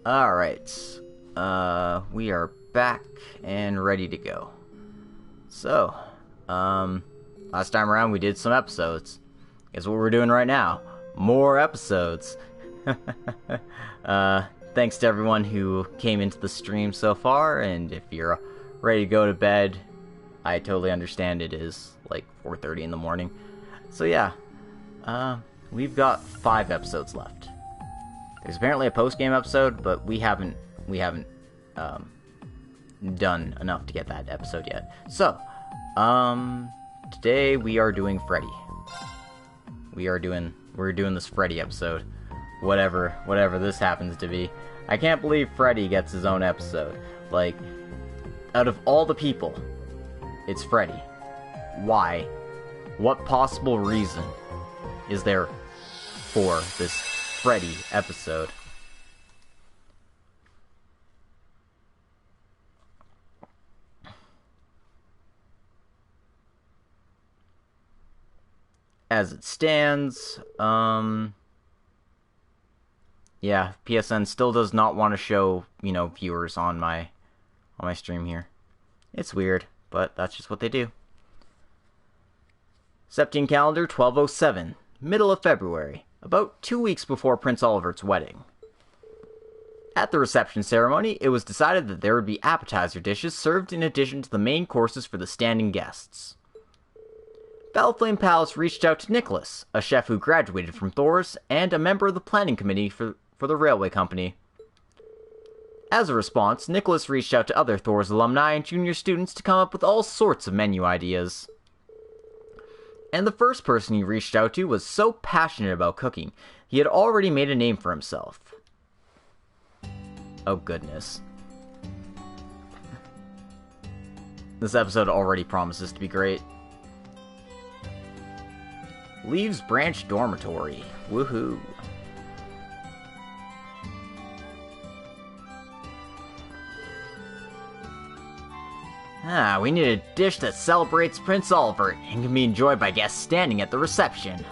Alright. We are back and ready to go. So, last time around we did some episodes. Guess what we're doing right now? More episodes. Thanks to everyone who came into the stream so far, and if you're ready to go to bed, I totally understand it is like 4:30 in the morning. So yeah, we've got 5 episodes left. There's apparently a post-game episode, but we haven't done enough to get that episode yet. So, today we are doing Freddy. We're doing this Freddy episode. Whatever this happens to be. I can't believe Freddy gets his own episode. Like, out of all the people, it's Freddy. Why? What possible reason is there for this Freddy episode? As it stands, yeah, PSN still does not want to show, viewers on my stream here. It's weird, but that's just what they do. Septine calendar 1207, middle of February, about 2 weeks before Prince Oliver's wedding. At the reception ceremony, it was decided that there would be appetizer dishes served in addition to the main courses for the standing guests. Bellflame Palace reached out to Nicholas, a chef who graduated from Thor's, and a member of the planning committee for the railway company. As a response, Nicholas reached out to other Thor's alumni and junior students to come up with all sorts of menu ideas. And the first person he reached out to was so passionate about cooking, he had already made a name for himself. Oh goodness. This episode already promises to be great. Leaves Branch Dormitory. Woohoo. We need a dish that celebrates Prince Oliver and can be enjoyed by guests standing at the reception.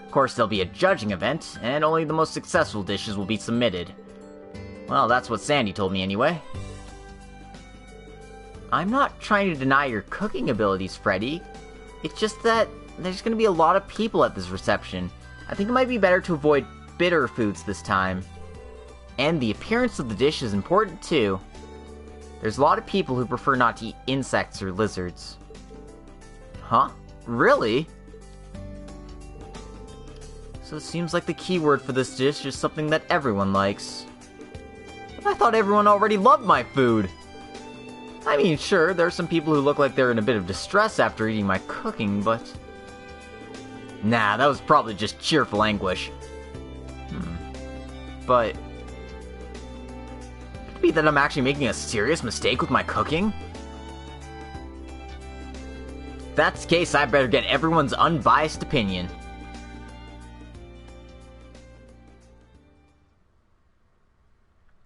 Of course, there'll be a judging event, and only the most successful dishes will be submitted. Well, that's what Sandy told me anyway. I'm not trying to deny your cooking abilities, Freddy. It's just that there's going to be a lot of people at this reception. I think it might be better to avoid bitter foods this time. And the appearance of the dish is important too. There's a lot of people who prefer not to eat insects or lizards. Huh? Really? So it seems like the key word for this dish is something that everyone likes. But I thought everyone already loved my food. I mean, sure, there are some people who look like they're in a bit of distress after eating my cooking, but... Nah, that was probably just cheerful anguish. But... could it be that I'm actually making a serious mistake with my cooking? If that's the case, I better get everyone's unbiased opinion.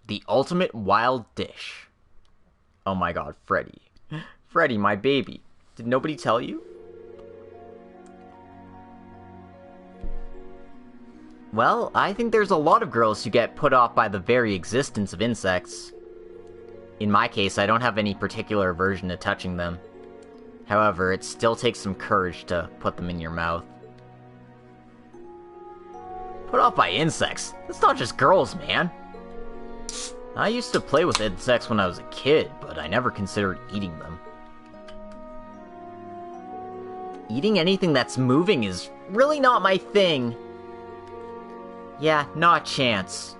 The ultimate wild dish. Oh my god, Freddy. Freddy, my baby. Did nobody tell you? Well, I think there's a lot of girls who get put off by the very existence of insects. In my case, I don't have any particular aversion to touching them. However, it still takes some courage to put them in your mouth. Put off by insects? That's not just girls, man. I used to play with insects when I was a kid, but I never considered eating them. Eating anything that's moving is really not my thing. Yeah, not a chance.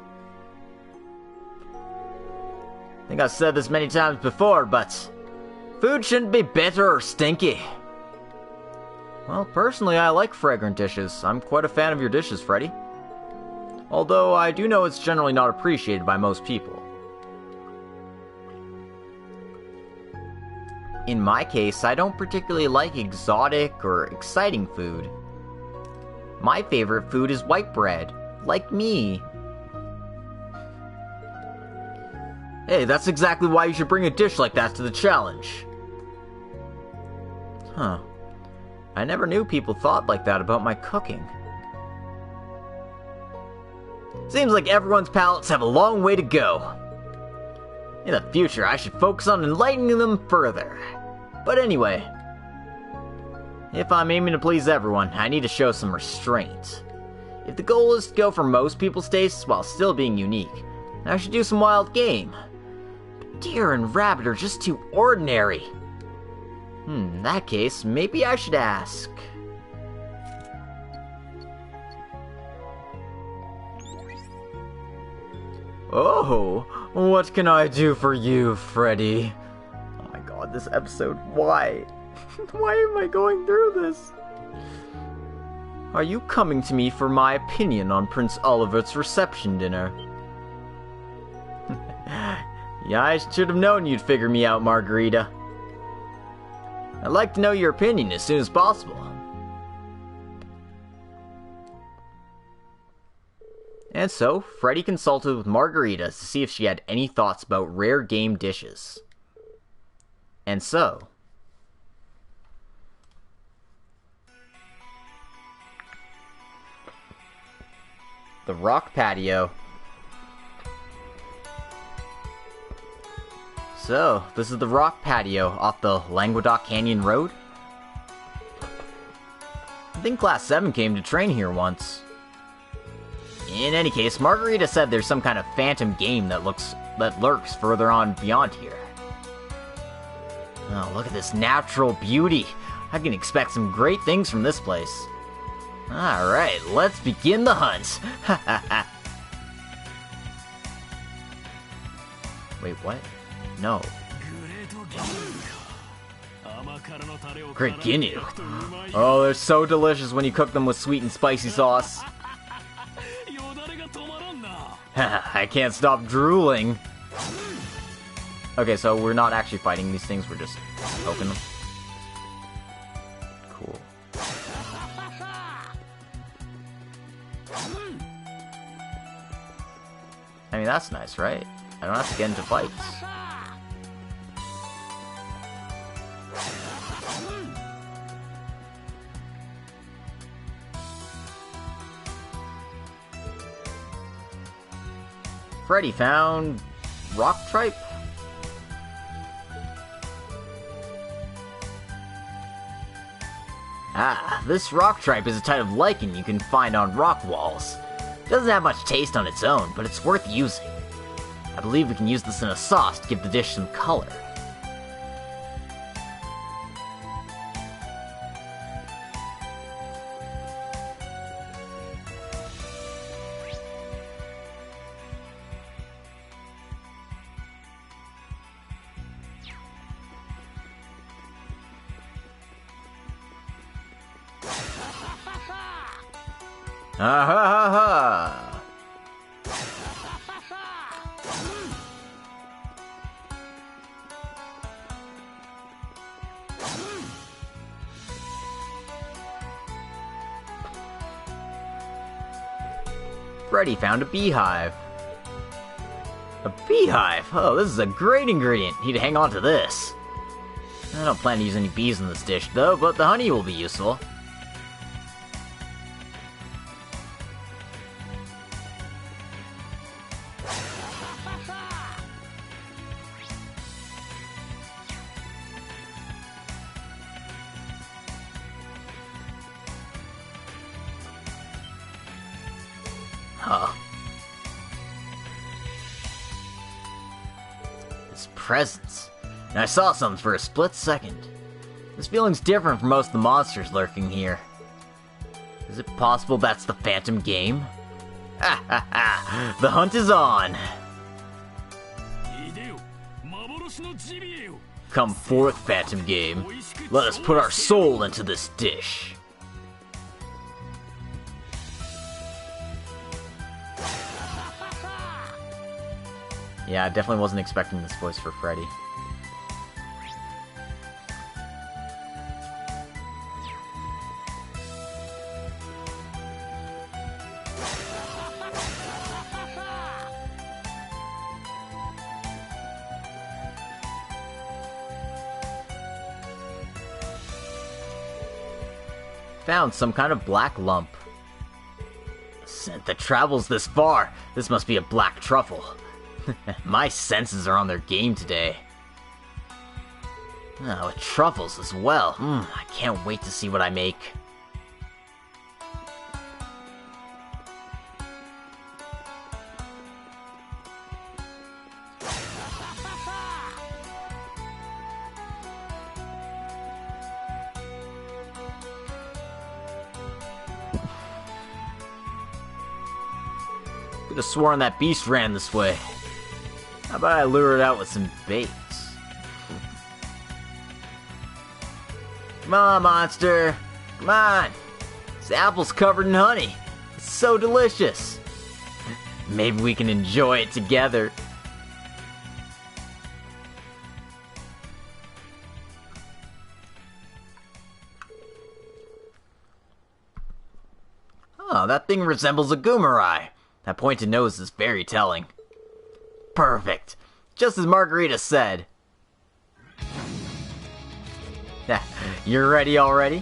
I think I've said this many times before, but food shouldn't be bitter or stinky. Well, personally, I like fragrant dishes. I'm quite a fan of your dishes, Freddy. Although I do know it's generally not appreciated by most people. In my case, I don't particularly like exotic or exciting food. My favorite food is white bread. Like me. Hey, that's exactly why you should bring a dish like that to the challenge. Huh. I never knew people thought like that about my cooking. Seems like everyone's palates have a long way to go. In the future, I should focus on enlightening them further. But anyway, if I'm aiming to please everyone, I need to show some restraint. If the goal is to go for most people's tastes while still being unique, I should do some wild game. But deer and rabbit are just too ordinary. In that case, maybe I should ask. Oh, what can I do for you, Freddy? Oh my god, this episode, why? Why am I going through this? Are you coming to me for my opinion on Prince Olivert's reception dinner? Yeah, I should have known you'd figure me out, Margarita. I'd like to know your opinion as soon as possible. And so, Freddy consulted with Margarita to see if she had any thoughts about rare game dishes. And so... the rock patio. So, this is the rock patio off the Languedoc Canyon Road? I think Class 7 came to train here once. In any case, Margarita said there's some kind of phantom game that lurks further on beyond here. Oh, look at this natural beauty. I can expect some great things from this place. Alright, let's begin the hunt. Wait, what? No. Great Ginyu. Oh, they're so delicious when you cook them with sweet and spicy sauce. I can't stop drooling. Okay, so we're not actually fighting these things, we're just poking them. Cool. I mean, that's nice, right? I don't have to get into fights. Freddy found rock tripe? Ah, this rock tripe is a type of lichen you can find on rock walls. It doesn't have much taste on its own, but it's worth using. I believe we can use this in a sauce to give the dish some color. Ah ha ha ha! Freddy found a beehive. A beehive? Oh, this is a great ingredient. Need to hang on to this. I don't plan to use any bees in this dish, though, but the honey will be useful. Huh. It's presence. And I saw something for a split second. This feeling's different from most of the monsters lurking here. Is it possible that's the phantom game? Ha ha ha! The hunt is on! Come forth, phantom game. Let us put our soul into this dish. Yeah, I definitely wasn't expecting this voice for Freddy. Found some kind of black lump. A scent that travels this far. This must be a black truffle. My senses are on their game today. Oh, with truffles as well. I can't wait to see what I make. Could have sworn that beast ran this way. How about I lure it out with some baits? Come on, monster! Come on! This apple's covered in honey. It's so delicious. Maybe we can enjoy it together. Oh, that thing resembles a Goomerai. That pointed nose is very telling. Perfect. Just as Margarita said. You're ready already?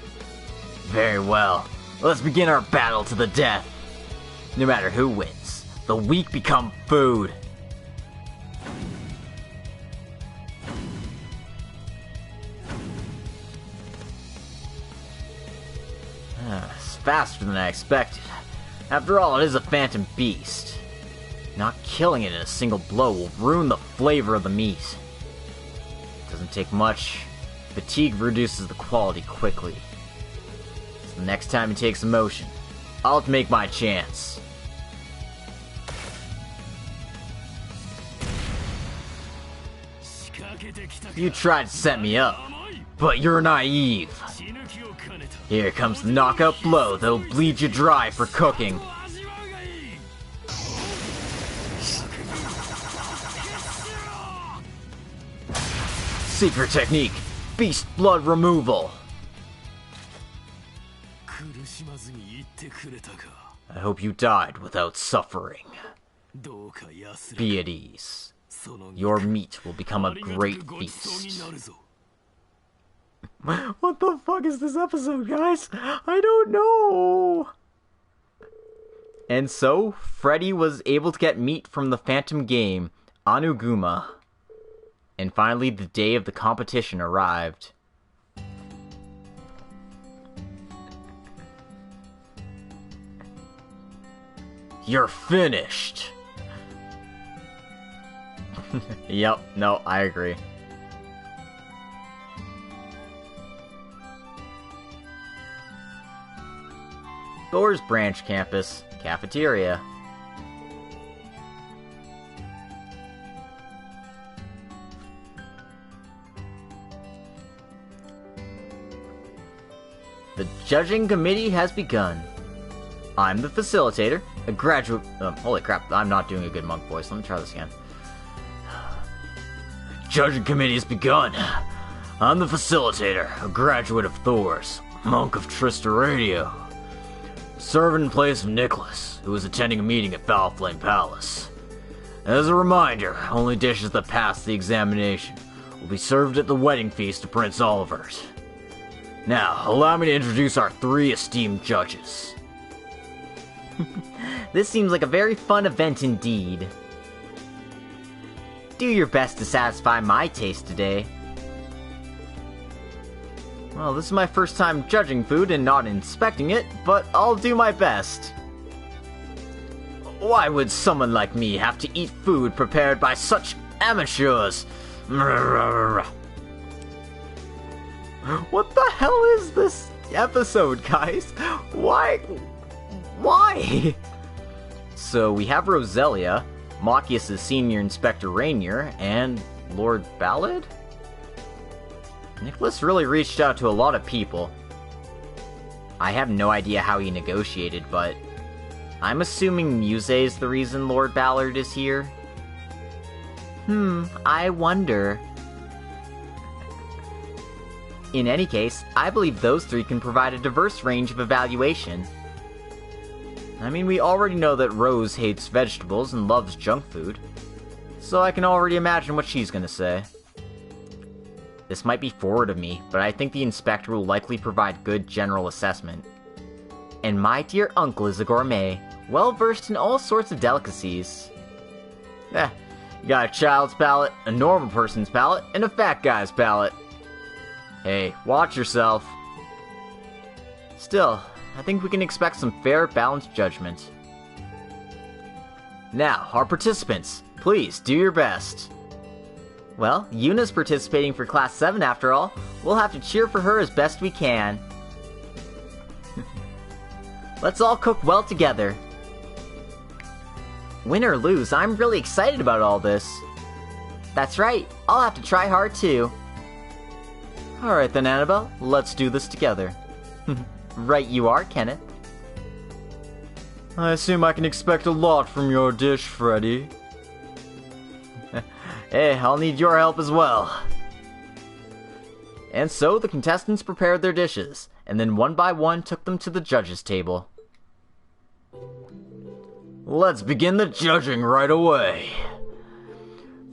Very well. Let's begin our battle to the death. No matter who wins, the weak become food. It's faster than I expected. After all, it is a phantom beast. Not killing it in a single blow will ruin the flavor of the meat. Doesn't take much. Fatigue reduces the quality quickly. So the next time it takes a motion, I'll make my chance. You tried to set me up, but you're naive. Here comes the knockout blow that'll bleed you dry for cooking. Secret technique, beast blood removal. I hope you died without suffering. Be at ease. Your meat will become a great feast. What the fuck is this episode, guys? I don't know. And so, Freddy was able to get meat from the phantom game, Anuguma. And finally, the day of the competition arrived. You're finished! Yep, no, I agree. Thor's Branch Campus, Cafeteria. The judging committee has begun. I'm the facilitator, a graduate... holy crap, I'm not doing a good monk voice. Let me try this again. Judging committee has begun. I'm the facilitator, a graduate of Thor's, monk of Trista Radio. Servant in place of Nicholas, who is attending a meeting at Foul Flame Palace. As a reminder, only dishes that pass the examination will be served at the wedding feast of Prince Olivert. Now, allow me to introduce our 3 esteemed judges. This seems like a very fun event indeed. Do your best to satisfy my taste today. Well, this is my first time judging food and not inspecting it, but I'll do my best. Why would someone like me have to eat food prepared by such amateurs? What the hell is this episode, guys? Why? So we have Roselia, Machias' Senior Inspector Rainier, and Lord Ballad? Nicholas really reached out to a lot of people. I have no idea how he negotiated, but I'm assuming Muse is the reason Lord Ballard is here. I wonder. In any case, I believe those 3 can provide a diverse range of evaluation. I mean, we already know that Rose hates vegetables and loves junk food, so I can already imagine what she's gonna say. This might be forward of me, but I think the inspector will likely provide good general assessment. And my dear uncle is a gourmet. well versed in all sorts of delicacies. You got a child's palate, a normal person's palate, and a fat guy's palate. Hey, watch yourself. Still, I think we can expect some fair, balanced judgment. Now, our participants, please do your best. Well, Yuna's participating for Class 7 after all. We'll have to cheer for her as best we can. Let's all cook well together. Win or lose, I'm really excited about all this. That's right, I'll have to try hard too. Alright then, Annabelle, let's do this together. Right you are, Kenneth. I assume I can expect a lot from your dish, Freddy. Hey, I'll need your help as well. And so the contestants prepared their dishes, and then one by one took them to the judges' table. Let's begin the judging right away.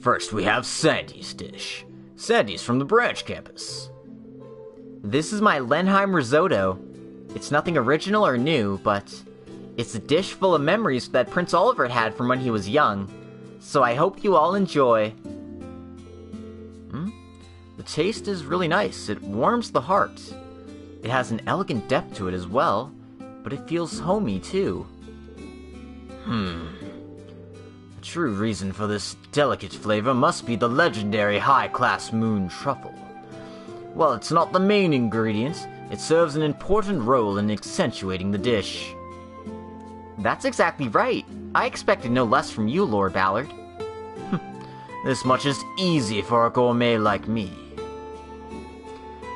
First we have Sandy's dish. Sandy's from the branch campus. This is my Lenheim risotto. It's nothing original or new, but it's a dish full of memories that Prince Oliver had from when he was young, so I hope you all enjoy. The taste is really nice. It warms the heart. It has an elegant depth to it as well, but it feels homey too. The true reason for this delicate flavor must be the legendary high-class moon truffle. While it's not the main ingredient, it serves an important role in accentuating the dish. That's exactly right. I expected no less from you, Lord Ballard. This much is easy for a gourmet like me.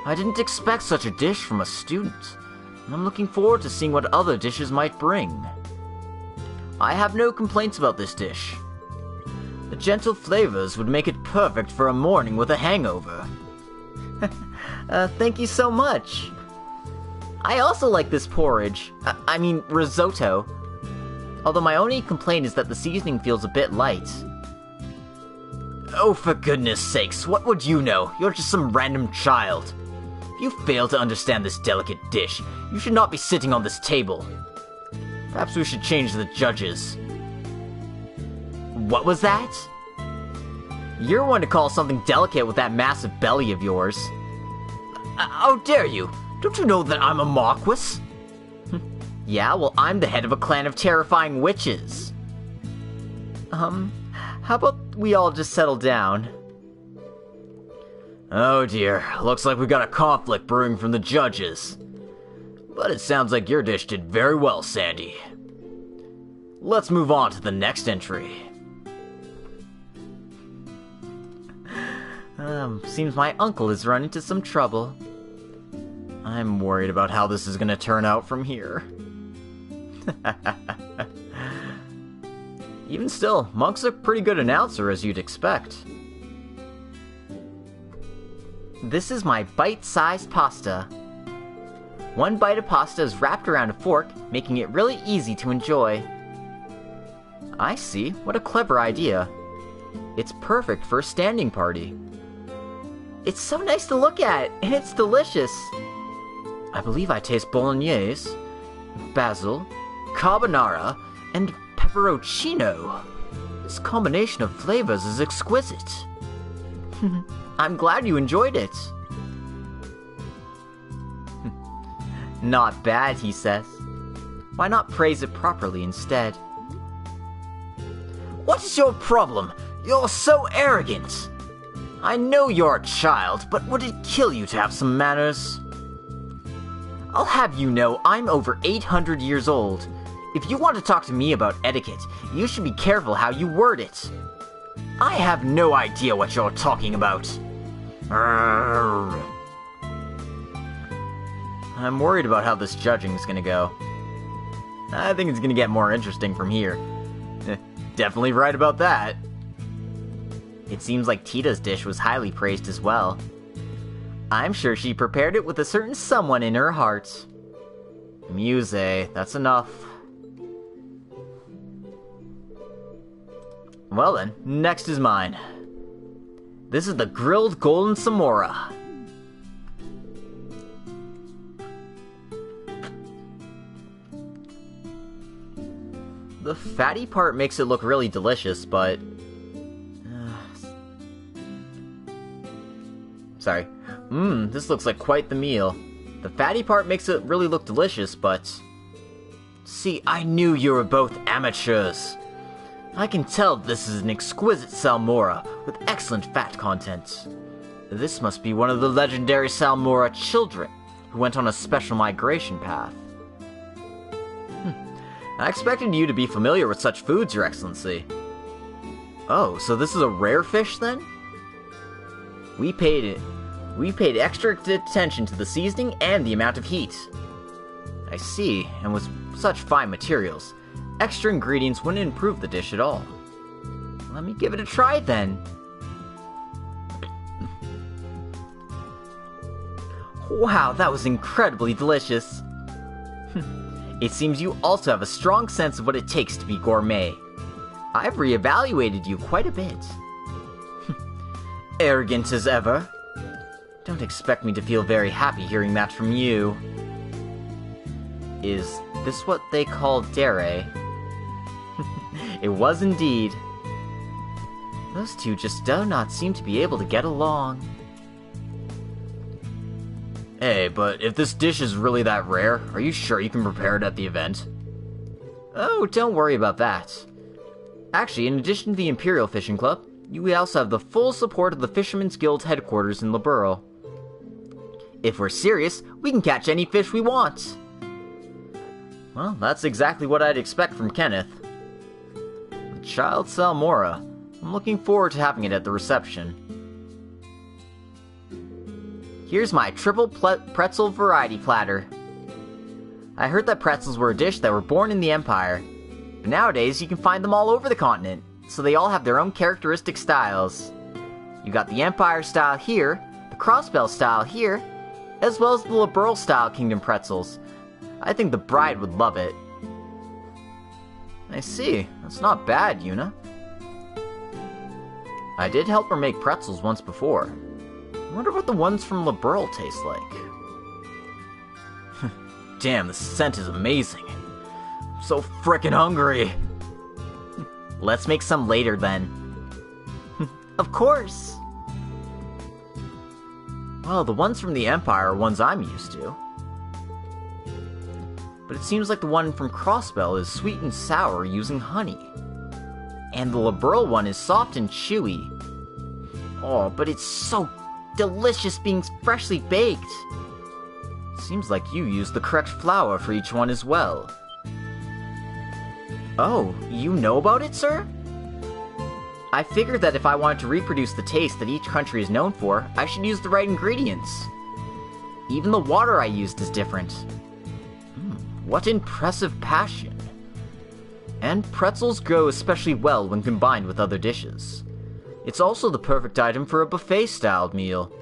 I didn't expect such a dish from a student, and I'm looking forward to seeing what other dishes might bring. I have no complaints about this dish. The gentle flavors would make it perfect for a morning with a hangover. Thank you so much. I also like this porridge. I mean, risotto. Although my only complaint is that the seasoning feels a bit light. Oh, for goodness sakes, what would you know? You're just some random child. If you fail to understand this delicate dish, you should not be sitting on this table. Perhaps we should change the judges. What was that? You're one to call something delicate with that massive belly of yours. How dare you? Don't you know that I'm a Marquis? Yeah, well, I'm the head of a clan of terrifying witches. How about we all just settle down? Oh dear, looks like we got a conflict brewing from the judges. But it sounds like your dish did very well, Sandy. Let's move on to the next entry. Seems my uncle has run into some trouble. I'm worried about how this is gonna turn out from here. Even still, Monk's a pretty good announcer, as you'd expect. This is my bite-sized pasta. One bite of pasta is wrapped around a fork, making it really easy to enjoy. I see, what a clever idea. It's perfect for a standing party. It's so nice to look at, and it's delicious. I believe I taste bolognese, basil, carbonara, and pepperoncino. This combination of flavors is exquisite. I'm glad you enjoyed it. Not bad, he says. Why not praise it properly instead? What is your problem? You're so arrogant. I know you're a child, but would it kill you to have some manners? I'll have you know I'm over 800 years old. If you want to talk to me about etiquette, you should be careful how you word it. I have no idea what you're talking about. I'm worried about how this judging is gonna go. I think it's gonna get more interesting from here. Definitely right about that. It seems like Tita's dish was highly praised as well. I'm sure she prepared it with a certain someone in her heart. Muse, that's enough. Well then, next is mine. This is the grilled golden samora. The fatty part makes it look really delicious, but... Sorry. This looks like quite the meal. The fatty part makes it really look delicious, but... See, I knew you were both amateurs. I can tell this is an exquisite salmora with excellent fat content. This must be one of the legendary salmora children who went on a special migration path. I expected you to be familiar with such foods, Your Excellency. Oh, so this is a rare fish then? We paid extra attention to the seasoning and the amount of heat. I see, and with such fine materials, extra ingredients wouldn't improve the dish at all. Let me give it a try then. Wow, that was incredibly delicious. It seems you also have a strong sense of what it takes to be gourmet. I've reevaluated you quite a bit. Arrogant as ever. Don't expect me to feel very happy hearing that from you. Is this what they call dere? It was indeed. Those two just do not seem to be able to get along. Hey, but if this dish is really that rare, are you sure you can prepare it at the event? Oh, don't worry about that. Actually, in addition to the Imperial Fishing Club, we also have the full support of the Fishermen's Guild headquarters in Liberl. If we're serious, we can catch any fish we want. Well, that's exactly what I'd expect from Kenneth. The child salmora. I'm looking forward to having it at the reception. Here's my triple pretzel variety platter. I heard that pretzels were a dish that were born in the Empire, but nowadays you can find them all over the continent, so they all have their own characteristic styles. You got the Empire style here, the Crossbell style here, as well as the Liberl style Kingdom pretzels. I think the bride would love it. I see, that's not bad, Yuna. I did help her make pretzels once before. I wonder what the ones from Liberl taste like. Damn, the scent is amazing. I'm so frickin' hungry. Let's make some later then. Of course. Well, the ones from the Empire are ones I'm used to. But it seems like the one from Crossbell is sweet and sour using honey. And the Liberl one is soft and chewy. Oh, but it's so delicious being freshly baked. Seems like you used the correct flour for each one as well. Oh, you know about it, sir? I figured that if I wanted to reproduce the taste that each country is known for, I should use the right ingredients. Even the water I used is different. What impressive passion. And pretzels go especially well when combined with other dishes. It's also the perfect item for a buffet-styled meal.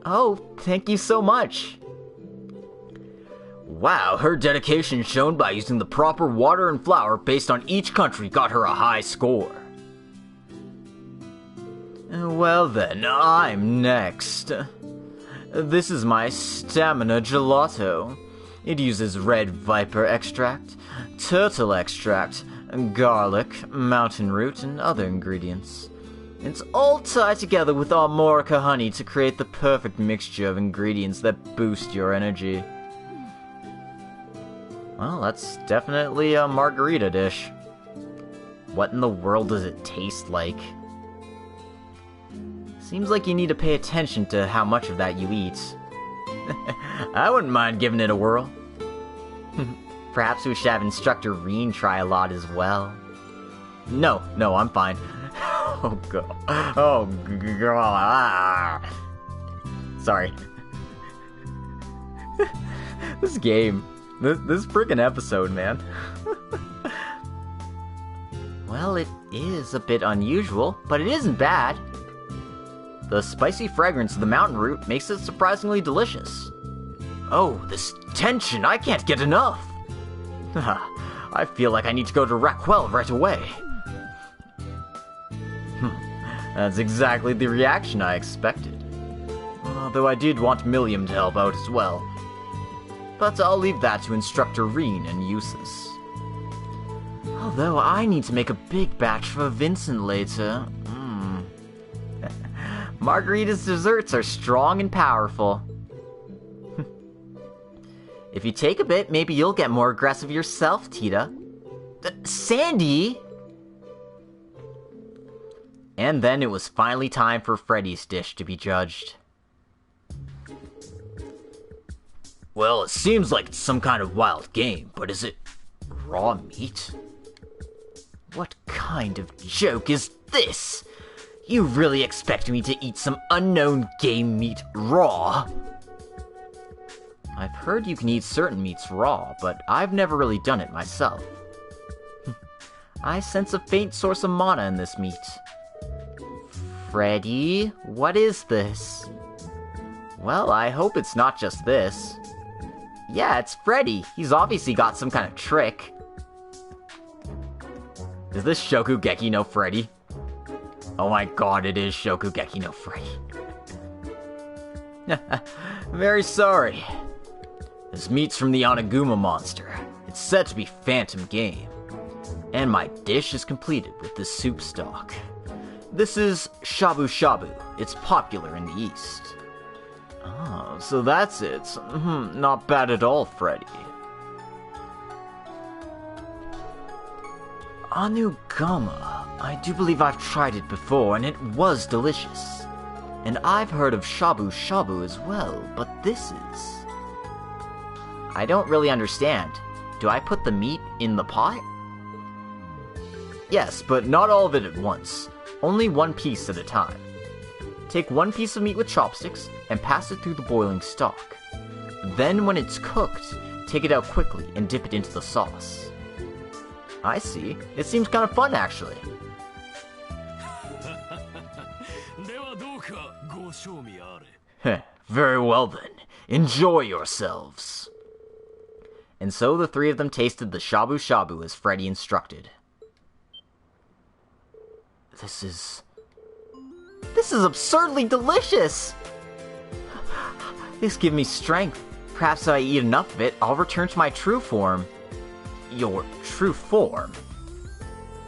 Oh, thank you so much. Wow, her dedication shown by using the proper water and flour based on each country got her a high score. Well then, I'm next. This is my stamina gelato. It uses red viper extract, turtle extract, garlic, mountain root, and other ingredients. It's all tied together with Armorica honey to create the perfect mixture of ingredients that boost your energy. Well, that's definitely a margarita dish. What in the world does it taste like? Seems like you need to pay attention to how much of that you eat. I wouldn't mind giving it a whirl. Perhaps we should have Instructor Rean try a lot as well. No, I'm fine. Oh god. Oh god. Sorry. This game. This freaking episode, man. Well, it is a bit unusual, but it isn't bad. The spicy fragrance of the mountain root makes it surprisingly delicious. Oh, this tension, I can't get enough! I feel like I need to go to Raquel right away. That's exactly the reaction I expected. Though I did want Milliam to help out as well. But I'll leave that to Instructor Rean and Eustace. Although I need to make a big batch for Vincent later. Margarita's desserts are strong and powerful. If you take a bit, maybe you'll get more aggressive yourself, Tita. Sandy! And then it was finally time for Freddy's dish to be judged. Well, it seems like it's some kind of wild game, but is it raw meat? What kind of joke is this? You really expect me to eat some unknown game meat raw? I've heard you can eat certain meats raw, but I've never really done it myself. I sense a faint source of mana in this meat. Freddy, what is this? Well, I hope it's not just this. Yeah, it's Freddy. He's obviously got some kind of trick. Is this Shokugeki no Freddy? Oh my god, it is Shokugeki no Freddy. Very sorry. This meat's from the Oniguma monster. It's said to be phantom game. And my dish is completed with this soup stock. This is shabu shabu. It's popular in the East. Oh, so that's it. Not bad at all, Freddy. Onigama. I do believe I've tried it before, and it was delicious. And I've heard of shabu shabu as well, but this is... I don't really understand. Do I put the meat in the pot? Yes, but not all of it at once. Only one piece at a time. Take one piece of meat with chopsticks and pass it through the boiling stock. Then when it's cooked, take it out quickly and dip it into the sauce. I see. It seems kind of fun, actually. Very well then. Enjoy yourselves. And so the three of them tasted the shabu shabu as Freddy instructed. This is absurdly delicious! This gives me strength. Perhaps if I eat enough of it, I'll return to my true form. Your true form?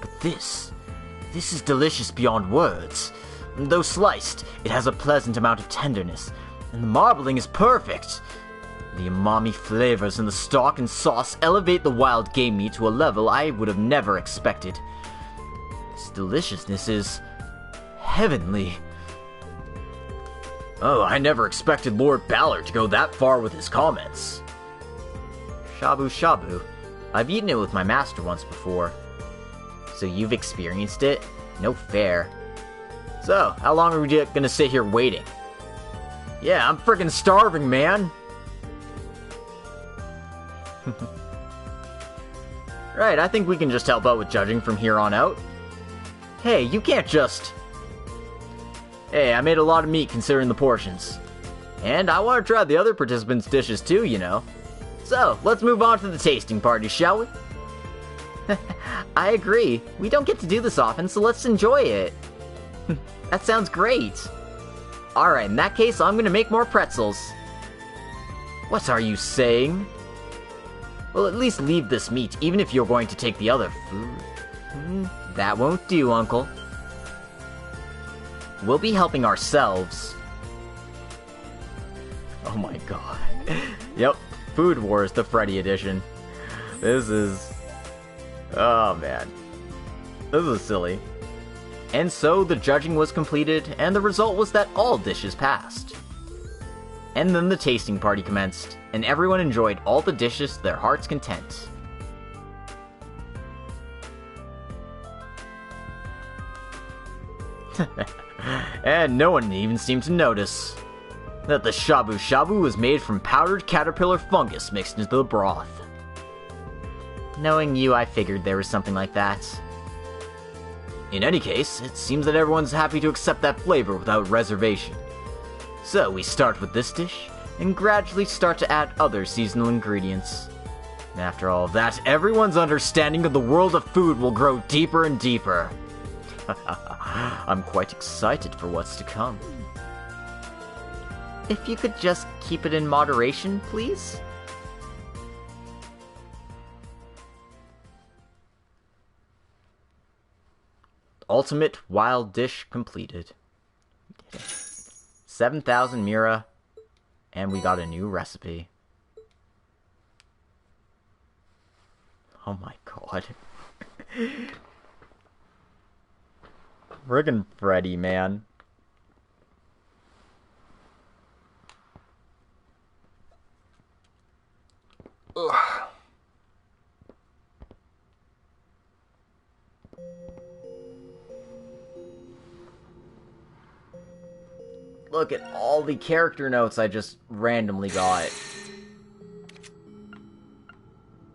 But this is delicious beyond words. Though sliced, it has a pleasant amount of tenderness, and the marbling is perfect. The umami flavors in the stock and sauce elevate the wild game meat to a level I would have never expected. This deliciousness is heavenly. Oh, I never expected Lord Ballard to go that far with his comments. Shabu shabu. I've eaten it with my master once before. So you've experienced it? No fair. So, how long are we gonna sit here waiting? Yeah, I'm freaking starving, man! Right, I think we can just help out with judging from here on out. Hey, you can't just... Hey, I made a lot of meat considering the portions. And I want to try the other participants' dishes too, you know. So, let's move on to the tasting party, shall we? I agree. We don't get to do this often, so let's enjoy it. That sounds great. Alright, in that case, I'm gonna make more pretzels. What are you saying? Well, at least leave this meat, even if you're going to take the other food. That won't do, Uncle. We'll be helping ourselves. Oh my god. Yep, Food Wars, the Freddy edition. This is... Oh man. This is silly. And so the judging was completed, and the result was that all dishes passed. And then the tasting party commenced, and everyone enjoyed all the dishes to their heart's content. And no one even seemed to notice that the shabu shabu was made from powdered caterpillar fungus mixed into the broth. Knowing you, I figured there was something like that. In any case, it seems that everyone's happy to accept that flavor without reservation. So we start with this dish, and gradually start to add other seasonal ingredients. And after all of that, everyone's understanding of the world of food will grow deeper and deeper. I'm quite excited for what's to come. If you could just keep it in moderation, please? ultimate wild dish completed. 7,000 Mira, and we got a new recipe. Oh my god. Friggin' Freddy, man. Ugh. Look at all the character notes I just randomly got.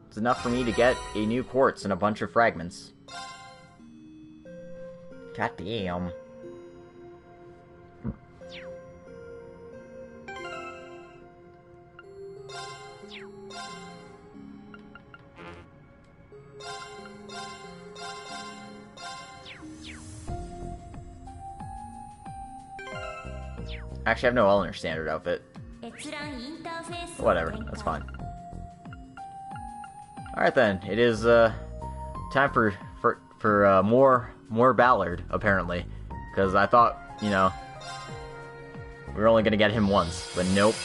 It's enough for me to get a new quartz and a bunch of fragments. God damn. Actually, I have no Eleanor standard outfit. Whatever, that's fine. Alright then, it is time for more Ballard, apparently. Because I thought, you know, we were only gonna get him once, but nope,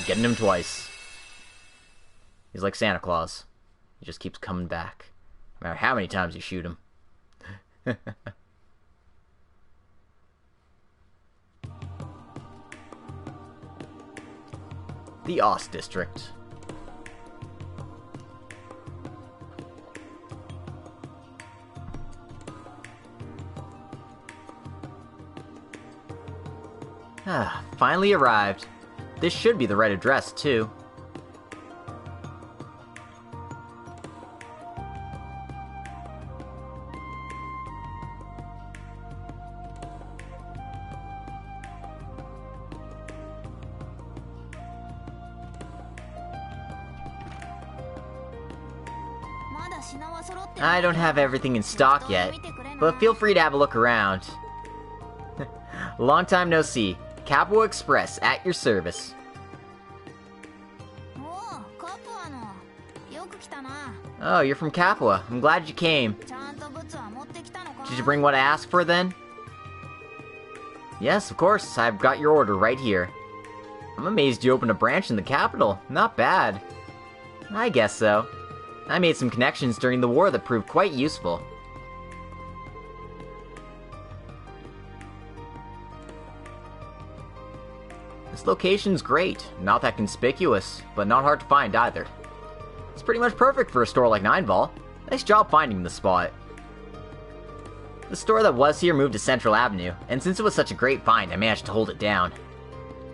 getting him twice. He's like Santa Claus. He just keeps coming back, no matter how many times you shoot him. The Oss District. Ah, finally arrived. This should be the right address, too. I don't have everything in stock yet, but feel free to have a look around. Long time no see. Capua Express at your service. Oh, you're from Capua. I'm glad you came. Did you bring what I asked for then? Yes, of course. I've got your order right here. I'm amazed you opened a branch in the capital. Not bad. I guess so. I made some connections during the war that proved quite useful. This location's great. Not that conspicuous, but not hard to find either. It's pretty much perfect for a store like Nine Ball. Nice job finding the spot. The store that was here moved to Central Avenue, and since it was such a great find, I managed to hold it down.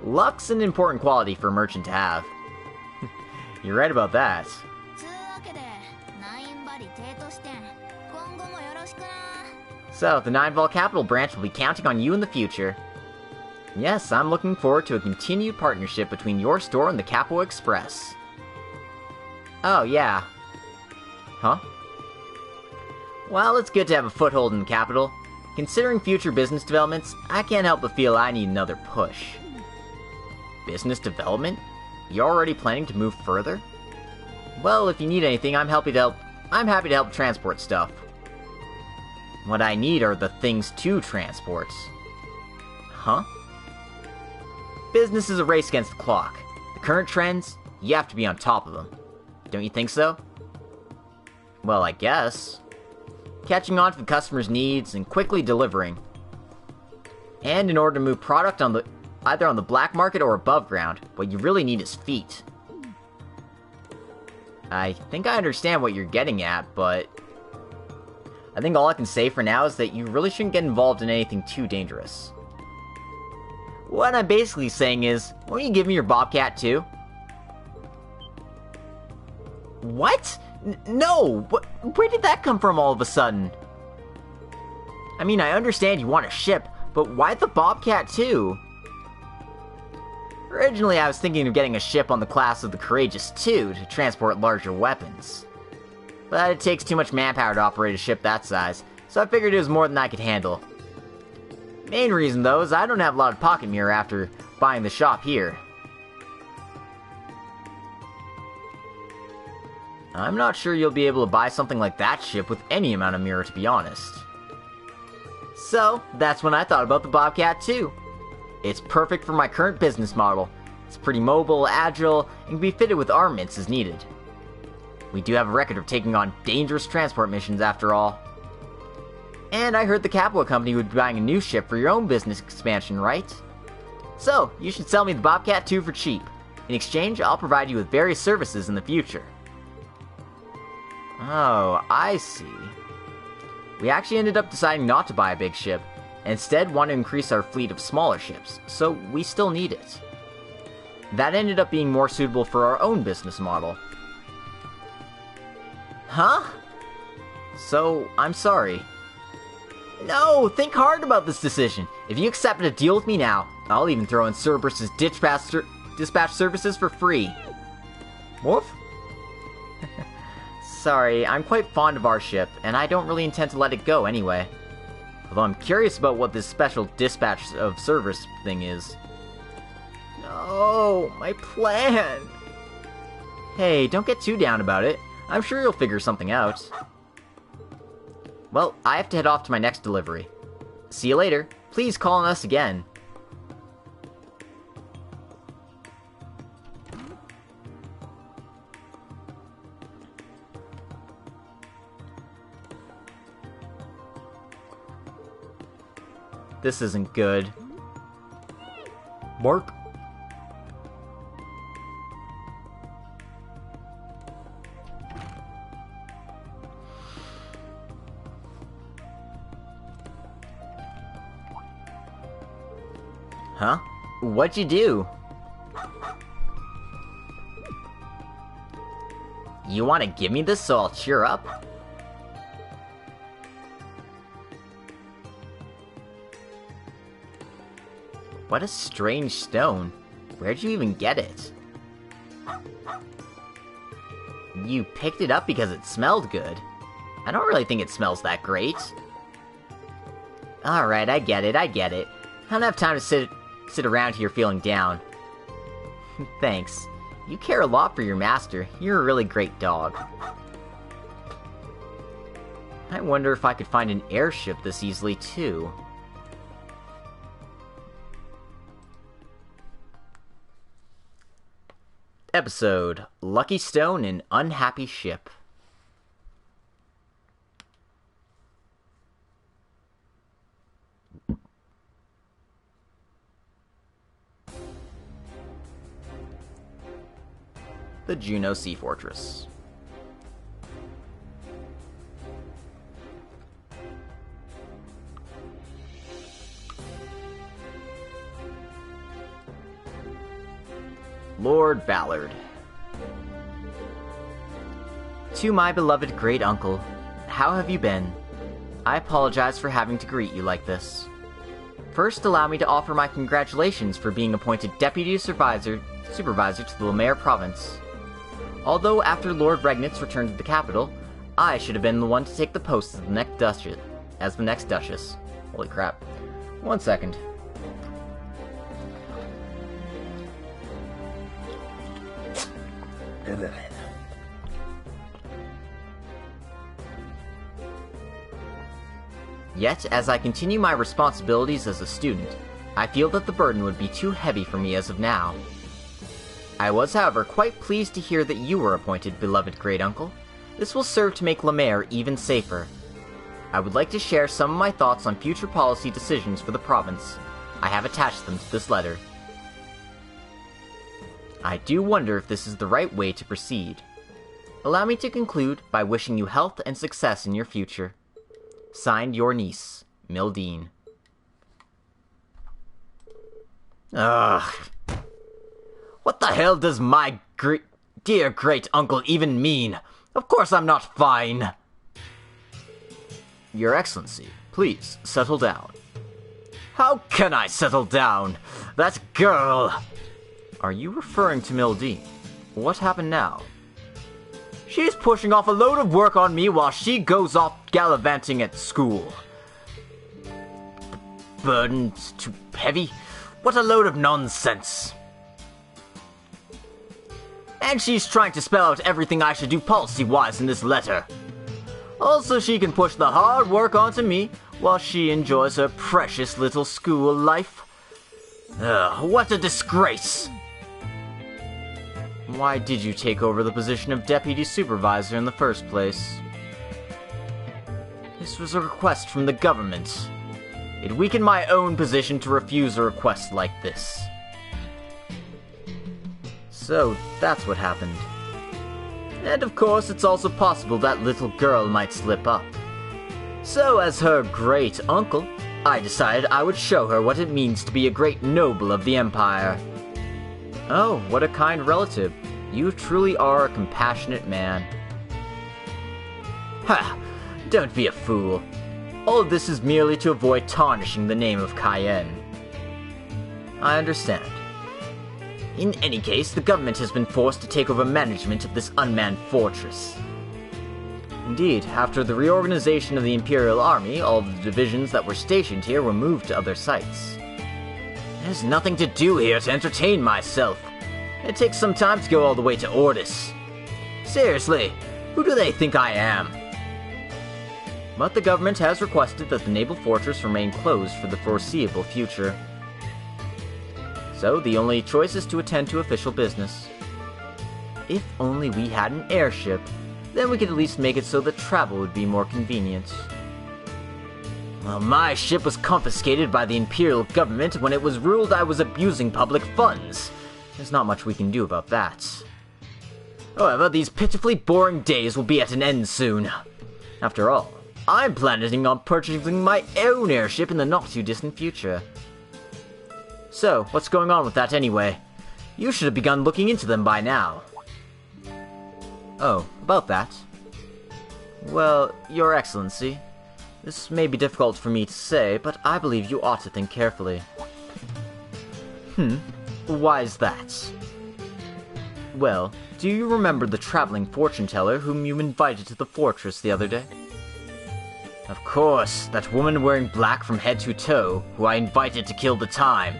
Luck's an important quality for a merchant to have. You're right about that. So, the Nine Ball Capital branch will be counting on you in the future. Yes, I'm looking forward to a continued partnership between your store and the Capua Express. Oh, yeah. Huh? Well, it's good to have a foothold in the capital. Considering future business developments, I can't help but feel I need another push. Business development? You're already planning to move further? Well, if you need anything, I'm happy to help transport stuff. What I need are the things to transport. Huh? Business is a race against the clock. The current trends, you have to be on top of them. Don't you think so? Well, I guess. Catching on to the customer's needs and quickly delivering. And in order to move product either on the black market or above ground, what you really need is feet. I think I understand what you're getting at, but I think all I can say for now is that you really shouldn't get involved in anything too dangerous. What I'm basically saying is, won't you give me your Bobcat too? What? No! Where did that come from all of a sudden? I mean, I understand you want a ship, but why the Bobcat too? Originally, I was thinking of getting a ship on the class of the Courageous 2 to transport larger weapons. But it takes too much manpower to operate a ship that size, so I figured it was more than I could handle. Main reason, though, is I don't have a lot of pocket mirror after buying the shop here. I'm not sure you'll be able to buy something like that ship with any amount of mirror, to be honest. So, that's when I thought about the Bobcat too. It's perfect for my current business model. It's pretty mobile, agile, and can be fitted with armaments as needed. We do have a record of taking on dangerous transport missions after all. And I heard the Capua Company would be buying a new ship for your own business expansion, right? So, you should sell me the Bobcat 2 for cheap. In exchange, I'll provide you with various services in the future. Oh, I see. We actually ended up deciding not to buy a big ship, and instead want to increase our fleet of smaller ships, so we still need it. That ended up being more suitable for our own business model. Huh? So, I'm sorry. No, think hard about this decision. If you accept a deal with me now, I'll even throw in Cerberus's dispatch services for free. Woof? Sorry, I'm quite fond of our ship, and I don't really intend to let it go anyway. Although I'm curious about what this special dispatch of service thing is. No, my plan! Hey, don't get too down about it. I'm sure you'll figure something out. Well, I have to head off to my next delivery. See you later. Please call on us again. This isn't good. Mark? Huh? What'd you do? You want to give me this so I'll cheer up? What a strange stone. Where'd you even get it? You picked it up because it smelled good. I don't really think it smells that great. Alright, I get it. I don't have time to sit around here feeling down. Thanks. You care a lot for your master. You're a really great dog. I wonder if I could find an airship this easily, too. Episode, Lucky Stone and Unhappy Ship. The Juno Sea Fortress. Lord Ballard. To my beloved great uncle, how have you been? I apologize for having to greet you like this. First, allow me to offer my congratulations for being appointed Deputy Supervisor to the Lemaire Province. Although after Lord Regnitz returned to the capital, I should have been the one to take the post as the next Duchess. Holy crap. 1 second. Yet, as I continue my responsibilities as a student, I feel that the burden would be too heavy for me as of now. I was, however, quite pleased to hear that you were appointed, beloved great uncle. This will serve to make Lemaire even safer. I would like to share some of my thoughts on future policy decisions for the province. I have attached them to this letter. I do wonder if this is the right way to proceed. Allow me to conclude by wishing you health and success in your future. Signed, your niece, Mildine. Ugh. What the hell does my dear great uncle even mean? Of course I'm not fine. Your Excellency, please settle down. How can I settle down? That girl... Are you referring to Mildine? What happened now? She's pushing off a load of work on me while she goes off gallivanting at school. Burden's too heavy? What a load of nonsense. And she's trying to spell out everything I should do policy-wise in this letter. Also, she can push the hard work onto me, while she enjoys her precious little school life. Ugh, what a disgrace! Why did you take over the position of deputy supervisor in the first place? This was a request from the government. It weakened my own position to refuse a request like this. So, that's what happened. And of course, it's also possible that little girl might slip up. So, as her great uncle, I decided I would show her what it means to be a great noble of the Empire. Oh, what a kind relative. You truly are a compassionate man. Ha! Don't be a fool. All of this is merely to avoid tarnishing the name of Cayenne. I understand. In any case, the government has been forced to take over management of this unmanned fortress. Indeed, after the reorganization of the Imperial Army, all of the divisions that were stationed here were moved to other sites. There's nothing to do here to entertain myself. It takes some time to go all the way to Ordis. Seriously, who do they think I am? But the government has requested that the naval fortress remain closed for the foreseeable future. So the only choice is to attend to official business. If only we had an airship, then we could at least make it so that travel would be more convenient. Well, my ship was confiscated by the Imperial government when it was ruled I was abusing public funds. There's not much we can do about that. However, these pitifully boring days will be at an end soon. After all, I'm planning on purchasing my own airship in the not-too-distant future. So, what's going on with that anyway? You should have begun looking into them by now. Oh, about that. Well, Your Excellency, this may be difficult for me to say, but I believe you ought to think carefully. Why is that? Well, do you remember the traveling fortune-teller whom you invited to the fortress the other day? Of course, that woman wearing black from head to toe, who I invited to kill the time.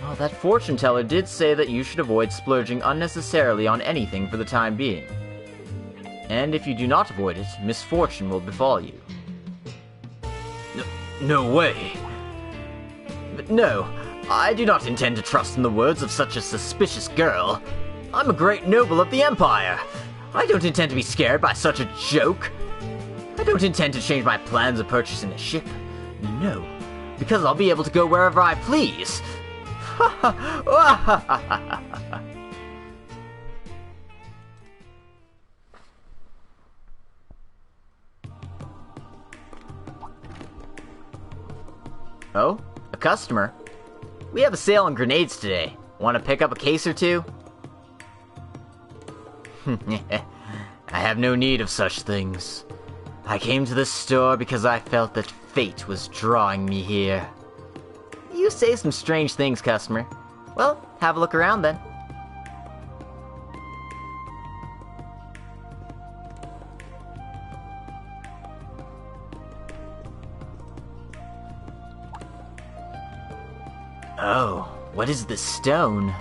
Well, that fortune-teller did say that you should avoid splurging unnecessarily on anything for the time being. And if you do not avoid it, misfortune will befall you. No way! But no, I do not intend to trust in the words of such a suspicious girl. I'm a great noble of the Empire. I don't intend to be scared by such a joke. I don't intend to change my plans of purchasing a ship. No, because I'll be able to go wherever I please. Oh, a customer. We have a sale on grenades today. Want to pick up a case or two? I have no need of such things. I came to this store because I felt that fate was drawing me here. You say some strange things, customer. Well, have a look around then. Oh, what is this stone?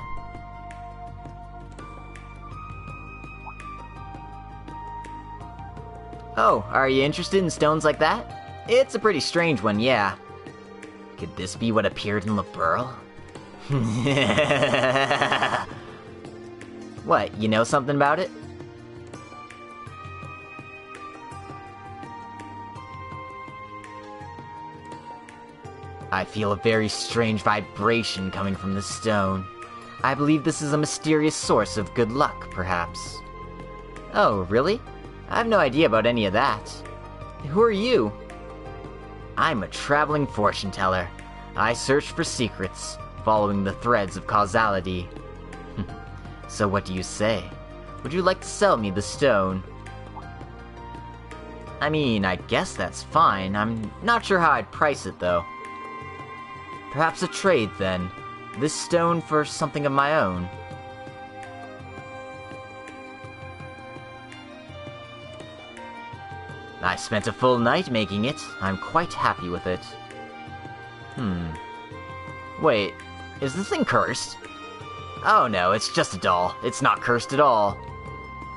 Oh, are you interested in stones like that? It's a pretty strange one, yeah. Could this be what appeared in LaBeurle? What, you know something about it? I feel a very strange vibration coming from this stone. I believe this is a mysterious source of good luck, perhaps. Oh, really? I have no idea about any of that. Who are you? I'm a traveling fortune-teller. I search for secrets, following the threads of causality. So what do you say? Would you like to sell me the stone? I mean, I guess that's fine. I'm not sure how I'd price it, though. Perhaps a trade, then. This stone for something of my own. I spent a full night making it. I'm quite happy with it. Wait, is this thing cursed? Oh no, it's just a doll. It's not cursed at all.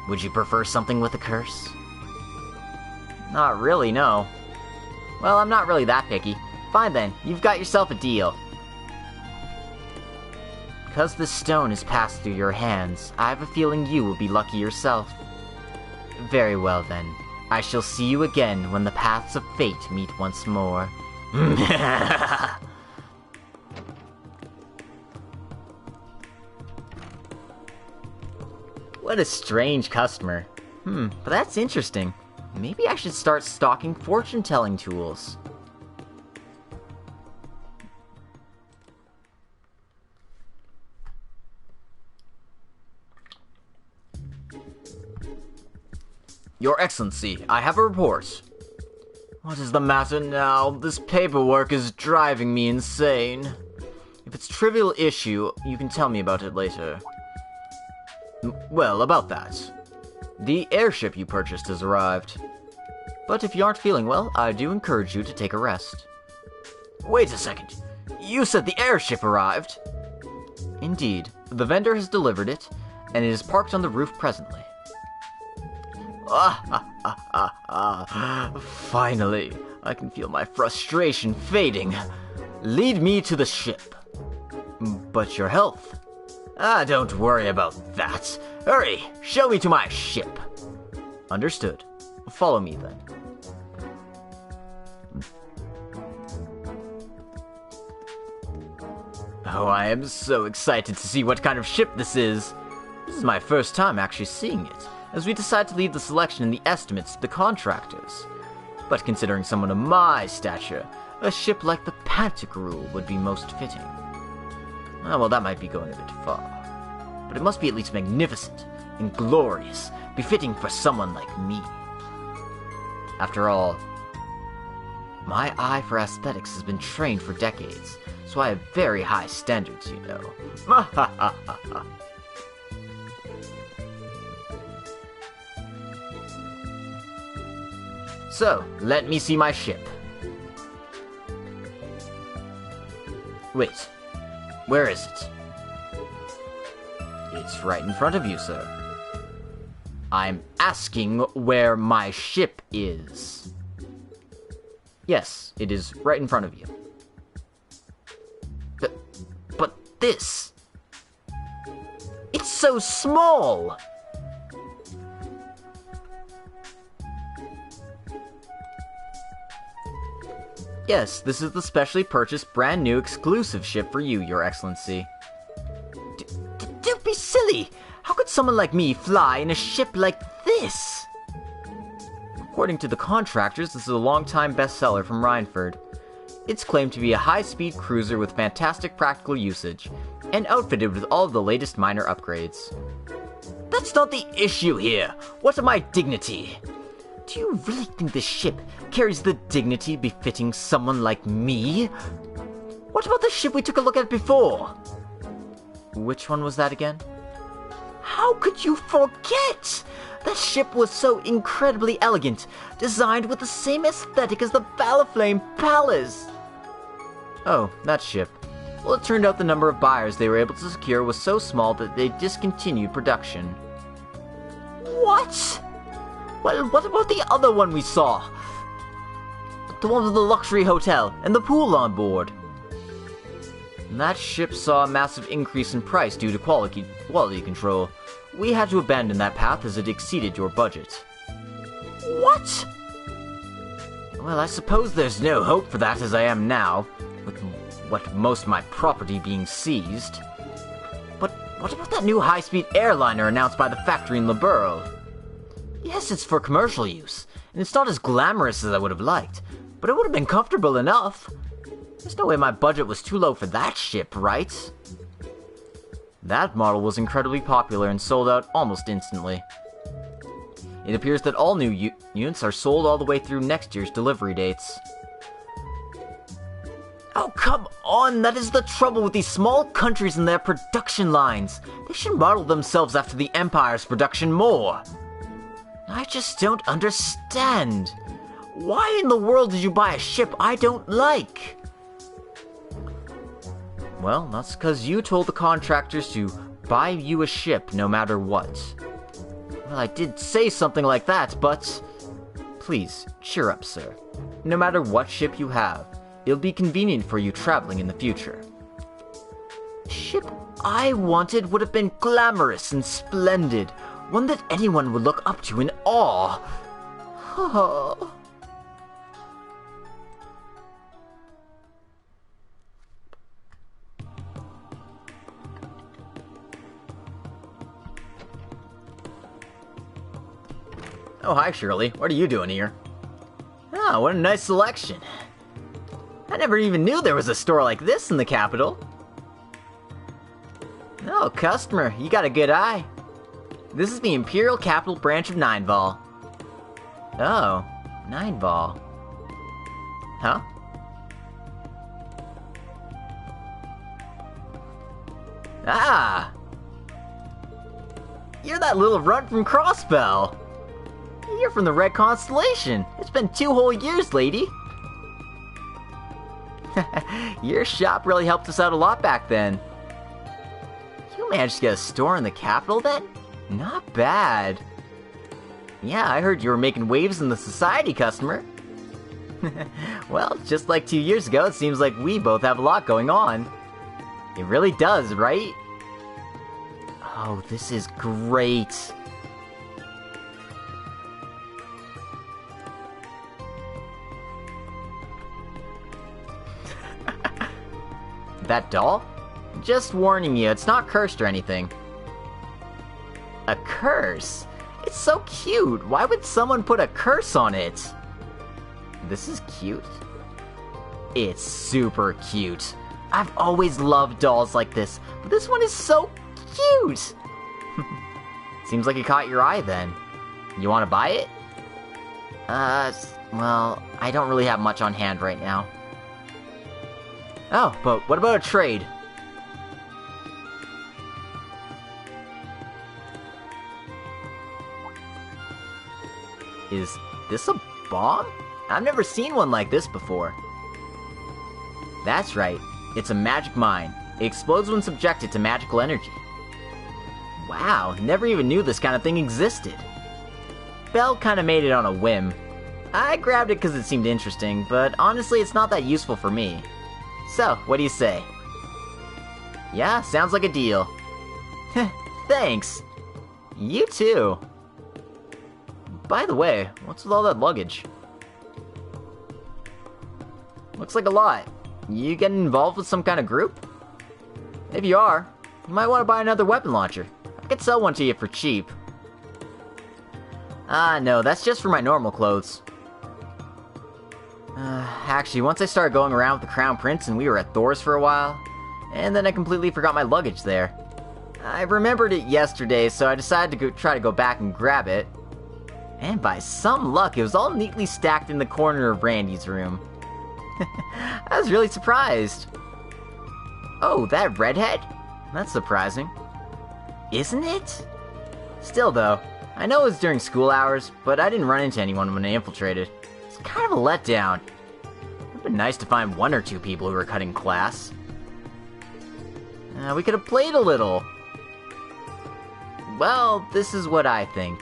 Would you prefer something with a curse? Not really, no. Well, I'm not really that picky. Fine then, you've got yourself a deal. Because this stone has passed through your hands, I have a feeling you will be lucky yourself. Very well then. I shall see you again when the paths of fate meet once more. What a strange customer. But that's interesting. Maybe I should start stocking fortune-telling tools. Your Excellency, I have a report. What is the matter now? This paperwork is driving me insane. If it's a trivial issue, you can tell me about it later. Well, about that. The airship you purchased has arrived. But if you aren't feeling well, I do encourage you to take a rest. Wait a second. You said the airship arrived? Indeed. The vendor has delivered it, and it is parked on the roof presently. Finally, I can feel my frustration fading. Lead me to the ship. But your health? Don't worry about that. Hurry, show me to my ship. Understood. Follow me then. Oh, I am so excited to see what kind of ship this is. This is my first time actually seeing it, as we decide to leave the selection in the estimates to the contractors. But considering someone of my stature, a ship like the Pantagruel would be most fitting. Oh, well, that might be going a bit far. But it must be at least magnificent and glorious, befitting for someone like me. After all, my eye for aesthetics has been trained for decades, so I have very high standards, you know. So, let me see my ship. Wait, where is it? It's right in front of you, sir. I'm asking where my ship is. Yes, it is right in front of you. But this... It's so small! Yes, this is the specially purchased brand new exclusive ship for you, Your Excellency. Don't be silly! How could someone like me fly in a ship like this? According to the contractors, this is a long-time bestseller from Rhineford. It's claimed to be a high-speed cruiser with fantastic practical usage, and outfitted with all of the latest minor upgrades. That's not the issue here! What of my dignity? Do you really think this ship carries the dignity befitting someone like me? What about the ship we took a look at before? Which one was that again? How could you forget? That ship was so incredibly elegant, designed with the same aesthetic as the Balaflame Palace. Oh, that ship. Well, it turned out the number of buyers they were able to secure was so small that they discontinued production. What? Well, what about the other one we saw? The one with the luxury hotel and the pool on board. That ship saw a massive increase in price due to quality control. We had to abandon that path as it exceeded your budget. What? Well, I suppose there's no hope for that as I am now, with most of my property being seized. But what about that new high-speed airliner announced by the factory in Liberl? Yes, it's for commercial use, and it's not as glamorous as I would have liked, but it would have been comfortable enough. There's no way my budget was too low for that ship, right? That model was incredibly popular and sold out almost instantly. It appears that all new units are sold all the way through next year's delivery dates. Oh, come on! That is the trouble with these small countries and their production lines. They should model themselves after the Empire's production more. I just don't understand. Why in the world did you buy a ship I don't like? Well, that's because you told the contractors to buy you a ship no matter what. Well, I did say something like that, but... Please, cheer up, sir. No matter what ship you have, it'll be convenient for you traveling in the future. Ship I wanted would have been glamorous and splendid, one that anyone would look up to in awe. Oh, hi, Shirley. What are you doing here? Oh, what a nice selection. I never even knew there was a store like this in the capital. Oh, customer, you got a good eye. This is the Imperial Capital branch of Nineball. Oh, Nineball. Huh? Ah! You're that little runt from Crossbell. You're from the Red Constellation. It's been 2 whole years, lady. Your shop really helped us out a lot back then. You managed to get a store in the capital then? Not bad. Yeah, I heard you were making waves in the society, customer. Well, just like 2 years ago, it seems like we both have a lot going on. It really does, right? Oh, this is great. That doll? Just warning you, it's not cursed or anything. A curse? It's so cute. Why would someone put a curse on it? This is cute. It's super cute. I've always loved dolls like this, but this one is so cute. Seems like it caught your eye then. You want to buy it? Well, I don't really have much on hand right now. Oh, but what about a trade? Is this a bomb? I've never seen one like this before. That's right, it's a magic mine. It explodes when subjected to magical energy. Wow, never even knew this kind of thing existed. Belle kinda made it on a whim. I grabbed it because it seemed interesting, but honestly it's not that useful for me. So, what do you say? Yeah, sounds like a deal. Thanks. You too. By the way, what's with all that luggage? Looks like a lot. You getting involved with some kind of group? If you are, you might want to buy another weapon launcher. I could sell one to you for cheap. No, that's just for my normal clothes. Actually, once I started going around with the Crown Prince and we were at Thor's for a while, and then I completely forgot my luggage there. I remembered it yesterday, so I decided to try to go back and grab it. And by some luck, it was all neatly stacked in the corner of Randy's room. I was really surprised. Oh, that redhead? That's surprising. Isn't it? Still though, I know it was during school hours, but I didn't run into anyone when I infiltrated. It's kind of a letdown. It would have been nice to find 1 or 2 people who were cutting class. We could have played a little. Well, this is what I think.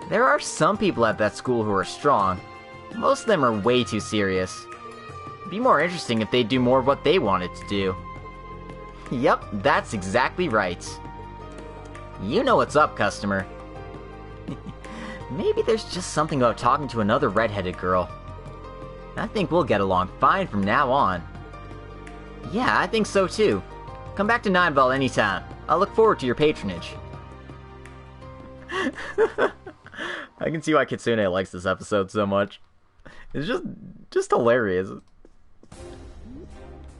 There are some people at that school who are strong. Most of them are way too serious. It'd be more interesting if they'd do more of what they wanted to do. Yep, that's exactly right. You know what's up, customer. Maybe there's just something about talking to another redheaded girl. I think we'll get along fine from now on. Yeah, I think so too. Come back to Nineball anytime. I'll look forward to your patronage. I can see why Kitsune likes this episode so much. It's just hilarious.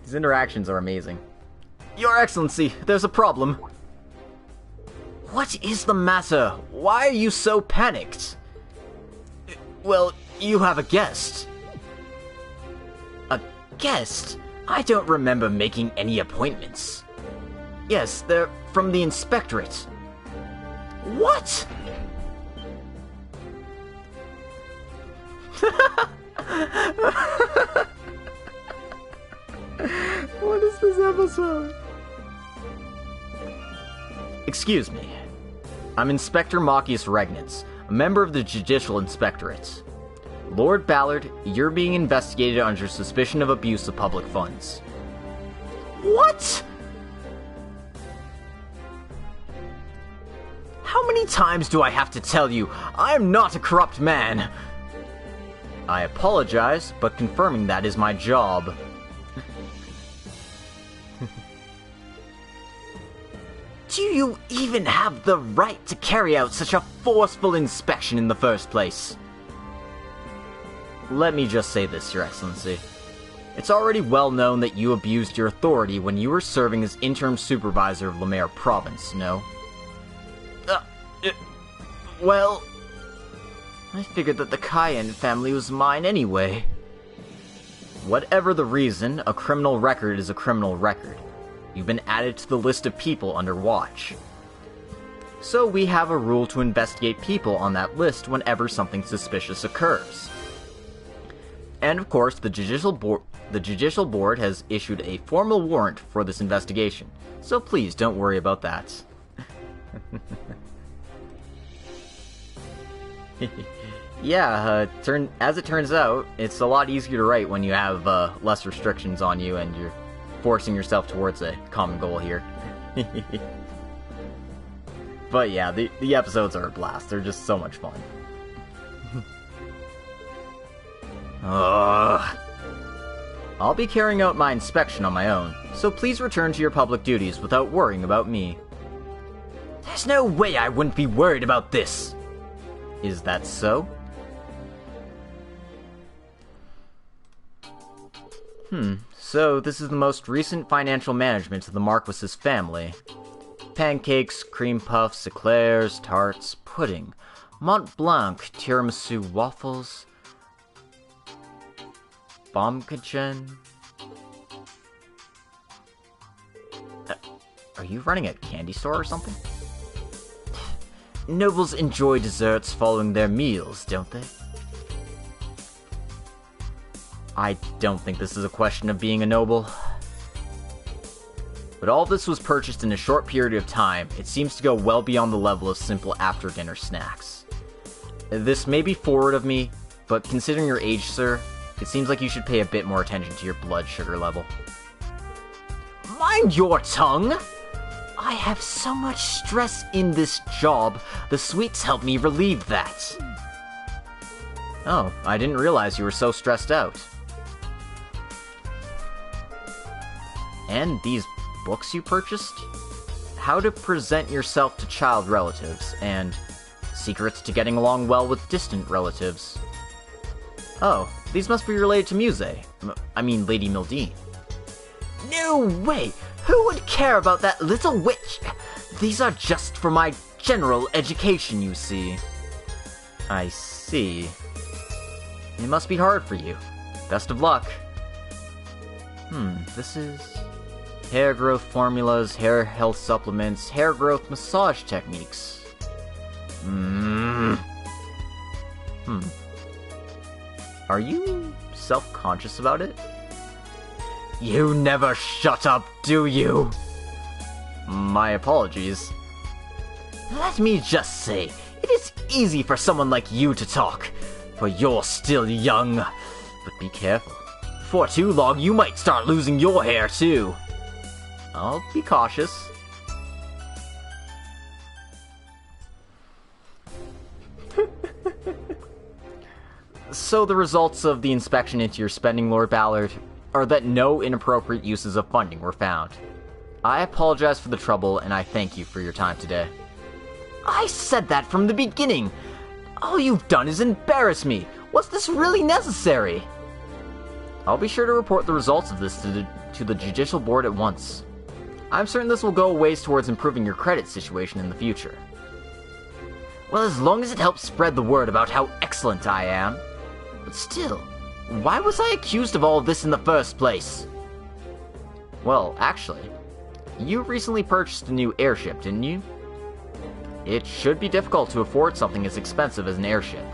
These interactions are amazing. Your Excellency, there's a problem. What is the matter? Why are you so panicked? Well, you have a guest. A guest? I don't remember making any appointments. Yes, they're from the Inspectorate. What? What is this episode? Excuse me. I'm Inspector Machius Regnitz, a member of the Judicial Inspectorate. Lord Ballard, you're being investigated under suspicion of abuse of public funds. What? How many times do I have to tell you, I am not a corrupt man? I apologize, but confirming that is my job. Do you even have the right to carry out such a forceful inspection in the first place? Let me just say this, Your Excellency. It's already well known that you abused your authority when you were serving as interim supervisor of Lemaire Province, no? Well, I figured that the Cayenne family was mine anyway. Whatever the reason, a criminal record is a criminal record. You've been added to the list of people under watch. So we have a rule to investigate people on that list whenever something suspicious occurs. And of course, the Judicial Board has issued a formal warrant for this investigation, so please don't worry about that. Yeah, as it turns out, it's a lot easier to write when you have less restrictions on you and you're forcing yourself towards a common goal here. But yeah, the episodes are a blast. They're just so much fun. I'll be carrying out my inspection on my own, so please return to your public duties without worrying about me. There's no way I wouldn't be worried about this! Is that so? So this is the most recent financial management of the Marquis's family. Pancakes, cream puffs, eclairs, tarts, pudding, Mont Blanc, tiramisu waffles, Baumkuchen. Are you running a candy store or something? Nobles enjoy desserts following their meals, don't they? I don't think this is a question of being a noble. But all this was purchased in a short period of time. It seems to go well beyond the level of simple after-dinner snacks. This may be forward of me, but considering your age, sir, it seems like you should pay a bit more attention to your blood sugar level. Mind your tongue! I have so much stress in this job, the sweets help me relieve that. Oh, I didn't realize you were so stressed out. And these books you purchased? How to present yourself to child relatives, and secrets to getting along well with distant relatives. Oh, these must be related to Lady Mildine. No way! Who would care about that little witch? These are just for my general education, you see. I see. It must be hard for you. Best of luck. This is... hair growth formulas, hair health supplements, hair growth massage techniques. Are you self-conscious about it? You never shut up, do you? My apologies. Let me just say, it is easy for someone like you to talk, for you're still young. But be careful. For too long, you might start losing your hair, too. I'll be cautious. So the results of the inspection into your spending, Lord Ballard, are that no inappropriate uses of funding were found. I apologize for the trouble, and I thank you for your time today. I said that from the beginning! All you've done is embarrass me! Was this really necessary? I'll be sure to report the results of this to the Judicial Board at once. I'm certain this will go a ways towards improving your credit situation in the future. Well, as long as it helps spread the word about how excellent I am. But still, why was I accused of all of this in the first place? Well, actually, you recently purchased a new airship, didn't you? It should be difficult to afford something as expensive as an airship.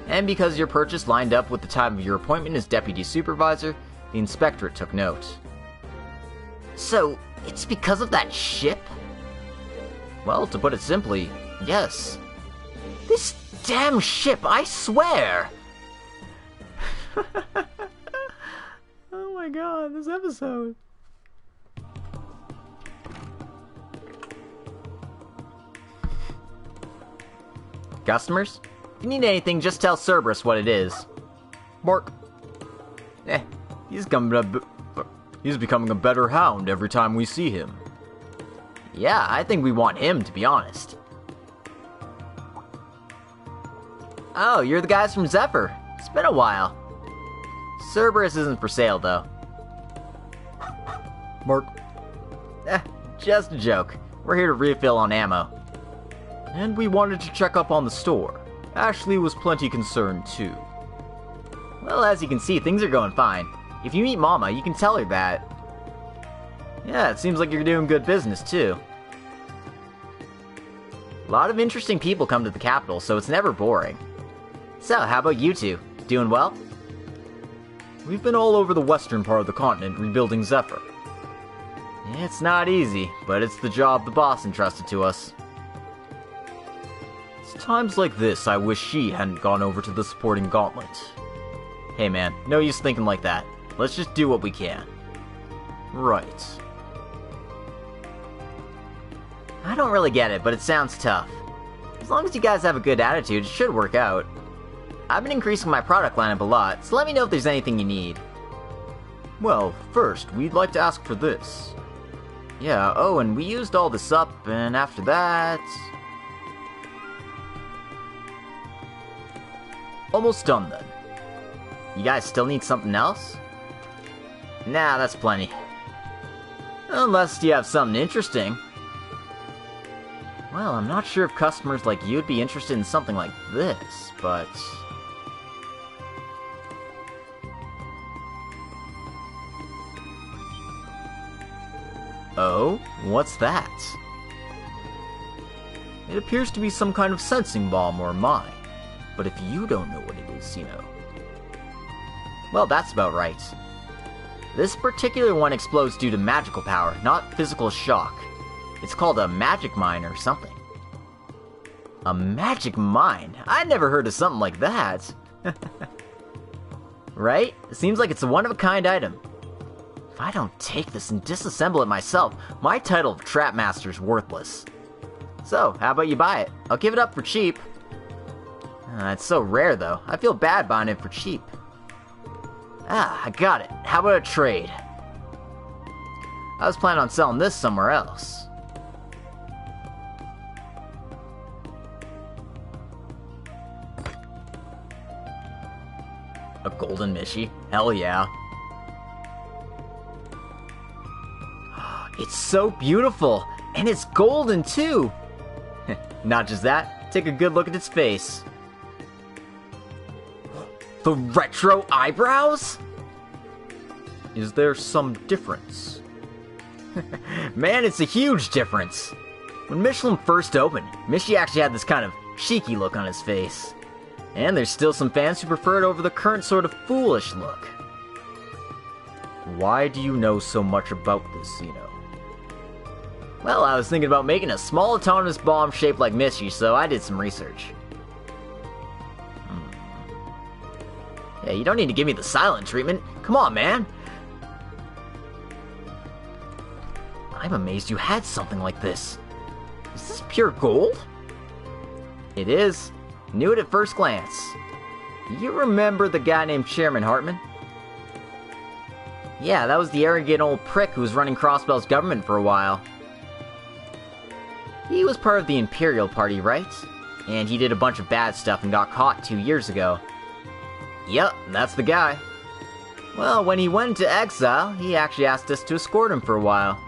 And because your purchase lined up with the time of your appointment as Deputy Supervisor, the Inspectorate took note. So, it's because of that ship? Well, to put it simply, yes. This damn ship, I swear! Oh my god, this episode. Customers? If you need anything, just tell Cerberus what it is. Mark. He's becoming a better hound every time we see him. Yeah, I think we want him, to be honest. Oh, you're the guys from Zephyr. It's been a while. Cerberus isn't for sale, though. Mark. Just a joke. We're here to refill on ammo. And we wanted to check up on the store. Ashley was plenty concerned, too. Well, as you can see, things are going fine. If you meet Mama, you can tell her that. Yeah, it seems like you're doing good business, too. A lot of interesting people come to the capital, so it's never boring. So, how about you two? Doing well? We've been all over the western part of the continent rebuilding Zephyr. It's not easy, but it's the job the boss entrusted to us. It's times like this I wish she hadn't gone over to the supporting gauntlet. Hey man, no use thinking like that. Let's just do what we can. Right. I don't really get it, but it sounds tough. As long as you guys have a good attitude, it should work out. I've been increasing my product lineup a lot, so let me know if there's anything you need. Well, first, we'd like to ask for this. Yeah, oh, and we used all this up, and after that... Almost done, then. You guys still need something else? Nah, that's plenty. Unless you have something interesting. Well, I'm not sure if customers like you would be interested in something like this, but... Oh? What's that? It appears to be some kind of sensing bomb or mine. But if you don't know what it is, you know. Well, that's about right. This particular one explodes due to magical power, not physical shock. It's called a magic mine or something. A magic mine? I never heard of something like that. Right? It seems like it's a one-of-a-kind item. If I don't take this and disassemble it myself, my title of Trap Master's worthless. So, how about you buy it? I'll give it up for cheap. It's so rare, though. I feel bad buying it for cheap. I got it. How about a trade? I was planning on selling this somewhere else. A golden Mishi? Hell yeah. It's so beautiful! And it's golden, too! Not just that, take a good look at its face. The retro eyebrows? Is there some difference? Man, it's a huge difference! When Michelin first opened, Mishi actually had this kind of cheeky look on his face. And there's still some fans who prefer it over the current sort of foolish look. Why do you know so much about this, Zeno? Well, I was thinking about making a small autonomous bomb shaped like Mishi, so I did some research. Yeah, you don't need to give me the silent treatment. Come on, man. I'm amazed you had something like this. Is this pure gold? It is. Knew it at first glance. You remember the guy named Chairman Hartman? Yeah, that was the arrogant old prick who was running Crossbell's government for a while. He was part of the Imperial Party, right? And he did a bunch of bad stuff and got caught 2 years ago. Yep, that's the guy. Well, when he went into exile, he actually asked us to escort him for a while.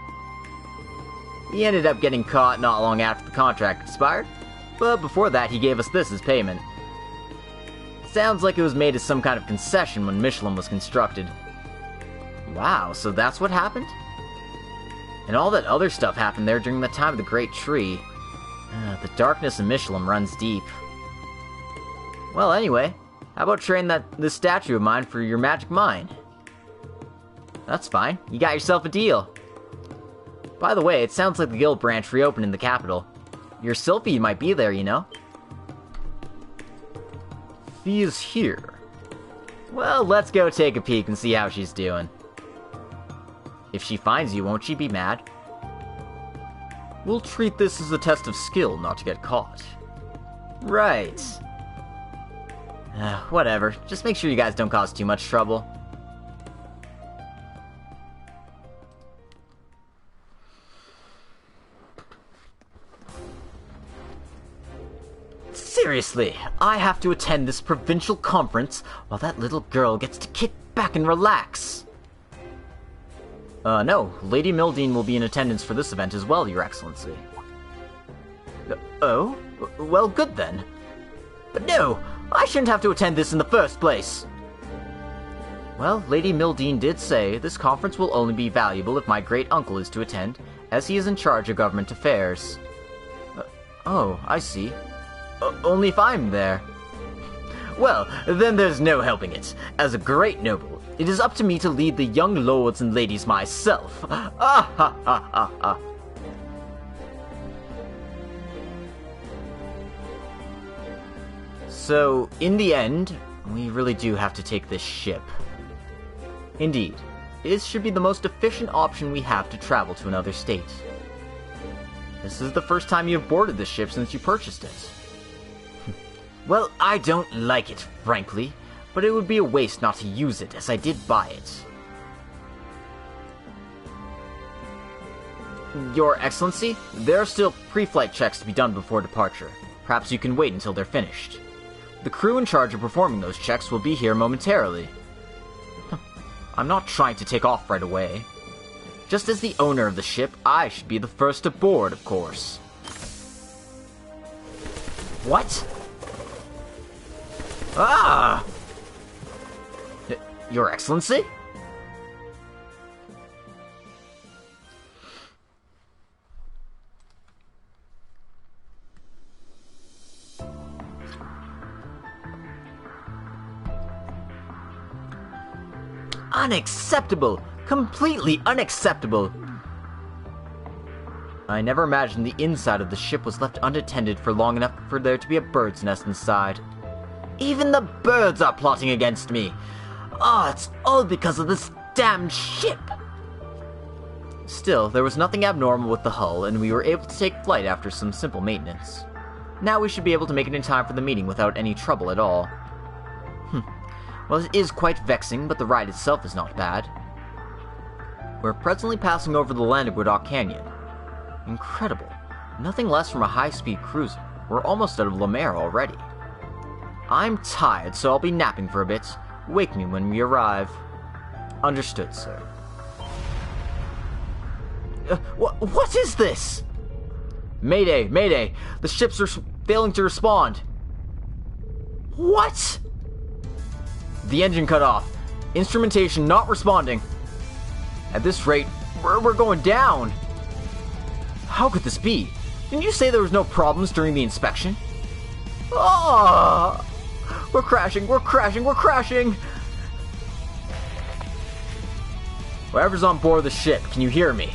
He ended up getting caught not long after the contract expired, but before that he gave us this as payment. Sounds like it was made as some kind of concession when Michelin was constructed. Wow, so that's what happened? And all that other stuff happened there during the time of the Great Tree. The darkness of Michelin runs deep. Well, anyway, how about trading this statue of mine for your magic mine? That's fine. You got yourself a deal. By the way, it sounds like the guild branch reopened in the capital. Your Sylphie might be there, you know? Fee is here. Well, let's go take a peek and see how she's doing. If she finds you, won't she be mad? We'll treat this as a test of skill, not to get caught. Right. Whatever. Just make sure you guys don't cause too much trouble. Seriously, I have to attend this provincial conference while that little girl gets to kick back and relax. No. Lady Mildine will be in attendance for this event as well, Your Excellency. Oh? Well, good then. But no! I shouldn't have to attend this in the first place! Well, Lady Mildine did say this conference will only be valuable if my great-uncle is to attend, as he is in charge of government affairs. Oh, I see. Only if I'm there. Well, then there's no helping it. As a great noble, it is up to me to lead the young lords and ladies myself. Ah ha ha ha ha. So, in the end, we really do have to take this ship. Indeed, this should be the most efficient option we have to travel to another state. This is the first time you've boarded this ship since you purchased it. Well, I don't like it, frankly, but it would be a waste not to use it, as I did buy it. Your Excellency, there are still pre-flight checks to be done before departure. Perhaps you can wait until they're finished. The crew in charge of performing those checks will be here momentarily. I'm not trying to take off right away. Just as the owner of the ship, I should be the first aboard, of course. What? Ah! Your Excellency? Unacceptable! Completely unacceptable! I never imagined the inside of the ship was left unattended for long enough for there to be a bird's nest inside. Even the birds are plotting against me! Ah, it's all because of this damned ship! Still, there was nothing abnormal with the hull, and we were able to take flight after some simple maintenance. Now we should be able to make it in time for the meeting without any trouble at all. Well, it is quite vexing, but the ride itself is not bad. We're presently passing over the Landagudoc Canyon. Incredible. Nothing less from a high-speed cruiser. We're almost out of Lemaire already. I'm tired, so I'll be napping for a bit. Wake me when we arrive. Understood, sir. What is this? Mayday, mayday! The ships are failing to respond. What? The engine cut off. Instrumentation not responding. At this rate, we're going down. How could this be? Didn't you say there was no problems during the inspection? Ah! We're crashing, we're crashing, we're crashing! Whoever's on board the ship, can you hear me?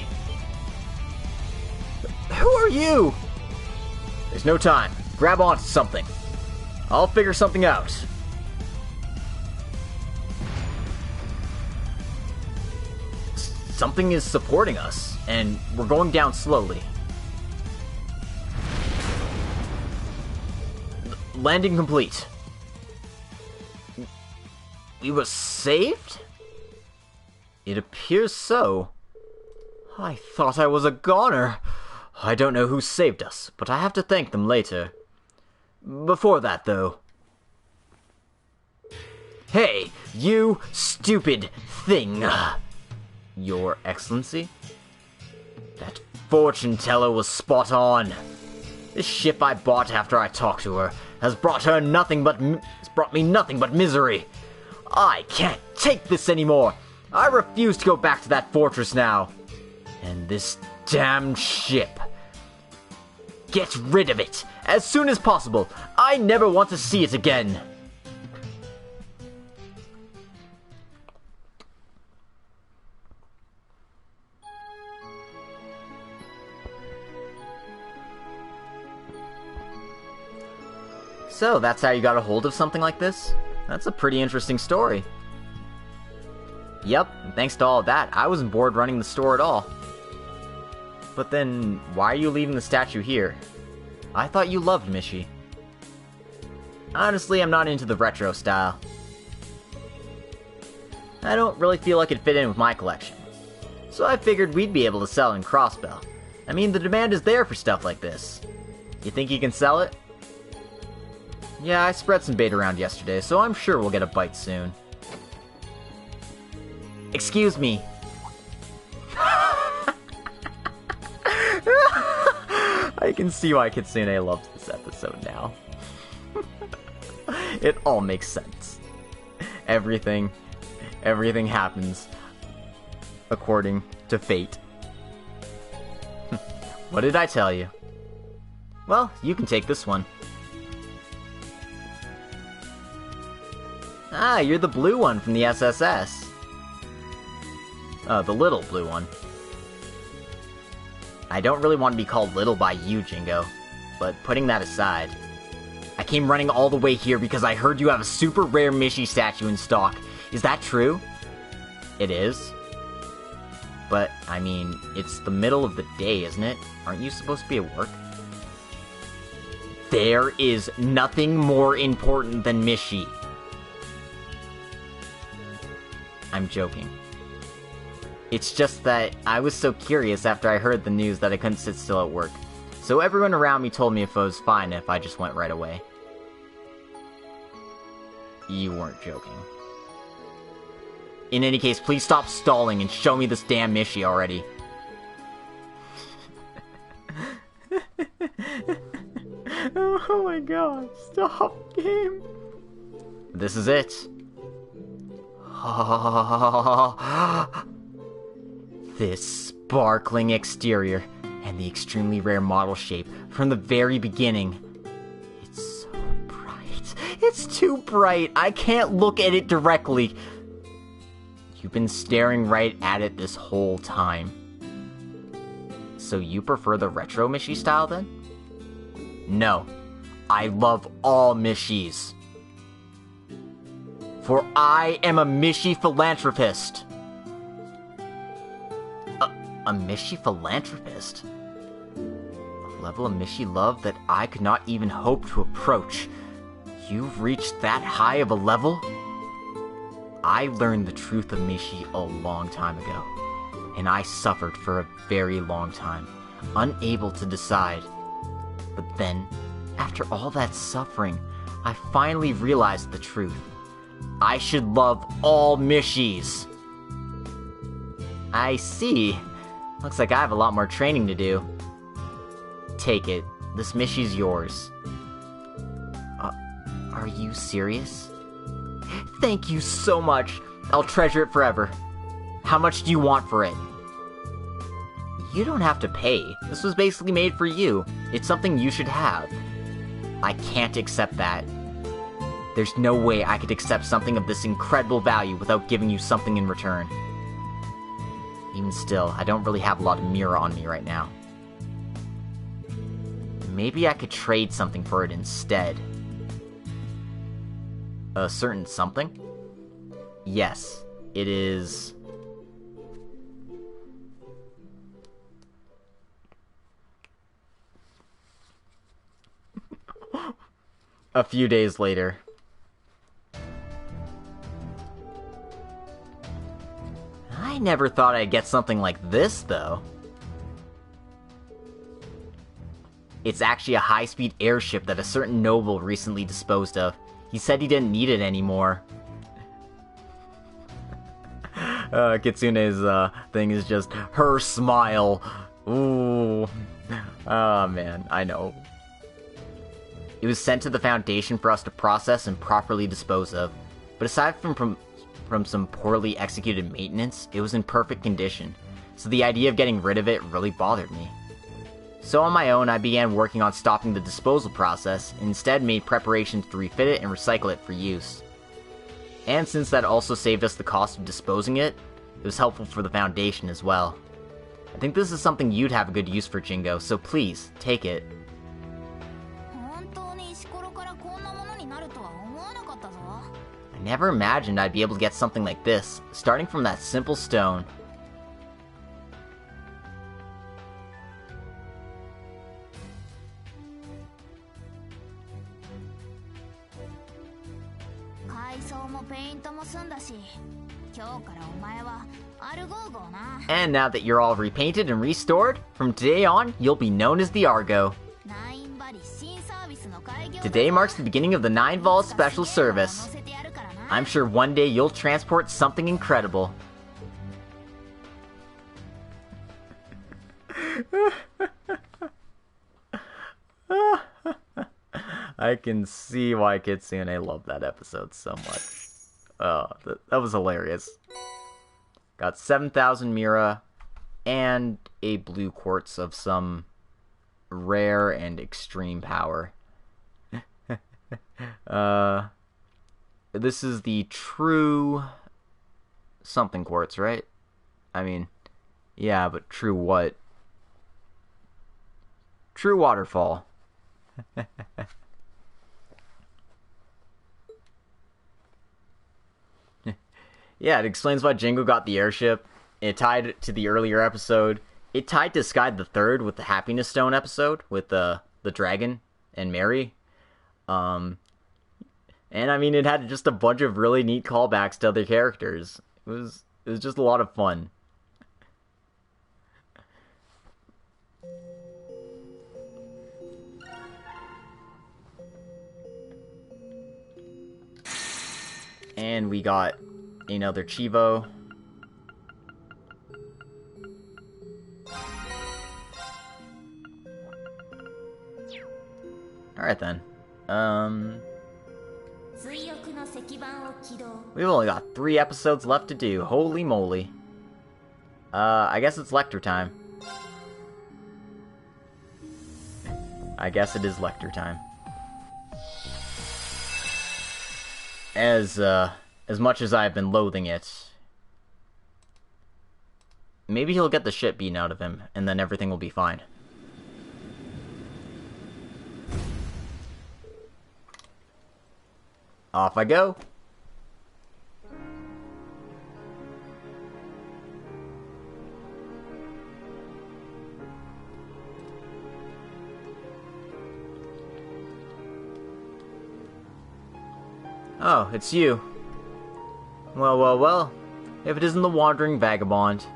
Who are you? There's no time. Grab onto something. I'll figure something out. Something is supporting us, and we're going down slowly. Landing complete. We were saved? It appears so. I thought I was a goner. I don't know who saved us, but I have to thank them later. Before that, though. Hey, you stupid thing! Your Excellency? That fortune teller was spot on. This ship I bought after I talked to her has brought me nothing but misery. I can't take this anymore. I refuse to go back to that fortress now. And this damned ship. Get rid of it as soon as possible. I never want to see it again. So, that's how you got a hold of something like this? That's a pretty interesting story. Yep, and thanks to all of that, I wasn't bored running the store at all. But then, why are you leaving the statue here? I thought you loved Mishi. Honestly, I'm not into the retro style. I don't really feel like it fit in with my collection. So I figured we'd be able to sell it in Crossbell. I mean, the demand is there for stuff like this. You think you can sell it? Yeah, I spread some bait around yesterday, so I'm sure we'll get a bite soon. Excuse me. I can see why Kitsune loves this episode now. It all makes sense. Everything happens according to fate. What did I tell you? Well, you can take this one. Ah, you're the blue one from the SSS. The little blue one. I don't really want to be called little by you, Jingo, but putting that aside, I came running all the way here because I heard you have a super rare Mishi statue in stock. Is that true? It is. But, I mean, it's the middle of the day, isn't it? Aren't you supposed to be at work? There is nothing more important than Mishi. I'm joking. It's just that I was so curious after I heard the news that I couldn't sit still at work. So everyone around me told me if it was fine if I just went right away. You weren't joking. In any case, please stop stalling and show me this damn Mishi already. Oh my god, stop, game. This is it. This sparkling exterior and the extremely rare model shape from the very beginning. It's so bright. It's too bright. I can't look at it directly. You've been staring right at it this whole time. So you prefer the retro Mishi style then? No. I love all Mishis. For I am a Mishi philanthropist. A Mishi philanthropist? A level of Mishi love that I could not even hope to approach. You've reached that high of a level? I learned the truth of Mishi a long time ago, and I suffered for a very long time, unable to decide. But then, after all that suffering, I finally realized the truth. I should love all Mishis. I see. Looks like I have a lot more training to do. Take it. This Mishi's yours. Are you serious? Thank you so much. I'll treasure it forever. How much do you want for it? You don't have to pay. This was basically made for you. It's something you should have. I can't accept that. There's no way I could accept something of this incredible value without giving you something in return. Even still, I don't really have a lot of Mira on me right now. Maybe I could trade something for it instead. A certain something? Yes, it is... A few days later. I never thought I'd get something like this, though. It's actually a high-speed airship that a certain noble recently disposed of. He said he didn't need it anymore. Kitsune's thing is just her smile. Ooh. Oh, man, I know. It was sent to the Foundation for us to process and properly dispose of. But aside from some poorly executed maintenance, it was in perfect condition. So the idea of getting rid of it really bothered me. So on my own, I began working on stopping the disposal process, and instead made preparations to refit it and recycle it for use. And since that also saved us the cost of disposing it, it was helpful for the Foundation as well. I think this is something you'd have a good use for, Jingo, so please, take it. Never imagined I'd be able to get something like this, starting from that simple stone. And now that you're all repainted and restored, from today on, you'll be known as the Argo. Today marks the beginning of the 9 Vols Special Service. I'm sure one day you'll transport something incredible. I can see why Kitsune loved that episode so much. Oh, that was hilarious. Got 7,000 Mira and a blue quartz of some rare and extreme power. This is the true something quartz, right? I mean, yeah, but true what? True waterfall. Yeah, it explains why Jingo got the airship. It tied to the earlier episode. It tied to Sky the Third with the Happiness Stone episode with the dragon and Mary. And I mean, it had just a bunch of really neat callbacks to other characters. It was just a lot of fun. And we got another Chivo. Alright then. We've only got 3 episodes left to do. Holy moly. I guess it's lecture time. I guess it is lecture time. As much as I've been loathing it, maybe he'll get the shit beaten out of him, and then everything will be fine. Off I go. Oh, it's you. Well, if it isn't the wandering vagabond.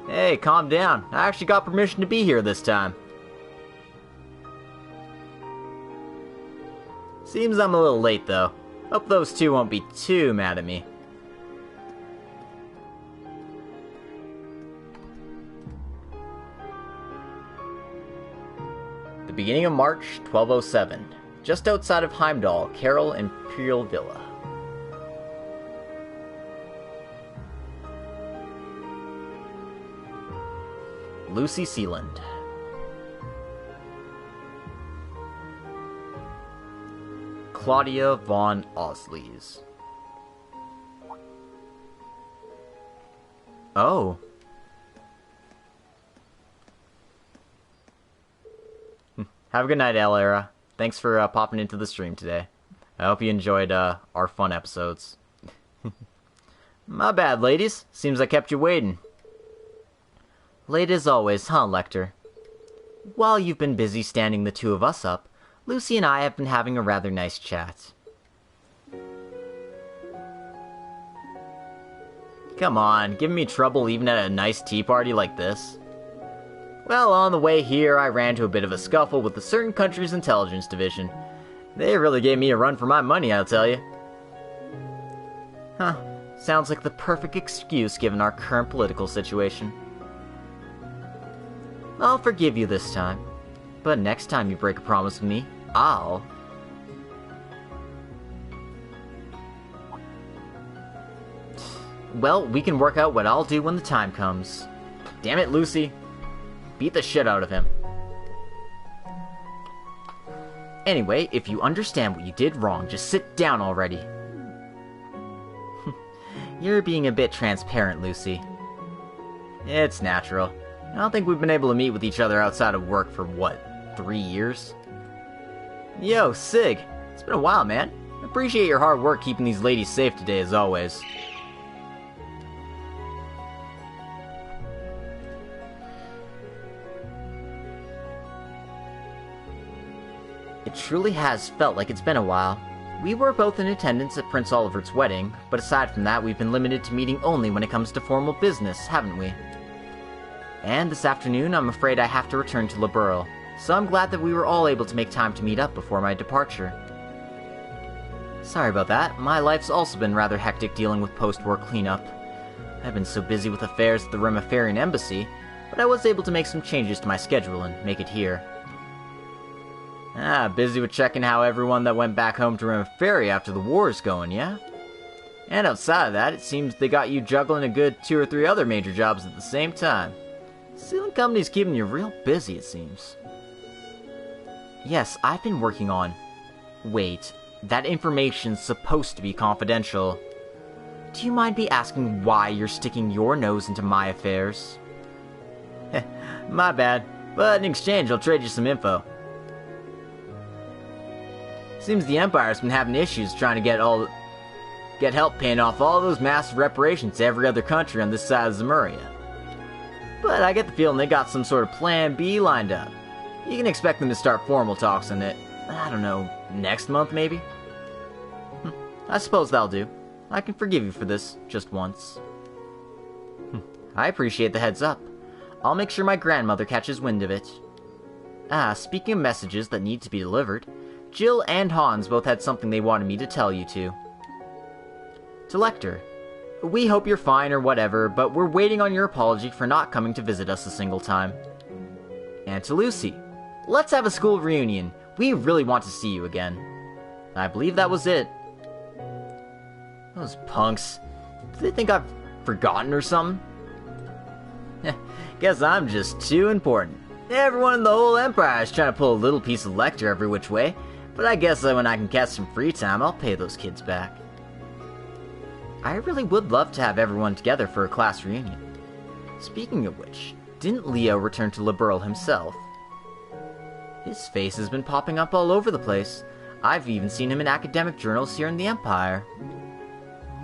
Hey, calm down. I actually got permission to be here this time. Seems I'm a little late, though. Hope those two won't be too mad at me. The beginning of March, 1207. Just outside of Heimdall, Carol Imperial Villa. Lucy Sealand. Claudia von Osleys. Oh. Have a good night, Alara. Thanks for popping into the stream today. I hope you enjoyed our fun episodes. My bad, ladies. Seems I kept you waiting. Late as always, huh, Lecter? While you've been busy standing the two of us up, Lucy and I have been having a rather nice chat. Come on, giving me trouble even at a nice tea party like this? Well, on the way here, I ran into a bit of a scuffle with a certain country's intelligence division. They really gave me a run for my money, I'll tell you. Huh, sounds like the perfect excuse given our current political situation. I'll forgive you this time, but next time you break a promise with me, I'll... Well, we can work out what I'll do when the time comes. Damn it, Lucy. Beat the shit out of him. Anyway, if you understand what you did wrong, just sit down already. You're being a bit transparent, Lucy. It's natural. I don't think we've been able to meet with each other outside of work for, what, 3 years? Yo, Sig. It's been a while, man. Appreciate your hard work keeping these ladies safe today as always. It truly has felt like it's been a while. We were both in attendance at Prince Olivert's wedding, but aside from that, we've been limited to meeting only when it comes to formal business, haven't we? And this afternoon, I'm afraid I have to return to Liberl, so I'm glad that we were all able to make time to meet up before my departure. Sorry about that, my life's also been rather hectic dealing with post-war cleanup. I've been so busy with affairs at the Rimifarian Embassy, but I was able to make some changes to my schedule and make it here. Busy with checking how everyone that went back home to Rimifari after the war is going, yeah? And outside of that, it seems they got you juggling a good 2 or 3 other major jobs at the same time. Sealing company's keeping you real busy, it seems. Yes, I've been working on... Wait, that information's supposed to be confidential. Do you mind me asking why you're sticking your nose into my affairs? My bad, but in exchange I'll trade you some info. Seems the Empire's been having issues trying to get help paying off all those massive reparations to every other country on this side of Zemuria. But I get the feeling they got some sort of plan B lined up. You can expect them to start formal talks on it, I don't know, next month maybe? I suppose that'll do. I can forgive you for this, just once. I appreciate the heads up. I'll make sure my grandmother catches wind of it. Speaking of messages that need to be delivered, Jill and Hans both had something they wanted me to tell you two. To Lecter, we hope you're fine or whatever, but we're waiting on your apology for not coming to visit us a single time. And to Lucy, let's have a school reunion. We really want to see you again. I believe that was it. Those punks. Do they think I've forgotten or something? Guess I'm just too important. Everyone in the whole Empire is trying to pull a little piece of Lecter every which way, but I guess that when I can catch some free time, I'll pay those kids back. I really would love to have everyone together for a class reunion. Speaking of which, didn't Leo return to Liberl himself? His face has been popping up all over the place. I've even seen him in academic journals here in the Empire.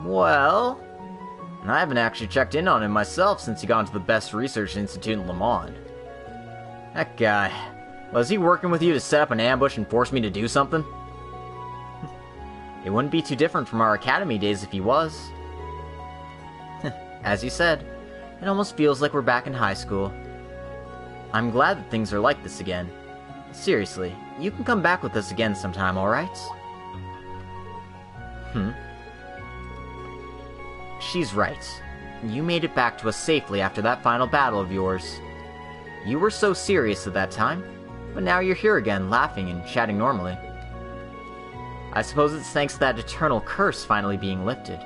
Well, I haven't actually checked in on him myself since he got into the best research institute in Le Mans. That guy, was he working with you to set up an ambush and force me to do something? It wouldn't be too different from our academy days if he was. As you said, it almost feels like we're back in high school. I'm glad that things are like this again. Seriously, you can come back with us again sometime, alright? She's right. You made it back to us safely after that final battle of yours. You were so serious at that time, but now you're here again, laughing and chatting normally. I suppose it's thanks to that eternal curse finally being lifted.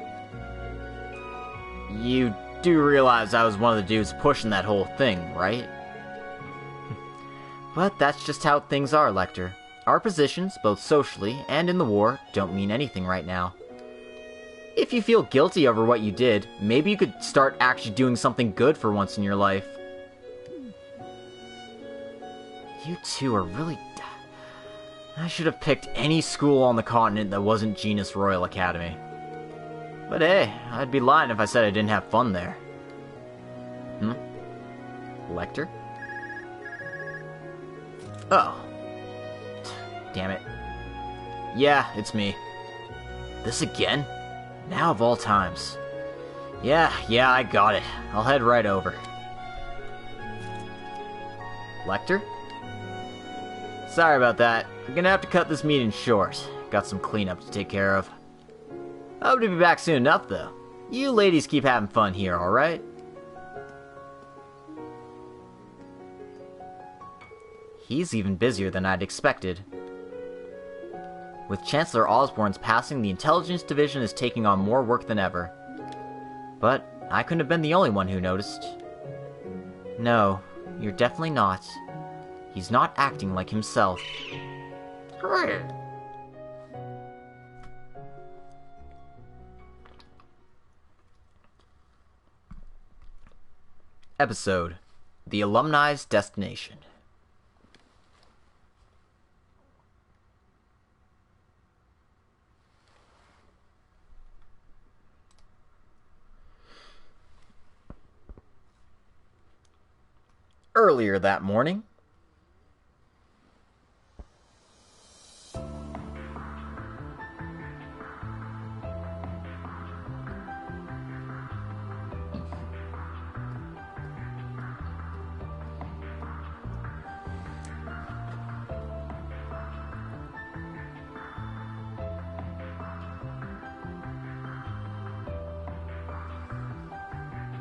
You do realize I was one of the dudes pushing that whole thing, right? But that's just how things are, Lecter. Our positions, both socially and in the war, don't mean anything right now. If you feel guilty over what you did, maybe you could start actually doing something good for once in your life. You two are really... I should have picked any school on the continent that wasn't Genus Royal Academy. But hey, I'd be lying if I said I didn't have fun there. Lecter? Oh. Damn it. Yeah, it's me. This again? Now of all times. Yeah, I got it. I'll head right over. Lecter? Sorry about that. I'm gonna have to cut this meeting short. Got some cleanup to take care of. Hope to be back soon enough, though. You ladies keep having fun here, alright? He's even busier than I'd expected. With Chancellor Osborne's passing, the Intelligence Division is taking on more work than ever. But I couldn't have been the only one who noticed. No, you're definitely not. He's not acting like himself. Episode: The Alumni's Destination. earlier that morning.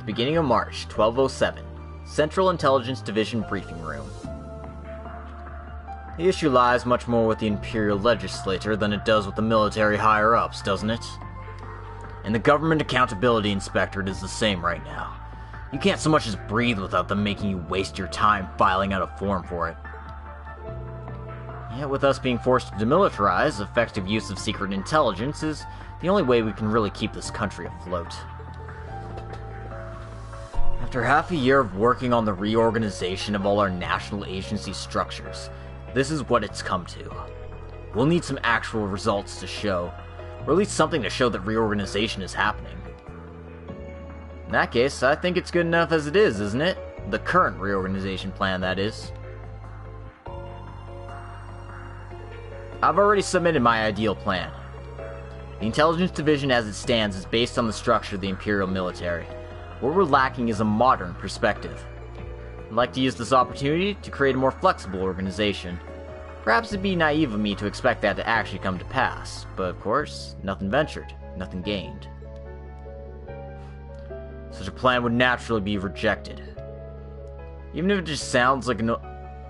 Beginning of March, 1207. Central Intelligence Division Briefing Room. The issue lies much more with the Imperial Legislature than it does with the military higher-ups, doesn't it? And the Government Accountability Inspectorate is the same right now. You can't so much as breathe without them making you waste your time filing out a form for it. Yet with us being forced to demilitarize, effective use of secret intelligence is the only way we can really keep this country afloat. After half a year of working on the reorganization of all our national agency structures, this is what it's come to. We'll need some actual results to show, or at least something to show that reorganization is happening. In that case, I think it's good enough as it is, isn't it? The current reorganization plan, that is. I've already submitted my ideal plan. The Intelligence Division as it stands is based on the structure of the Imperial military. What we're lacking is a modern perspective. I'd like to use this opportunity to create a more flexible organization. Perhaps it'd be naive of me to expect that to actually come to pass, but of course, nothing ventured, nothing gained. Such a plan would naturally be rejected. Even if it just sounds like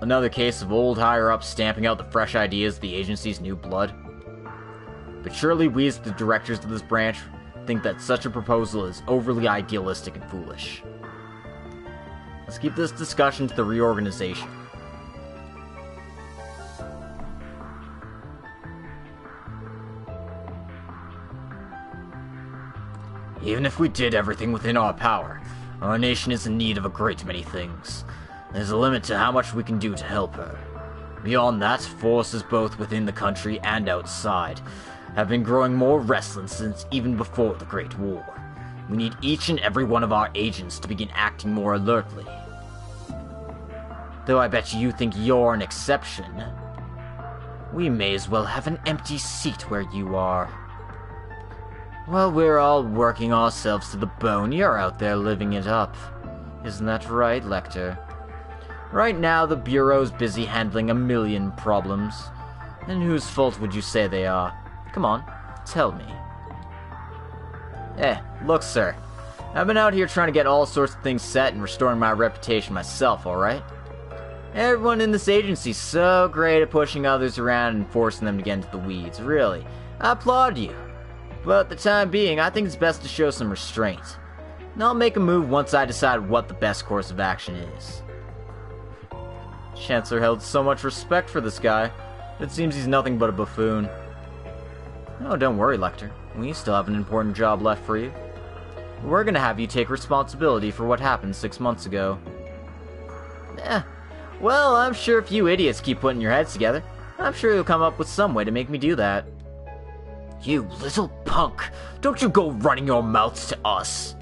another case of old higher-ups stamping out the fresh ideas of the agency's new blood. But surely we as the directors of this branch think that such a proposal is overly idealistic and foolish. Let's keep this discussion to the reorganization. Even if we did everything within our power, our nation is in need of a great many things. There's a limit to how much we can do to help her. Beyond that, forces both within the country and outside have been growing more restless since even before the Great War. We need each and every one of our agents to begin acting more alertly. Though I bet you think you're an exception. We may as well have an empty seat where you are. Well, we're all working ourselves to the bone. You're out there living it up. Isn't that right, Lecter? Right now, the Bureau's busy handling a million problems. And whose fault would you say they are? Come on, tell me. Look, sir. I've been out here trying to get all sorts of things set and restoring my reputation myself, alright? Everyone in this agency's so great at pushing others around and forcing them to get into the weeds, really. I applaud you. But at the time being, I think it's best to show some restraint. And I'll make a move once I decide what the best course of action is. Chancellor held so much respect for this guy. It seems he's nothing but a buffoon. Oh, don't worry, Lecter. We still have an important job left for you. We're gonna have you take responsibility for what happened 6 months ago. Well, I'm sure if you idiots keep putting your heads together, I'm sure you'll come up with some way to make me do that. You little punk! Don't you go running your mouths to us!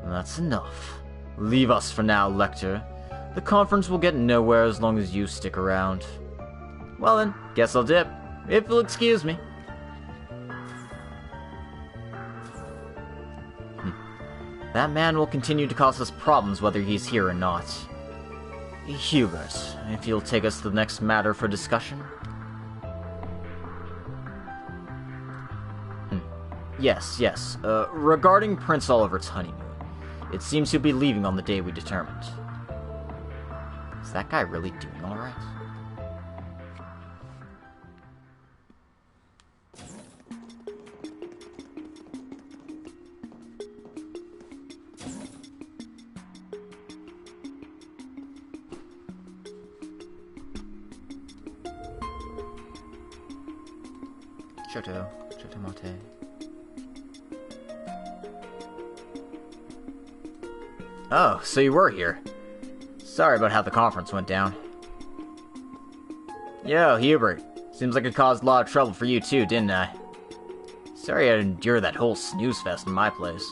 That's enough. Leave us for now, Lecter. The conference will get nowhere as long as you stick around. Well then, guess I'll dip. If you'll excuse me. That man will continue to cause us problems whether he's here or not. Hubert, if you'll take us to the next matter for discussion. Yes. Regarding Prince Oliver's honeymoon, it seems he'll be leaving on the day we determined. Is that guy really doing alright? Choto Mate. Oh, so you were here. Sorry about how the conference went down. Yo, Hubert. Seems like it caused a lot of trouble for you too, didn't I? Sorry I had to endure that whole snooze fest in my place.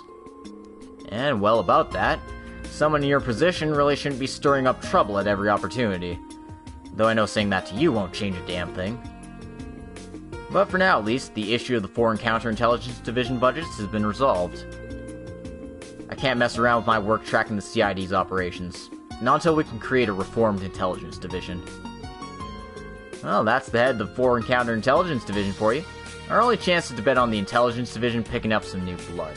And well, about that, Someone in your position really shouldn't be stirring up trouble at every opportunity. Though I know saying that to you won't change a damn thing. But for now, at least, the issue of the Foreign Counterintelligence Division budgets has been resolved. I can't mess around with my work tracking the CID's operations, not until we can create a reformed intelligence division. Well, that's the head of the Foreign Counterintelligence Division for you. Our only chance is to bet on the Intelligence Division picking up some new blood.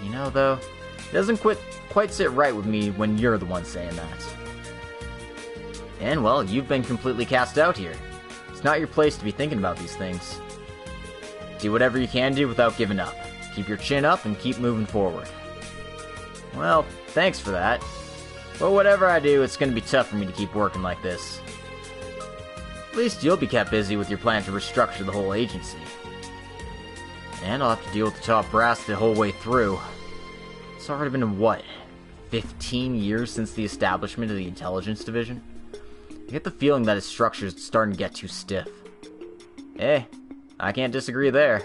You know, though, it doesn't quite sit right with me when you're the one saying that. And, well, you've been completely cast out here. It's not your place to be thinking about these things. Do whatever you can do without giving up. Keep your chin up and keep moving forward. Well, thanks for that. But whatever I do, it's going to be tough for me to keep working like this. At least you'll be kept busy with your plan to restructure the whole agency. And I'll have to deal with the top brass the whole way through. It's already been, what, 15 years since the establishment of the Intelligence Division? I get the feeling that its structure is starting to get too stiff. Hey, I can't disagree there.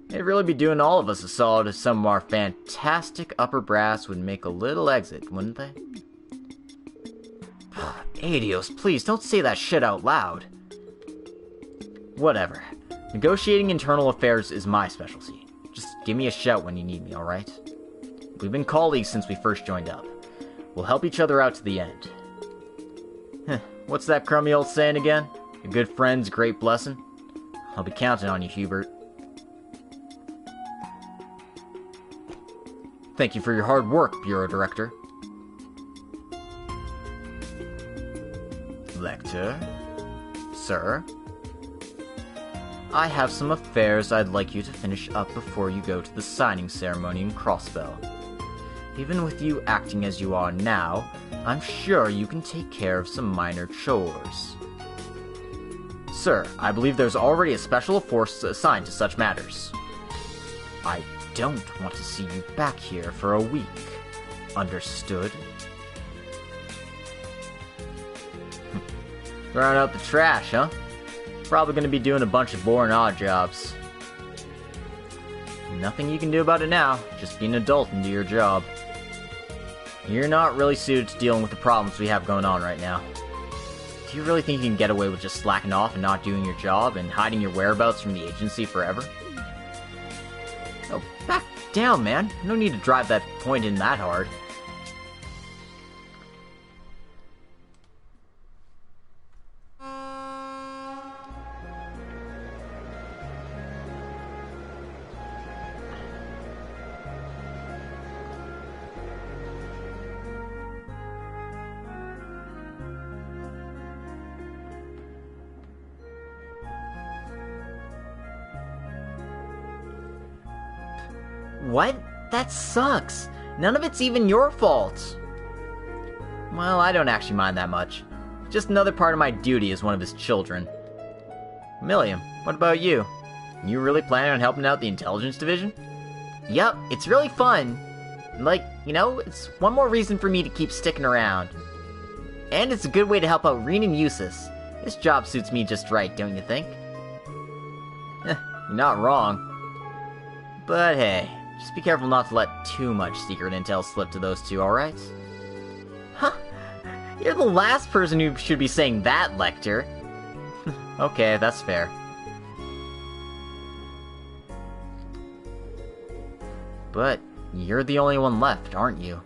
It'd really be doing all of us a solid if some of our fantastic upper brass would make a little exit, wouldn't they? Adios, please don't say that shit out loud. Whatever. Negotiating internal affairs is my specialty. Just give me a shout when you need me, alright? We've been colleagues since we first joined up. We'll help each other out to the end. What's that crummy old saying again? A good friend's a great blessing? I'll be counting on you, Hubert. Thank you for your hard work, Bureau Director. Lecter? Sir? I have some affairs I'd like you to finish up before you go to the signing ceremony in Crossbell. Even with you acting as you are now, I'm sure you can take care of some minor chores. Sir, I believe there's already a special force assigned to such matters. I don't want to see you back here for a week. Understood? Throwing out the trash, huh? Probably gonna be doing a bunch of boring odd jobs. Nothing you can do about it now, just be an adult and do your job. You're not really suited to dealing with the problems we have going on right now. Do you really think you can get away with just slacking off and not doing your job and hiding your whereabouts from the agency forever? Oh, back down, man. No need to drive that point in that hard. What? That sucks. None of it's even your fault. Well, I don't actually mind that much. Just another part of my duty as one of his children. Milliam, what about you? You really planning on helping out the Intelligence Division? Yup, it's really fun. Like, you know, it's one more reason for me to keep sticking around. And it's a good way to help out Rean and Eustace. This job suits me just right, don't you think? You're not wrong. But hey, just be careful not to let too much secret intel slip to those two, alright? Huh? You're the last person who should be saying that, Lecter. Okay, that's fair. But you're the only one left, aren't you?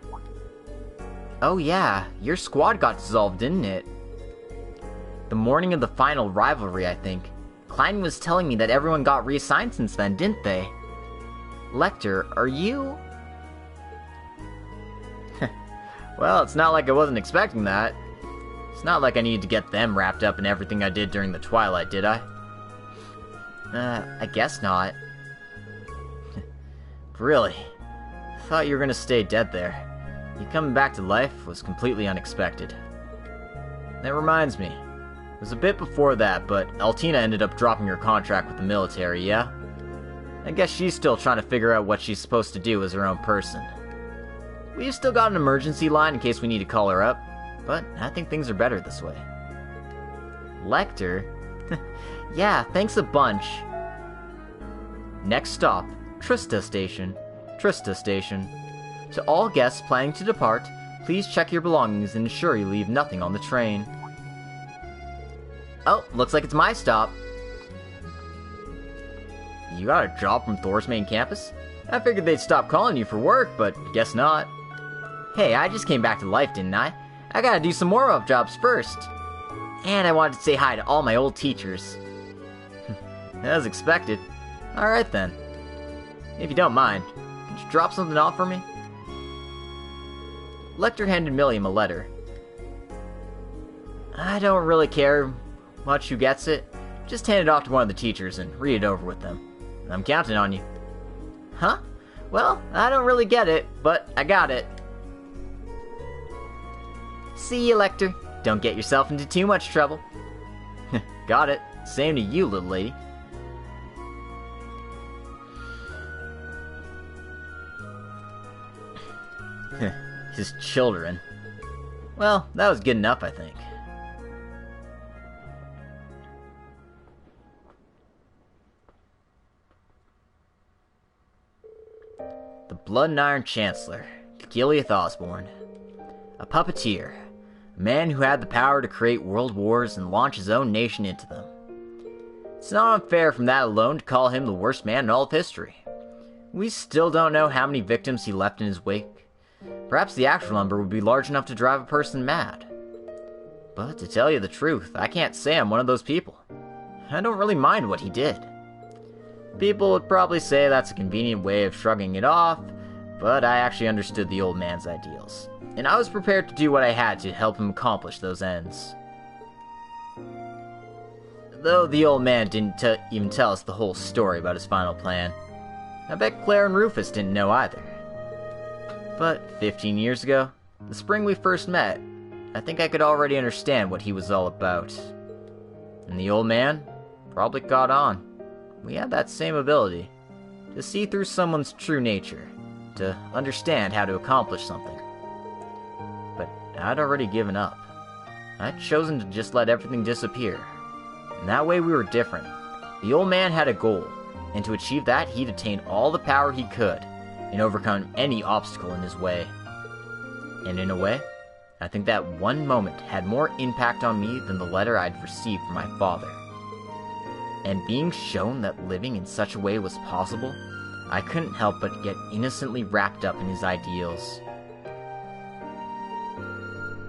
Oh yeah, your squad got dissolved, didn't it? The morning of the final rivalry, I think. Klein was telling me that everyone got reassigned since then, didn't they? Lecter, are you... Well, it's not like I wasn't expecting that. It's not like I needed to get them wrapped up in everything I did during the Twilight, did I? I guess not. Really? I thought you were gonna stay dead there. You coming back to life was completely unexpected. That reminds me. It was a bit before that, but Altina ended up dropping her contract with the military, yeah? I guess she's still trying to figure out what she's supposed to do as her own person. We've still got an emergency line in case we need to call her up, but I think things are better this way. Lecter? Yeah, thanks a bunch. Next stop, Trista Station. Trista Station. To all guests planning to depart, please check your belongings and ensure you leave nothing on the train. Oh, looks like it's my stop. You got a job from Thor's main campus? I figured they'd stop calling you for work, but guess not. Hey, I just came back to life, didn't I? I gotta do some more off-jobs first. And I wanted to say hi to all my old teachers. As expected. Alright then. If you don't mind, could you drop something off for me? Lecter handed Milliam a letter. I don't really care much who gets it. Just hand it off to one of the teachers and read it over with them. I'm counting on you. Huh? Well, I don't really get it, but I got it. See you, Lecter. Don't get yourself into too much trouble. Got it. Same to you, little lady. His children. Well, that was good enough, I think. The Blood and Iron Chancellor, Gileath Osborne. A puppeteer. A man who had the power to create world wars and launch his own nation into them. It's not unfair from that alone to call him the worst man in all of history. We still don't know how many victims he left in his wake. Perhaps the actual number would be large enough to drive a person mad. But to tell you the truth, I can't say I'm one of those people. I don't really mind what he did. People would probably say that's a convenient way of shrugging it off, but I actually understood the old man's ideals, and I was prepared to do what I had to help him accomplish those ends. Though the old man didn't even tell us the whole story about his final plan. I bet Claire and Rufus didn't know either. But 15 years ago, the spring we first met, I think I could already understand what he was all about. And the old man probably caught on. We had that same ability, to see through someone's true nature, to understand how to accomplish something. But I'd already given up. I'd chosen to just let everything disappear. And that way we were different. The old man had a goal, and to achieve that he'd attain all the power he could, and overcome any obstacle in his way. And in a way, I think that one moment had more impact on me than the letter I'd received from my father. And being shown that living in such a way was possible, I couldn't help but get innocently wrapped up in his ideals.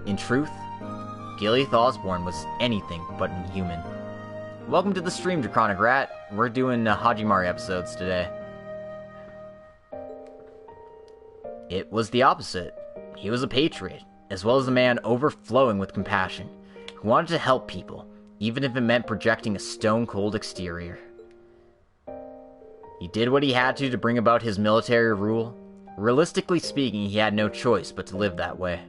In truth, Gileath Osborne was anything but inhuman. Welcome to the stream, Draconic Rat. We're doing Hajimari episodes today. It was the opposite. He was a patriot, as well as a man overflowing with compassion, who wanted to help people, even if it meant projecting a stone-cold exterior. He did what he had to bring about his military rule. Realistically speaking, he had no choice but to live that way.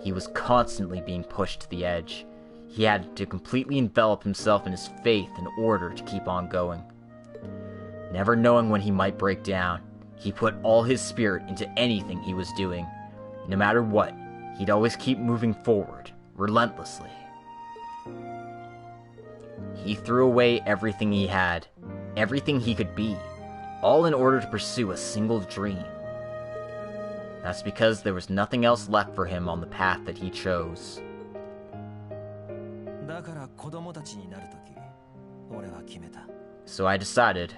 He was constantly being pushed to the edge. He had to completely envelop himself in his faith in order to keep on going. Never knowing when he might break down, he put all his spirit into anything he was doing. No matter what, he'd always keep moving forward, relentlessly. He threw away everything he had, everything he could be, all in order to pursue a single dream. That's because there was nothing else left for him on the path that he chose. So I decided,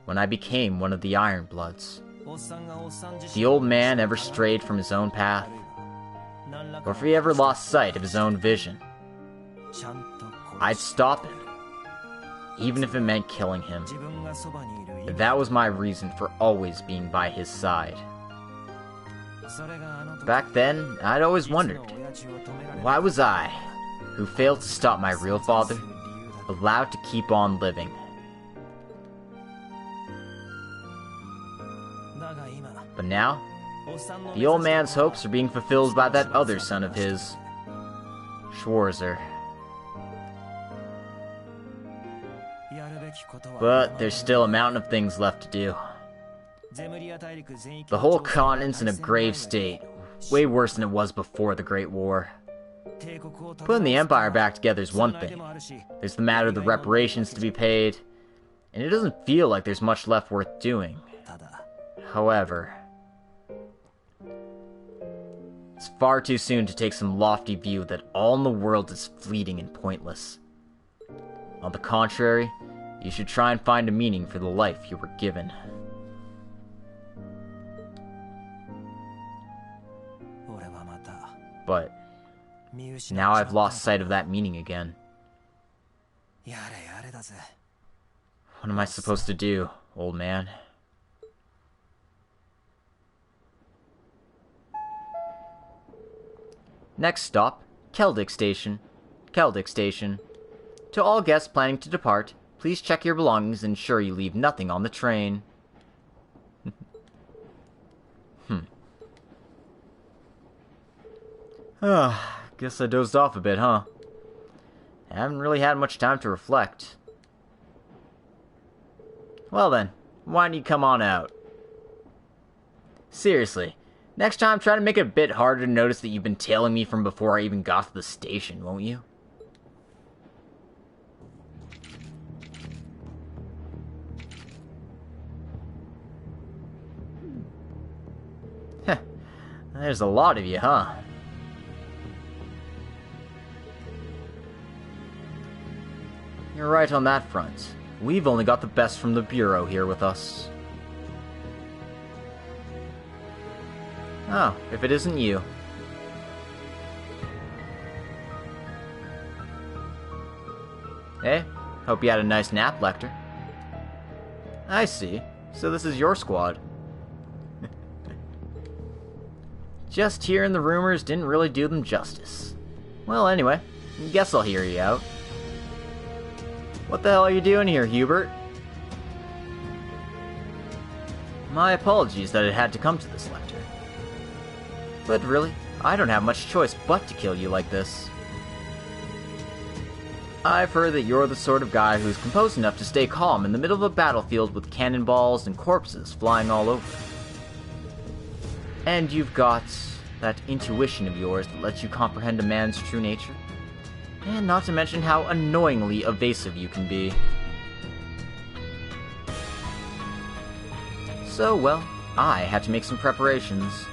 when I became one of the Iron Bloods, if the old man ever strayed from his own path, or if he ever lost sight of his own vision, I'd stop him, even if it meant killing him. That was my reason for always being by his side. Back then, I'd always wondered, why was I, who failed to stop my real father, allowed to keep on living? But now, the old man's hopes are being fulfilled by that other son of his, Schwarzer. But there's still a mountain of things left to do. The whole continent's in a grave state, way worse than it was before the Great War. Putting the Empire back together is one thing. There's the matter of the reparations to be paid, and it doesn't feel like there's much left worth doing. However, It's far too soon to take some lofty view that all in the world is fleeting and pointless. On the contrary, you should try and find a meaning for the life you were given. But now I've lost sight of that meaning again. What am I supposed to do, old man? Next stop, Keldic Station. Keldic Station. To all guests planning to depart, please check your belongings and ensure you leave nothing on the train. Guess I dozed off a bit, huh? I haven't really had much time to reflect. Well then, why don't you come on out? Seriously, next time try to make it a bit harder to notice that you've been tailing me from before I even got to the station, won't you? Heh, there's a lot of you, huh? You're right on that front. We've only got the best from the Bureau here with us. Oh, if it isn't you. Hey, hope you had a nice nap, Lecter. I see. So this is your squad. Just hearing the rumors didn't really do them justice. Well, anyway, guess I'll hear you out. What the hell are you doing here, Hubert? My apologies that it had to come to this, Lecter. But really, I don't have much choice but to kill you like this. I've heard that you're the sort of guy who's composed enough to stay calm in the middle of a battlefield with cannonballs and corpses flying all over. And you've got that intuition of yours that lets you comprehend a man's true nature. And not to mention how annoyingly evasive you can be. So, well, I had to make some preparations.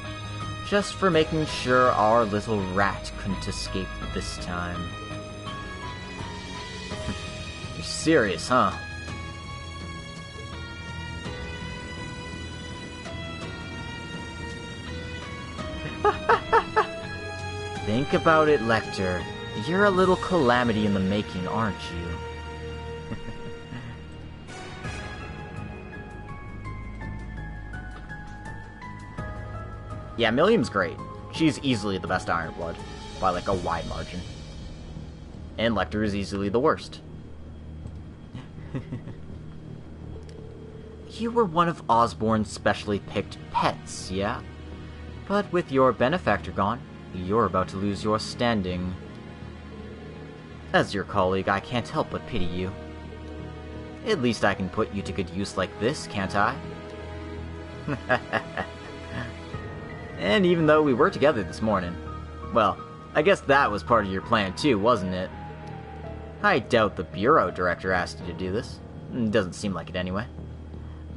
Just for making sure our little rat couldn't escape this time. You're serious, huh? Think about it, Lecter. You're a little calamity in the making, aren't you? Yeah, Milliam's great. She's easily the best Ironblood, by like a wide margin. And Lecter is easily the worst. You were one of Osborn's specially picked pets, yeah? But with your benefactor gone, you're about to lose your standing. As your colleague, I can't help but pity you. At least I can put you to good use like this, can't I? And even though we were together this morning, well, I guess that was part of your plan too, wasn't it? I doubt the Bureau Director asked you to do this. Doesn't seem like it anyway.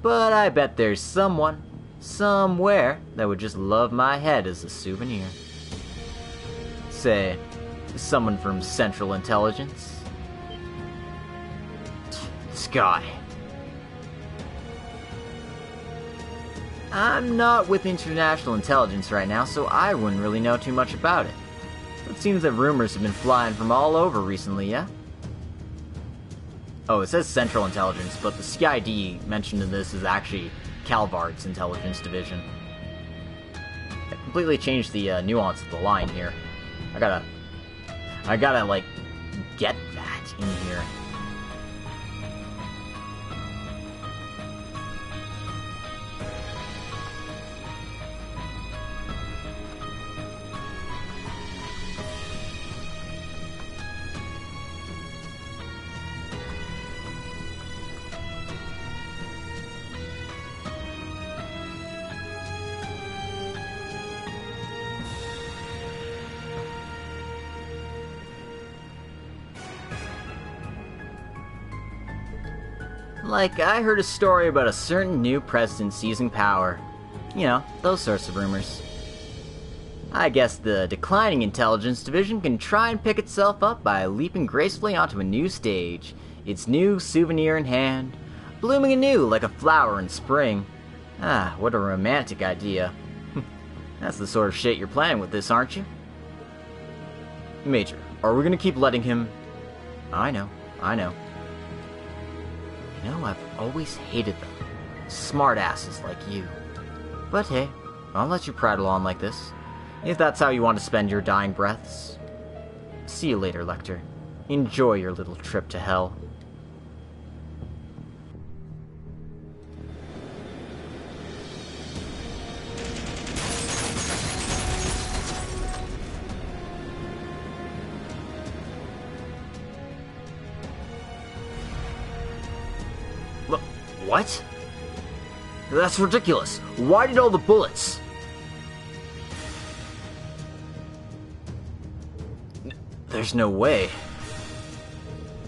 But I bet there's someone, somewhere, that would just love my head as a souvenir. Say, someone from Central Intelligence? This guy. I'm not with International Intelligence right now, so I wouldn't really know too much about it. It seems that rumors have been flying from all over recently, yeah? Oh, it says Central Intelligence, but the CID mentioned in this is actually Calvard's intelligence division. I completely changed the nuance of the line here. I gotta, like, get that in here. Like, I heard a story about a certain new president seizing power. You know, those sorts of rumors. I guess the declining intelligence division can try and pick itself up by leaping gracefully onto a new stage, its new souvenir in hand, blooming anew like a flower in spring. Ah, what a romantic idea. That's the sort of shit you're planning with this, aren't you? Major, are we gonna keep letting him... I know. You know, I've always hated them. Smart asses like you. But hey, I'll let you prattle on like this, if that's how you want to spend your dying breaths. See you later, Lecter. Enjoy your little trip to hell. What? That's ridiculous. Why did all the bullets... There's no way.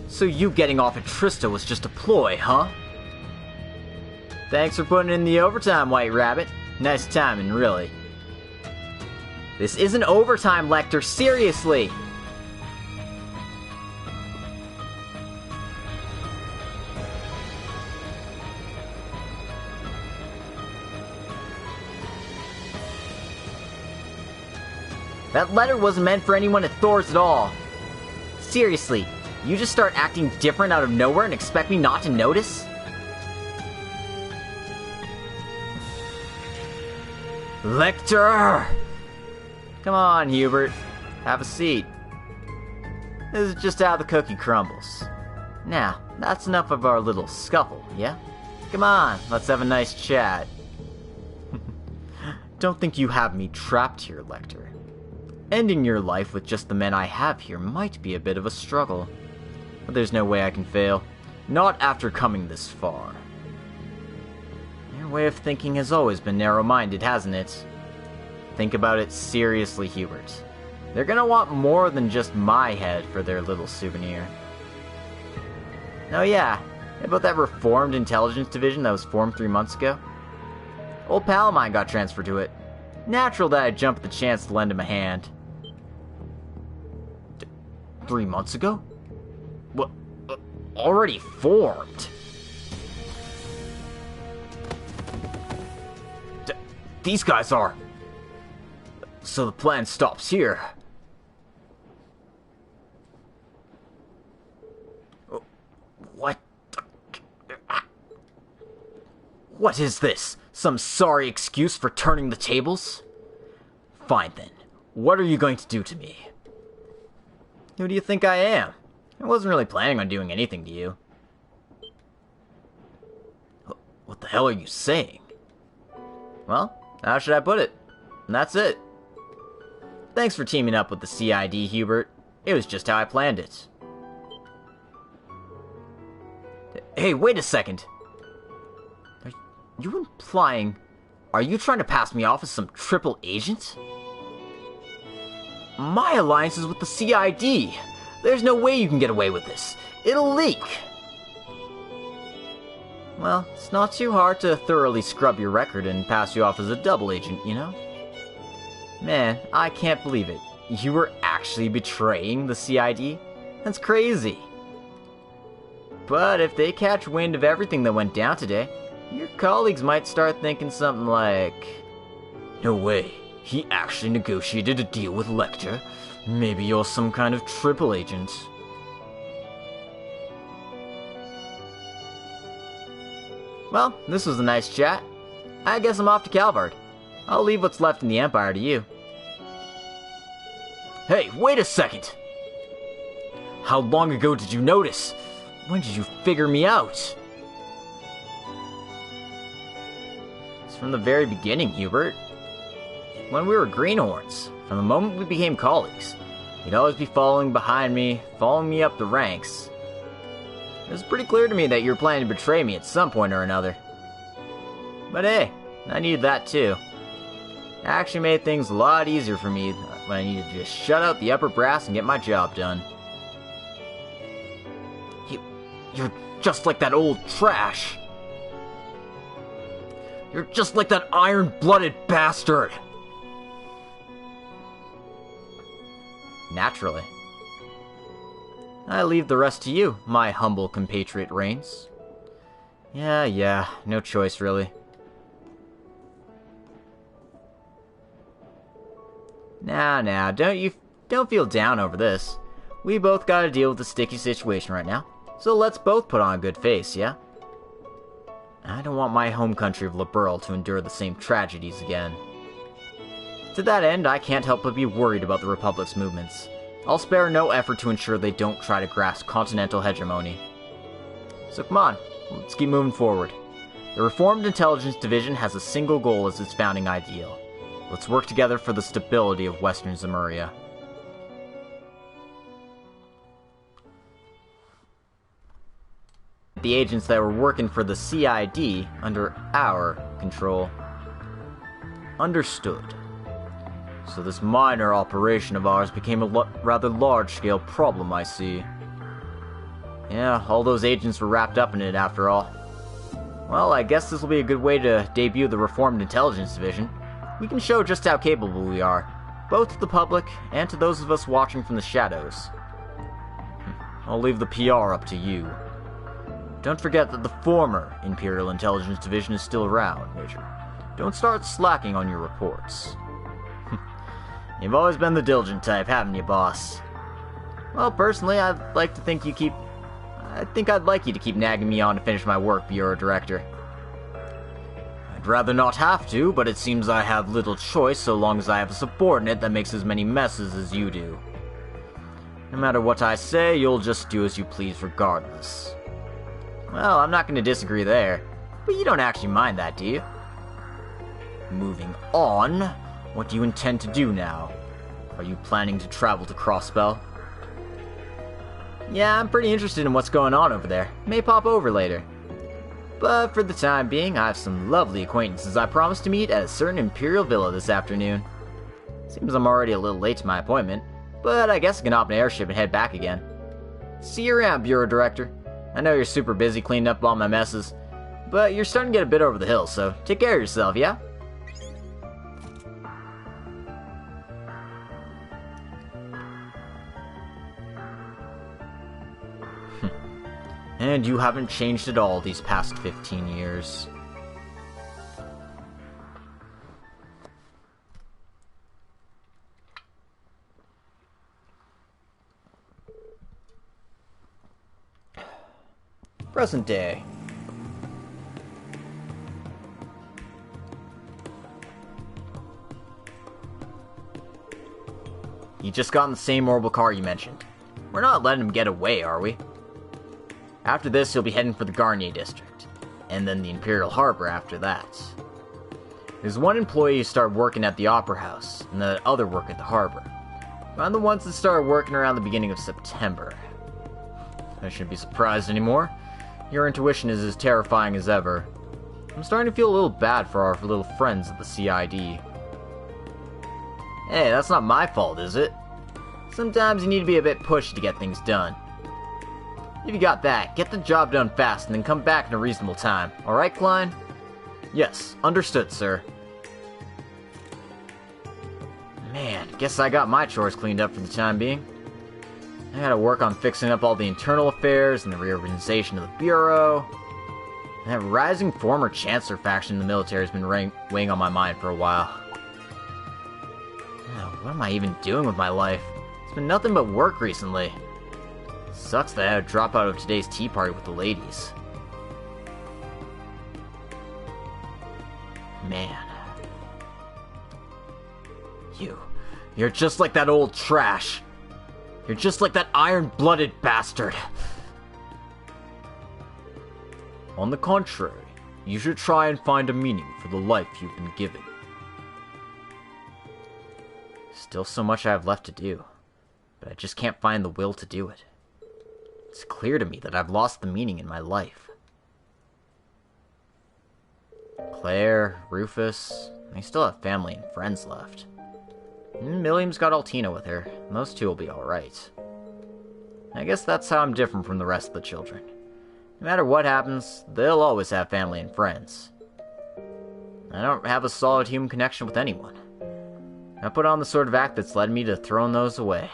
So you getting off at Trista was just a ploy, huh? Thanks for putting in the overtime, White Rabbit. Nice timing, really. This isn't overtime, Lecter, seriously! That letter wasn't meant for anyone at Thor's at all. Seriously, you just start acting different out of nowhere and expect me not to notice? Lecter! Come on, Hubert. Have a seat. This is just how the cookie crumbles. Now, that's enough of our little scuffle, yeah? Come on, let's have a nice chat. Don't think you have me trapped here, Lecter. Ending your life with just the men I have here might be a bit of a struggle. But there's no way I can fail. Not after coming this far. Your way of thinking has always been narrow-minded, hasn't it? Think about it seriously, Hubert. They're gonna want more than just my head for their little souvenir. Oh yeah, about that reformed intelligence division that was formed 3 months ago? Old pal of mine got transferred to it. Natural that I'd jump at the chance to lend him a hand. 3 months ago? What? Already formed? These guys are... So the plan stops here. What? What is this? Some sorry excuse for turning the tables? Fine then. What are you going to do to me? Who do you think I am? I wasn't really planning on doing anything to you. What the hell are you saying? Well, how should I put it? And that's it. Thanks for teaming up with the CID, Hubert. It was just how I planned it. Hey, wait a second. Are you implying... Are you trying to pass me off as some triple agent? My alliance is with the CID. There's no way you can get away with this. It'll leak. Well, it's not too hard to thoroughly scrub your record and pass you off as a double agent, you know? Man, I can't believe it. You were actually betraying the CID? That's crazy. But if they catch wind of everything that went down today, your colleagues might start thinking something like... No way. He actually negotiated a deal with Lecter. Maybe you're some kind of triple agent. Well, this was a nice chat. I guess I'm off to Calvard. I'll leave what's left in the Empire to you. Hey, wait a second! How long ago did you notice? When did you figure me out? It's from the very beginning, Hubert. When we were greenhorns, from the moment we became colleagues, you'd always be following behind me, following me up the ranks. It was pretty clear to me that you were planning to betray me at some point or another. But hey, I needed that too. It actually made things a lot easier for me when I needed to just shut out the upper brass and get my job done. You're just like that old trash. You're just like that iron-blooded bastard. Naturally. I leave the rest to you, my humble compatriot Reigns. Yeah, no choice, really. Nah, don't feel down over this. We both gotta deal with a sticky situation right now, so let's both put on a good face, yeah? I don't want my home country of Liberl to endure the same tragedies again. To that end, I can't help but be worried about the Republic's movements. I'll spare no effort to ensure they don't try to grasp continental hegemony. So come on, let's keep moving forward. The Reformed Intelligence Division has a single goal as its founding ideal. Let's work together for the stability of Western Zemuria. The agents that were working for the CID under our control. Understood. So this minor operation of ours became a rather large-scale problem, I see. Yeah, all those agents were wrapped up in it after all. Well, I guess this will be a good way to debut the Reformed Intelligence Division. We can show just how capable we are, both to the public and to those of us watching from the shadows. I'll leave the PR up to you. Don't forget that the former Imperial Intelligence Division is still around, Major. Don't start slacking on your reports. You've always been the diligent type, haven't you, boss? Well, personally, I'd like you to keep nagging me on to finish my work, Bureau Director. I'd rather not have to, but it seems I have little choice so long as I have a subordinate that makes as many messes as you do. No matter what I say, you'll just do as you please regardless. Well, I'm not going to disagree there, but you don't actually mind that, do you? Moving on, what do you intend to do now? Are you planning to travel to Crossbell? Yeah, I'm pretty interested in what's going on over there. May pop over later. But for the time being, I have some lovely acquaintances I promised to meet at a certain Imperial Villa this afternoon. Seems I'm already a little late to my appointment, but I guess I can hop an airship and head back again. See you around, Bureau Director. I know you're super busy cleaning up all my messes, but you're starting to get a bit over the hill, so take care of yourself, yeah? And you haven't changed at all these past 15 years. Present day. He just got in the same orbital car you mentioned. We're not letting him get away, are we? After this, he'll be heading for the Garnier district, and then the Imperial Harbor after that. There's one employee who started working at the Opera House, and the other work at the harbor. I'm the ones that started working around the beginning of September. I shouldn't be surprised anymore. Your intuition is as terrifying as ever. I'm starting to feel a little bad for our little friends at the CID. Hey, that's not my fault, is it? Sometimes you need to be a bit pushy to get things done. If you got that, get the job done fast and then come back in a reasonable time. Alright, Klein? Yes, understood, sir. Man, guess I got my chores cleaned up for the time being. I gotta work on fixing up all the internal affairs and the reorganization of the Bureau. And that rising former Chancellor faction in the military has been weighing on my mind for a while. What am I even doing with my life? It's been nothing but work recently. Sucks that I had to drop out of today's tea party with the ladies. Man. You're just like that old trash. You're just like that iron-blooded bastard. On the contrary, you should try and find a meaning for the life you've been given. Still so much I have left to do, but I just can't find the will to do it. It's clear to me that I've lost the meaning in my life. Claire, Rufus, they still have family and friends left. And Milliam's got Altina with her, and those two will be alright. I guess that's how I'm different from the rest of the children. No matter what happens, they'll always have family and friends. I don't have a solid human connection with anyone. I put on the sort of act that's led me to throwing those away.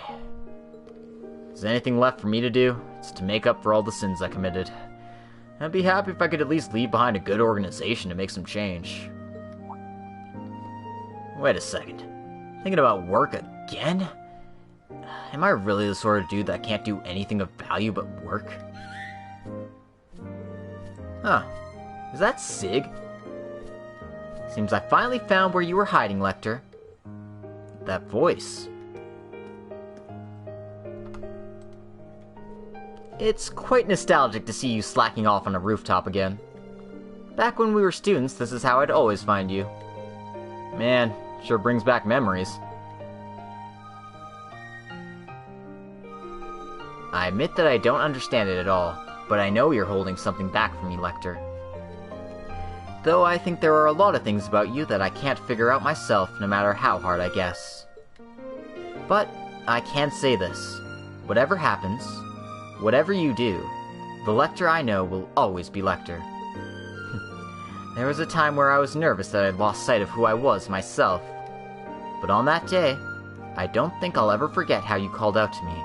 there's anything left for me to do, it's to make up for all the sins I committed. I'd be happy if I could at least leave behind a good organization to make some change. Wait a second. Thinking about work again? Am I really the sort of dude that can't do anything of value but work? Huh. Is that Sig? Seems I finally found where you were hiding, Lecter. That voice. It's quite nostalgic to see you slacking off on a rooftop again. Back when we were students, this is how I'd always find you. Man, sure brings back memories. I admit that I don't understand it at all, but I know you're holding something back from me, Lecter. Though I think there are a lot of things about you that I can't figure out myself, no matter how hard I guess. But I can say this. Whatever happens, whatever you do, the Lecter I know will always be Lecter. There was a time where I was nervous that I'd lost sight of who I was myself. But on that day, I don't think I'll ever forget how you called out to me.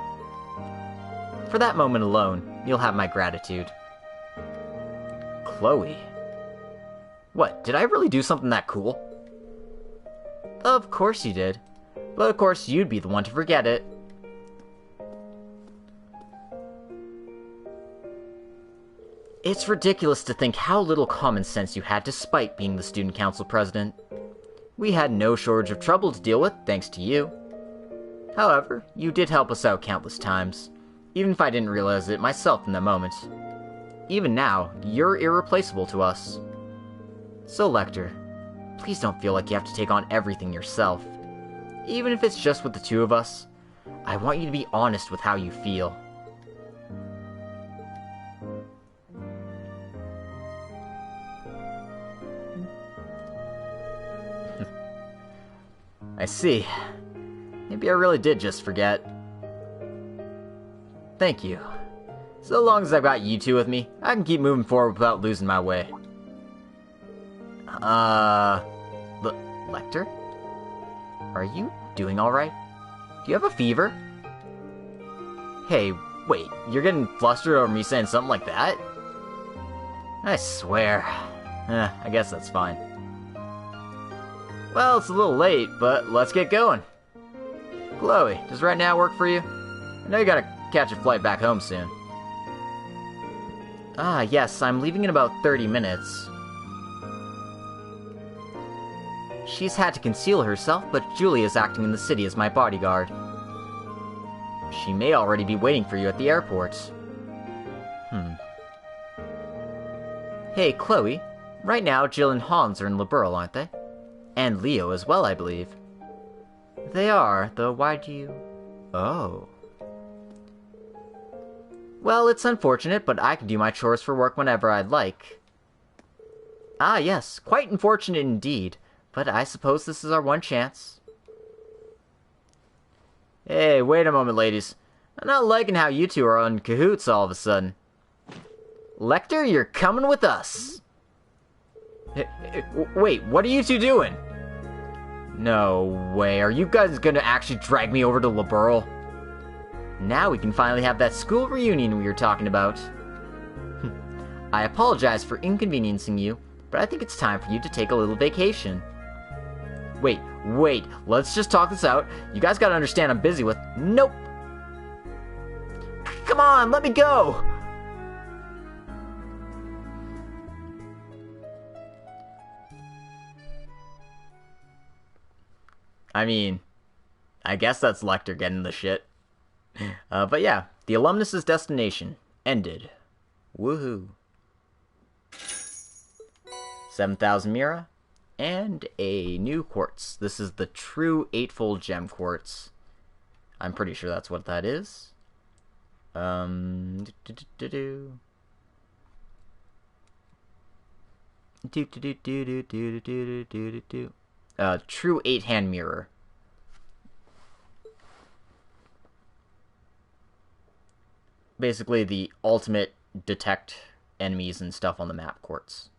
For that moment alone, you'll have my gratitude. Chloe. What, did I really do something that cool? Of course you did. But of course you'd be the one to forget it. It's ridiculous to think how little common sense you had despite being the student council president. We had no shortage of trouble to deal with, thanks to you. However, you did help us out countless times, even if I didn't realize it myself in the moment. Even now, you're irreplaceable to us. So Lecter, please don't feel like you have to take on everything yourself. Even if it's just with the two of us, I want you to be honest with how you feel. I see. Maybe I really did just forget. Thank you. So long as I've got you two with me, I can keep moving forward without losing my way. Lecter? Are you doing alright? Do you have a fever? Hey, wait, you're getting flustered over me saying something like that? I swear. I guess that's fine. Well, it's a little late, but let's get going. Chloe, does right now work for you? I know you gotta catch a flight back home soon. Ah, yes, I'm leaving in about 30 minutes. She's had to conceal herself, but Julie is acting in the city as my bodyguard. She may already be waiting for you at the airport. Hey, Chloe. Right now, Jill and Hans are in Liberl, aren't they? And Leo as well, I believe. They are, though why do you... Oh. Well, it's unfortunate, but I can do my chores for work whenever I'd like. Ah, yes, quite unfortunate indeed. But I suppose this is our one chance. Hey, wait a moment, ladies. I'm not liking how you two are on cahoots all of a sudden. Lecter, you're coming with us. Wait, what are you two doing? No way, are you guys gonna actually drag me over to Liberl? Now we can finally have that school reunion we were talking about. I apologize for inconveniencing you, but I think it's time for you to take a little vacation. Wait, let's just talk this out. You guys gotta understand I'm busy with... Nope! Come on, let me go! I mean, I guess that's Lecter getting the shit. But yeah, the alumnus' destination ended. Woohoo. 7,000 Mira. And a new quartz. This is the true 8-fold gem quartz. I'm pretty sure that's what that is. True 8-hand mirror. Basically the ultimate detect enemies and stuff on the map quartz.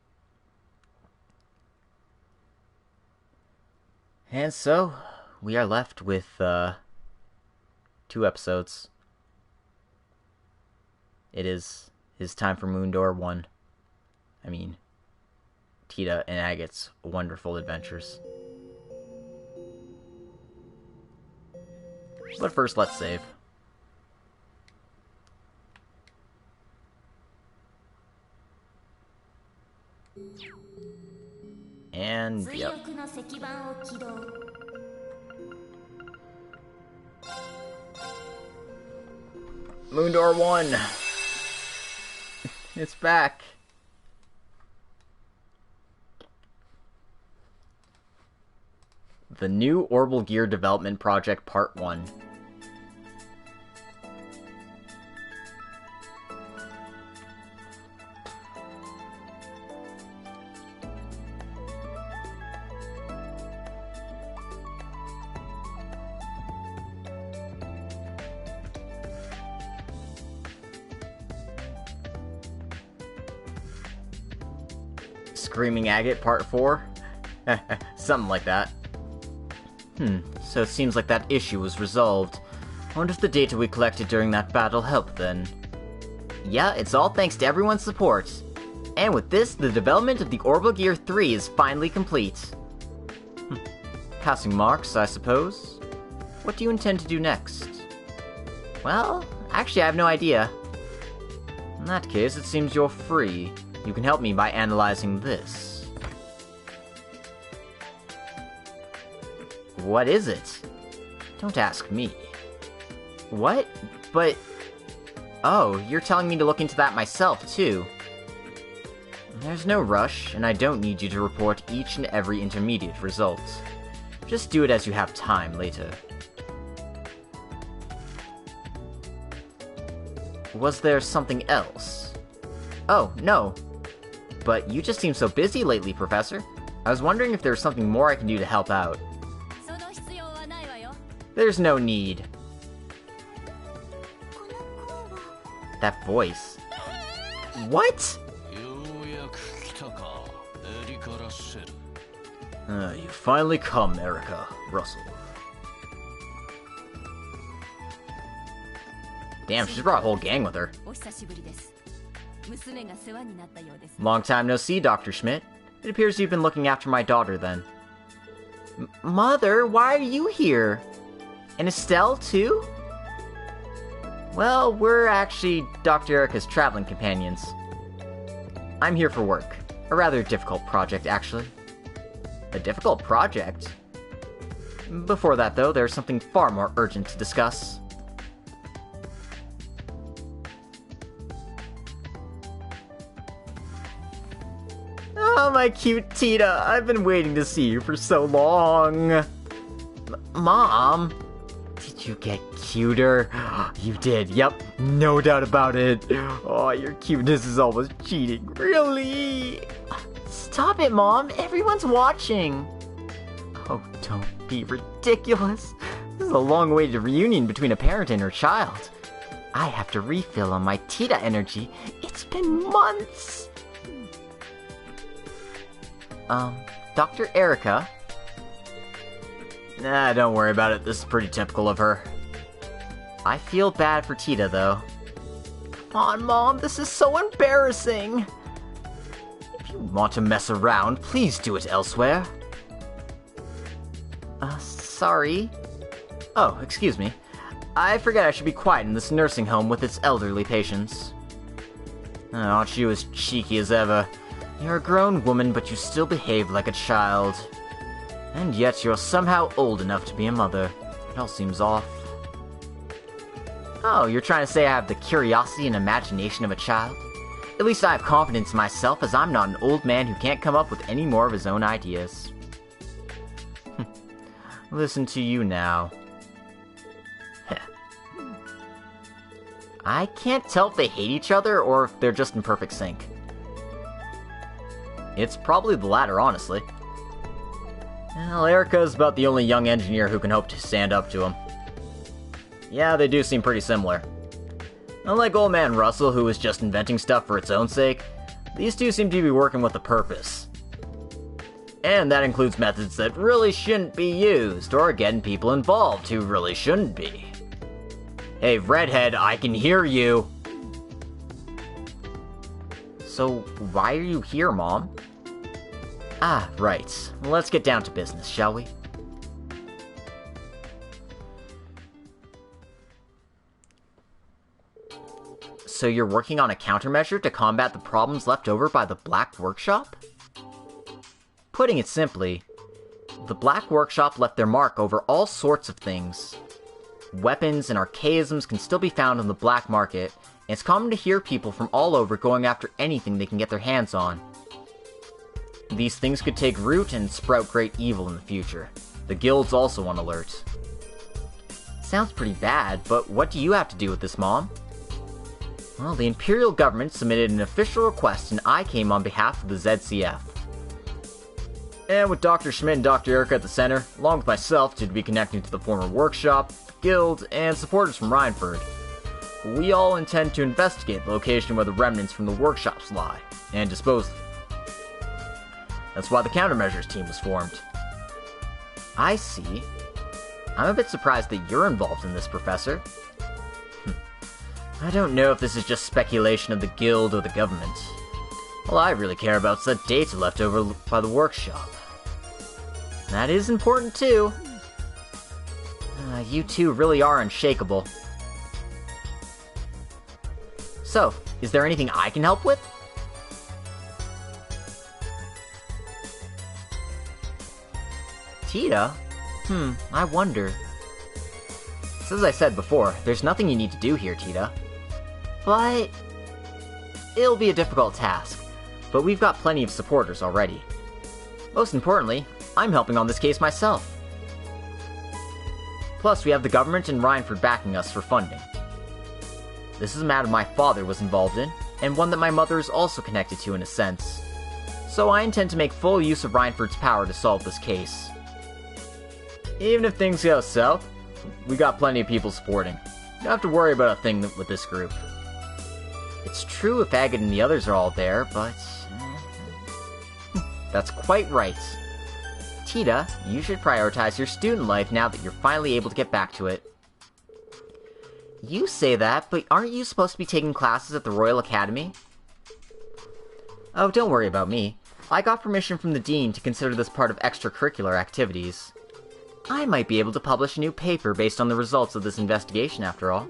And so, we are left with 2 episodes. it is time for Moondor 1. I mean, Tita and Agate's wonderful adventures. But first, let's save. And, yep. Moondor 1! It's back! The New Orbital Gear Development Project Part 1. Screaming Agate Part 4? Something like that. So it seems like that issue was resolved. I wonder if the data we collected during that battle helped then. Yeah, it's all thanks to everyone's support. And with this, the development of the Orbital Gear 3 is finally complete. Passing marks, I suppose. What do you intend to do next? Well, actually I have no idea. In that case, it seems you're free. You can help me by analyzing this. What is it? Don't ask me. What? But... Oh, you're telling me to look into that myself, too. There's no rush, and I don't need you to report each and every intermediate result. Just do it as you have time later. Was there something else? Oh, no. But you just seem so busy lately, Professor. I was wondering if there's something more I can do to help out. There's no need. That voice. What? You finally come, Erica. Russell. Damn, she's brought a whole gang with her. Long time no see, Dr. Schmidt. It appears you've been looking after my daughter, then. Mother, why are you here? And Estelle, too? Well, we're actually Dr. Erica's traveling companions. I'm here for work. A rather difficult project, actually. A difficult project? Before that, though, there's something far more urgent to discuss. Oh, my cute Tita, I've been waiting to see you for so long. Mom? Did you get cuter? You did, yep, no doubt about it. Oh, your cuteness is almost cheating, really? Stop it, Mom, everyone's watching. Oh, don't be ridiculous. This is a long-awaited reunion between a parent and her child. I have to refill on my Tita energy. It's been months. Dr. Erica? Nah, don't worry about it. This is pretty typical of her. I feel bad for Tita, though. Come on, Mom. This is so embarrassing. If you want to mess around, please do it elsewhere. Sorry. Oh, excuse me. I forget I should be quiet in this nursing home with its elderly patients. Aren't you as cheeky as ever? You're a grown woman, but you still behave like a child. And yet you're somehow old enough to be a mother. It all seems off. Oh, you're trying to say I have the curiosity and imagination of a child? At least I have confidence in myself, as I'm not an old man who can't come up with any more of his own ideas. Listen to you now. I can't tell if they hate each other or if they're just in perfect sync. It's probably the latter, honestly. Well, Erica's about the only young engineer who can hope to stand up to him. Yeah, they do seem pretty similar. Unlike old man Russell, who is just inventing stuff for its own sake, these two seem to be working with a purpose. And that includes methods that really shouldn't be used, or getting people involved who really shouldn't be. Hey, Redhead, I can hear you! So, why are you here, Mom? Ah, right. Let's get down to business, shall we? So you're working on a countermeasure to combat the problems left over by the Black Workshop? Putting it simply, the Black Workshop left their mark over all sorts of things. Weapons and archaisms can still be found on the black market, and it's common to hear people from all over going after anything they can get their hands on. These things could take root and sprout great evil in the future. The guild's also on alert. Sounds pretty bad, but what do you have to do with this, Mom? Well, the Imperial government submitted an official request and I came on behalf of the ZCF. And with Dr. Schmidt and Dr. Erica at the center, along with myself due to be connecting to the former workshop, the guild, and supporters from Rhineford, we all intend to investigate the location where the remnants from the workshops lie, and dispose of them. That's why the countermeasures team was formed. I see. I'm a bit surprised that you're involved in this, Professor. I don't know if this is just speculation of the guild or the government. All I really care about is that data left over by the workshop. That is important too. You two really are unshakable. So, is there anything I can help with? Tita? I wonder. So as I said before, there's nothing you need to do here, Tita. But it'll be a difficult task, but we've got plenty of supporters already. Most importantly, I'm helping on this case myself. Plus, we have the government and Rhineford backing us for funding. This is a matter my father was involved in, and one that my mother is also connected to in a sense. So I intend to make full use of Rhineford's power to solve this case. Even if things go south, we got plenty of people supporting. You don't have to worry about a thing with this group. It's true if Agate and the others are all there, but... That's quite right. Tita, you should prioritize your student life now that you're finally able to get back to it. You say that, but aren't you supposed to be taking classes at the Royal Academy? Oh, don't worry about me. I got permission from the Dean to consider this part of extracurricular activities. I might be able to publish a new paper based on the results of this investigation, after all.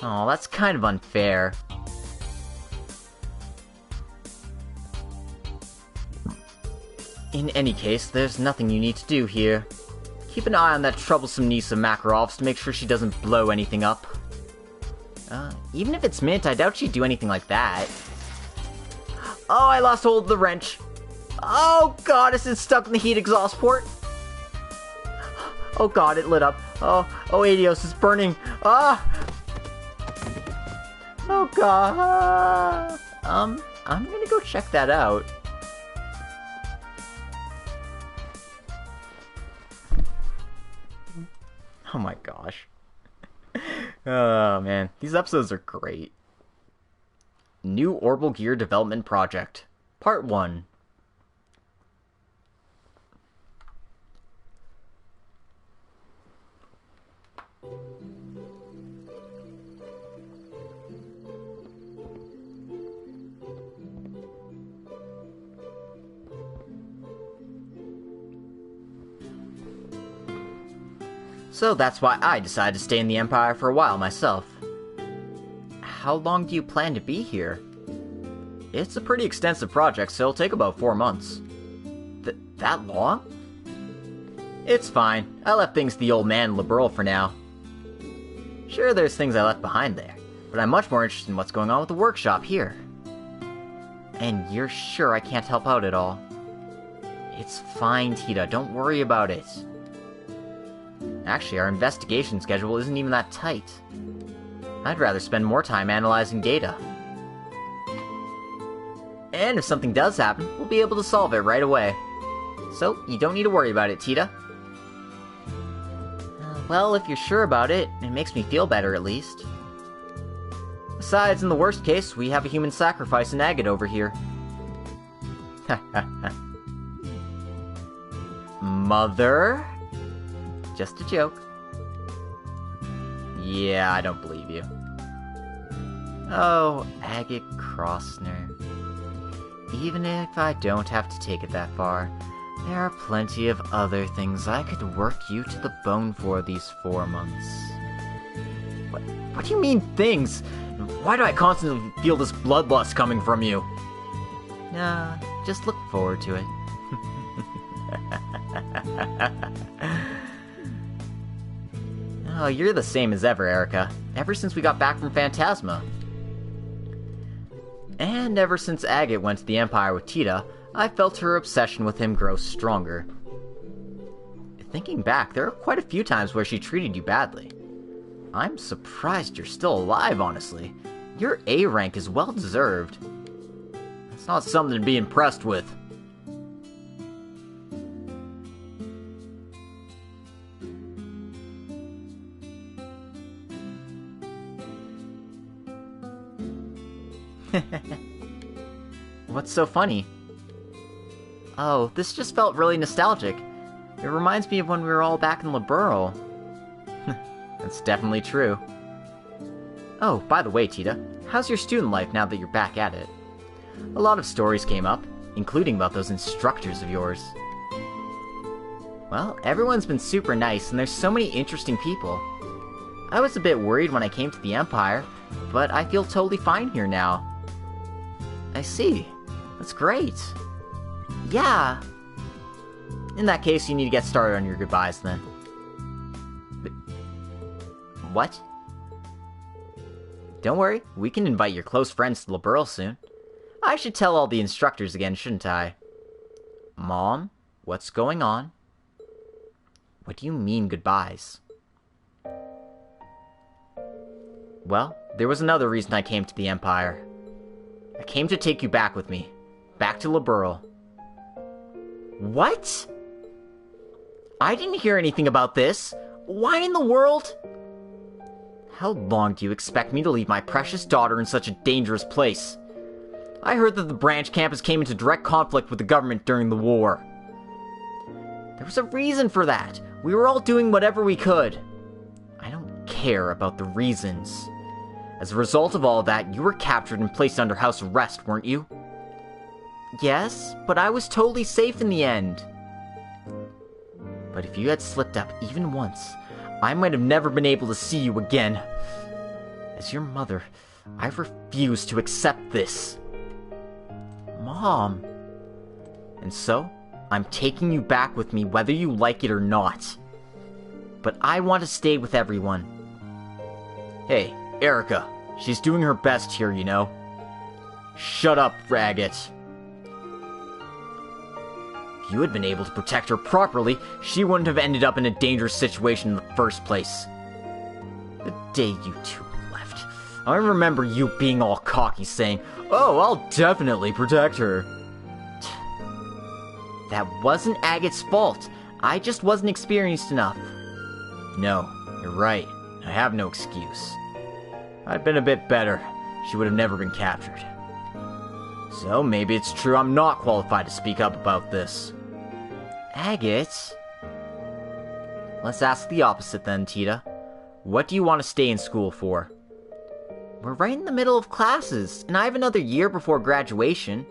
Oh, that's kind of unfair. In any case, there's nothing you need to do here. Keep an eye on that troublesome niece of Makarov's to make sure she doesn't blow anything up. Even if it's Mint, I doubt she'd do anything like that. Oh, I lost hold of the wrench. Oh god, is it stuck in the heat exhaust port? Oh god, it lit up. Oh, Adios is burning. Ah! Oh god. I'm gonna go check that out. Oh my gosh. Oh man, these episodes are great. New Orbital Gear Development Project, Part 1. So that's why I decided to stay in the Empire for a while myself. How long do you plan to be here? It's a pretty extensive project, so it'll take about 4 months. That long? It's fine. I left things to the old man Liberal for now. Sure, there's things I left behind there, but I'm much more interested in what's going on with the workshop here. And you're sure I can't help out at all? It's fine, Tita. Don't worry about it. Actually, our investigation schedule isn't even that tight. I'd rather spend more time analyzing data. And if something does happen, we'll be able to solve it right away. So, you don't need to worry about it, Tita. Well, if you're sure about it, it makes me feel better at least. Besides, in the worst case, we have a human sacrifice in Agate over here. Mother? Just a joke. Yeah, I don't believe you. Oh, Agate Crossner. Even if I don't have to take it that far, there are plenty of other things I could work you to the bone for these 4 months. What do you mean, things? Why do I constantly feel this bloodlust coming from you? Nah, just look forward to it. Oh, you're the same as ever, Erica. Ever since we got back from Phantasma. And ever since Agate went to the Empire with Tita, I felt her obsession with him grow stronger. Thinking back, there are quite a few times where she treated you badly. I'm surprised you're still alive, honestly. Your A rank is well deserved. That's not something to be impressed with. What's so funny? Oh, this just felt really nostalgic. It reminds me of when we were all back in Liberl. That's definitely true. Oh, by the way, Tita, how's your student life now that you're back at it? A lot of stories came up, including about those instructors of yours. Well, everyone's been super nice, and there's so many interesting people. I was a bit worried when I came to the Empire, but I feel totally fine here now. I see. That's great. Yeah. In that case, you need to get started on your goodbyes then. What? Don't worry, we can invite your close friends to Liberl soon. I should tell all the instructors again, shouldn't I? Mom, what's going on? What do you mean, goodbyes? Well, there was another reason I came to the Empire. I came to take you back with me. Back to Liberl. What? I didn't hear anything about this. Why in the world? How long do you expect me to leave my precious daughter in such a dangerous place? I heard that the branch campus came into direct conflict with the government during the war. There was a reason for that. We were all doing whatever we could. I don't care about the reasons. As a result of all that, you were captured and placed under house arrest, weren't you? Yes, but I was totally safe in the end. But if you had slipped up even once, I might have never been able to see you again. As your mother, I refuse to accept this. Mom. And so, I'm taking you back with me whether you like it or not. But I want to stay with everyone. Hey, Erica. She's doing her best here, you know. Shut up, Agate. If you had been able to protect her properly, she wouldn't have ended up in a dangerous situation in the first place. The day you two left, I remember you being all cocky saying, "Oh, I'll definitely protect her." That wasn't Agate's fault. I just wasn't experienced enough. No, you're right. I have no excuse. If I'd been a bit better, she would have never been captured. So maybe it's true I'm not qualified to speak up about this. Agate? Let's ask the opposite then, Tita. What do you want to stay in school for? We're right in the middle of classes, and I have another year before graduation.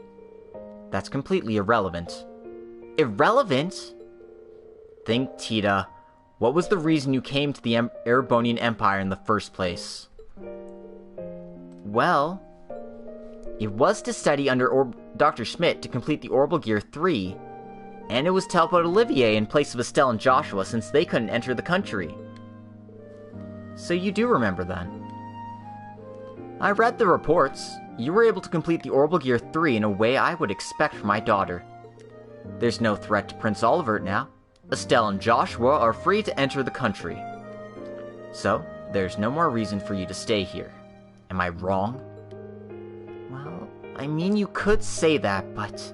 That's completely irrelevant. Irrelevant? Think, Tita. What was the reason you came to the Erebonian Empire in the first place? Well, it was to study under Dr. Schmidt to complete the Orbital Gear 3, and it was to help out Olivier in place of Estelle and Joshua since they couldn't enter the country. So you do remember then. I read the reports. You were able to complete the Orbital Gear 3 in a way I would expect from my daughter. There's no threat to Prince Olivert now. Estelle and Joshua are free to enter the country. So, there's no more reason for you to stay here. Am I wrong? Well, I mean, you could say that, but...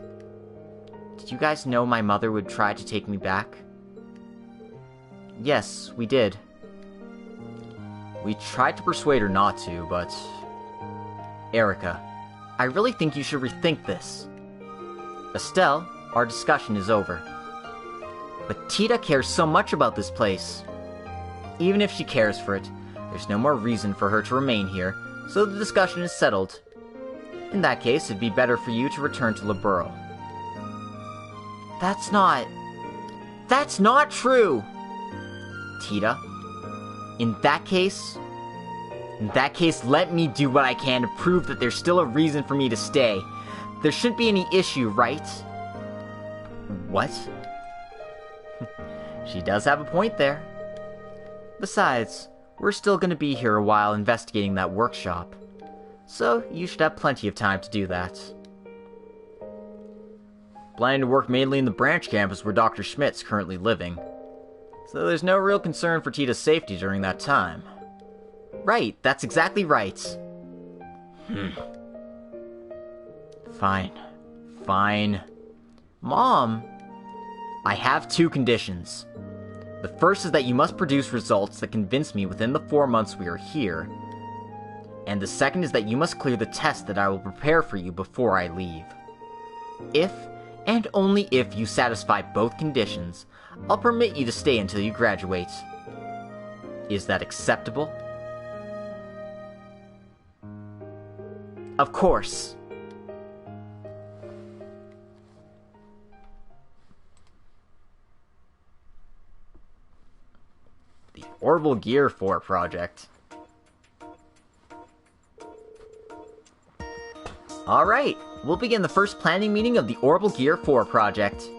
Did you guys know my mother would try to take me back? Yes, we did. We tried to persuade her not to, but... Erica, I really think you should rethink this. Estelle, our discussion is over. But Tita cares so much about this place. Even if she cares for it, there's no more reason for her to remain here so the discussion is settled. In that case, it'd be better for you to return to Laburo. That's not true! Tita, in that case, let me do what I can to prove that there's still a reason for me to stay. There shouldn't be any issue, right? What? She does have a point there. Besides, we're still gonna be here a while investigating that workshop. So, you should have plenty of time to do that. Planning to work mainly in the branch campus where Dr. Schmidt's currently living. So there's no real concern for Tita's safety during that time. Right, that's exactly right. Fine. Mom, I have 2 conditions. The first is that you must produce results that convince me within the 4 months we are here. And the second is that you must clear the test that I will prepare for you before I leave. If, and only if, you satisfy both conditions, I'll permit you to stay until you graduate. Is that acceptable? Of course. The Orbital Gear 4 project. Alright, we'll begin the first planning meeting of the Orbital Gear 4 project.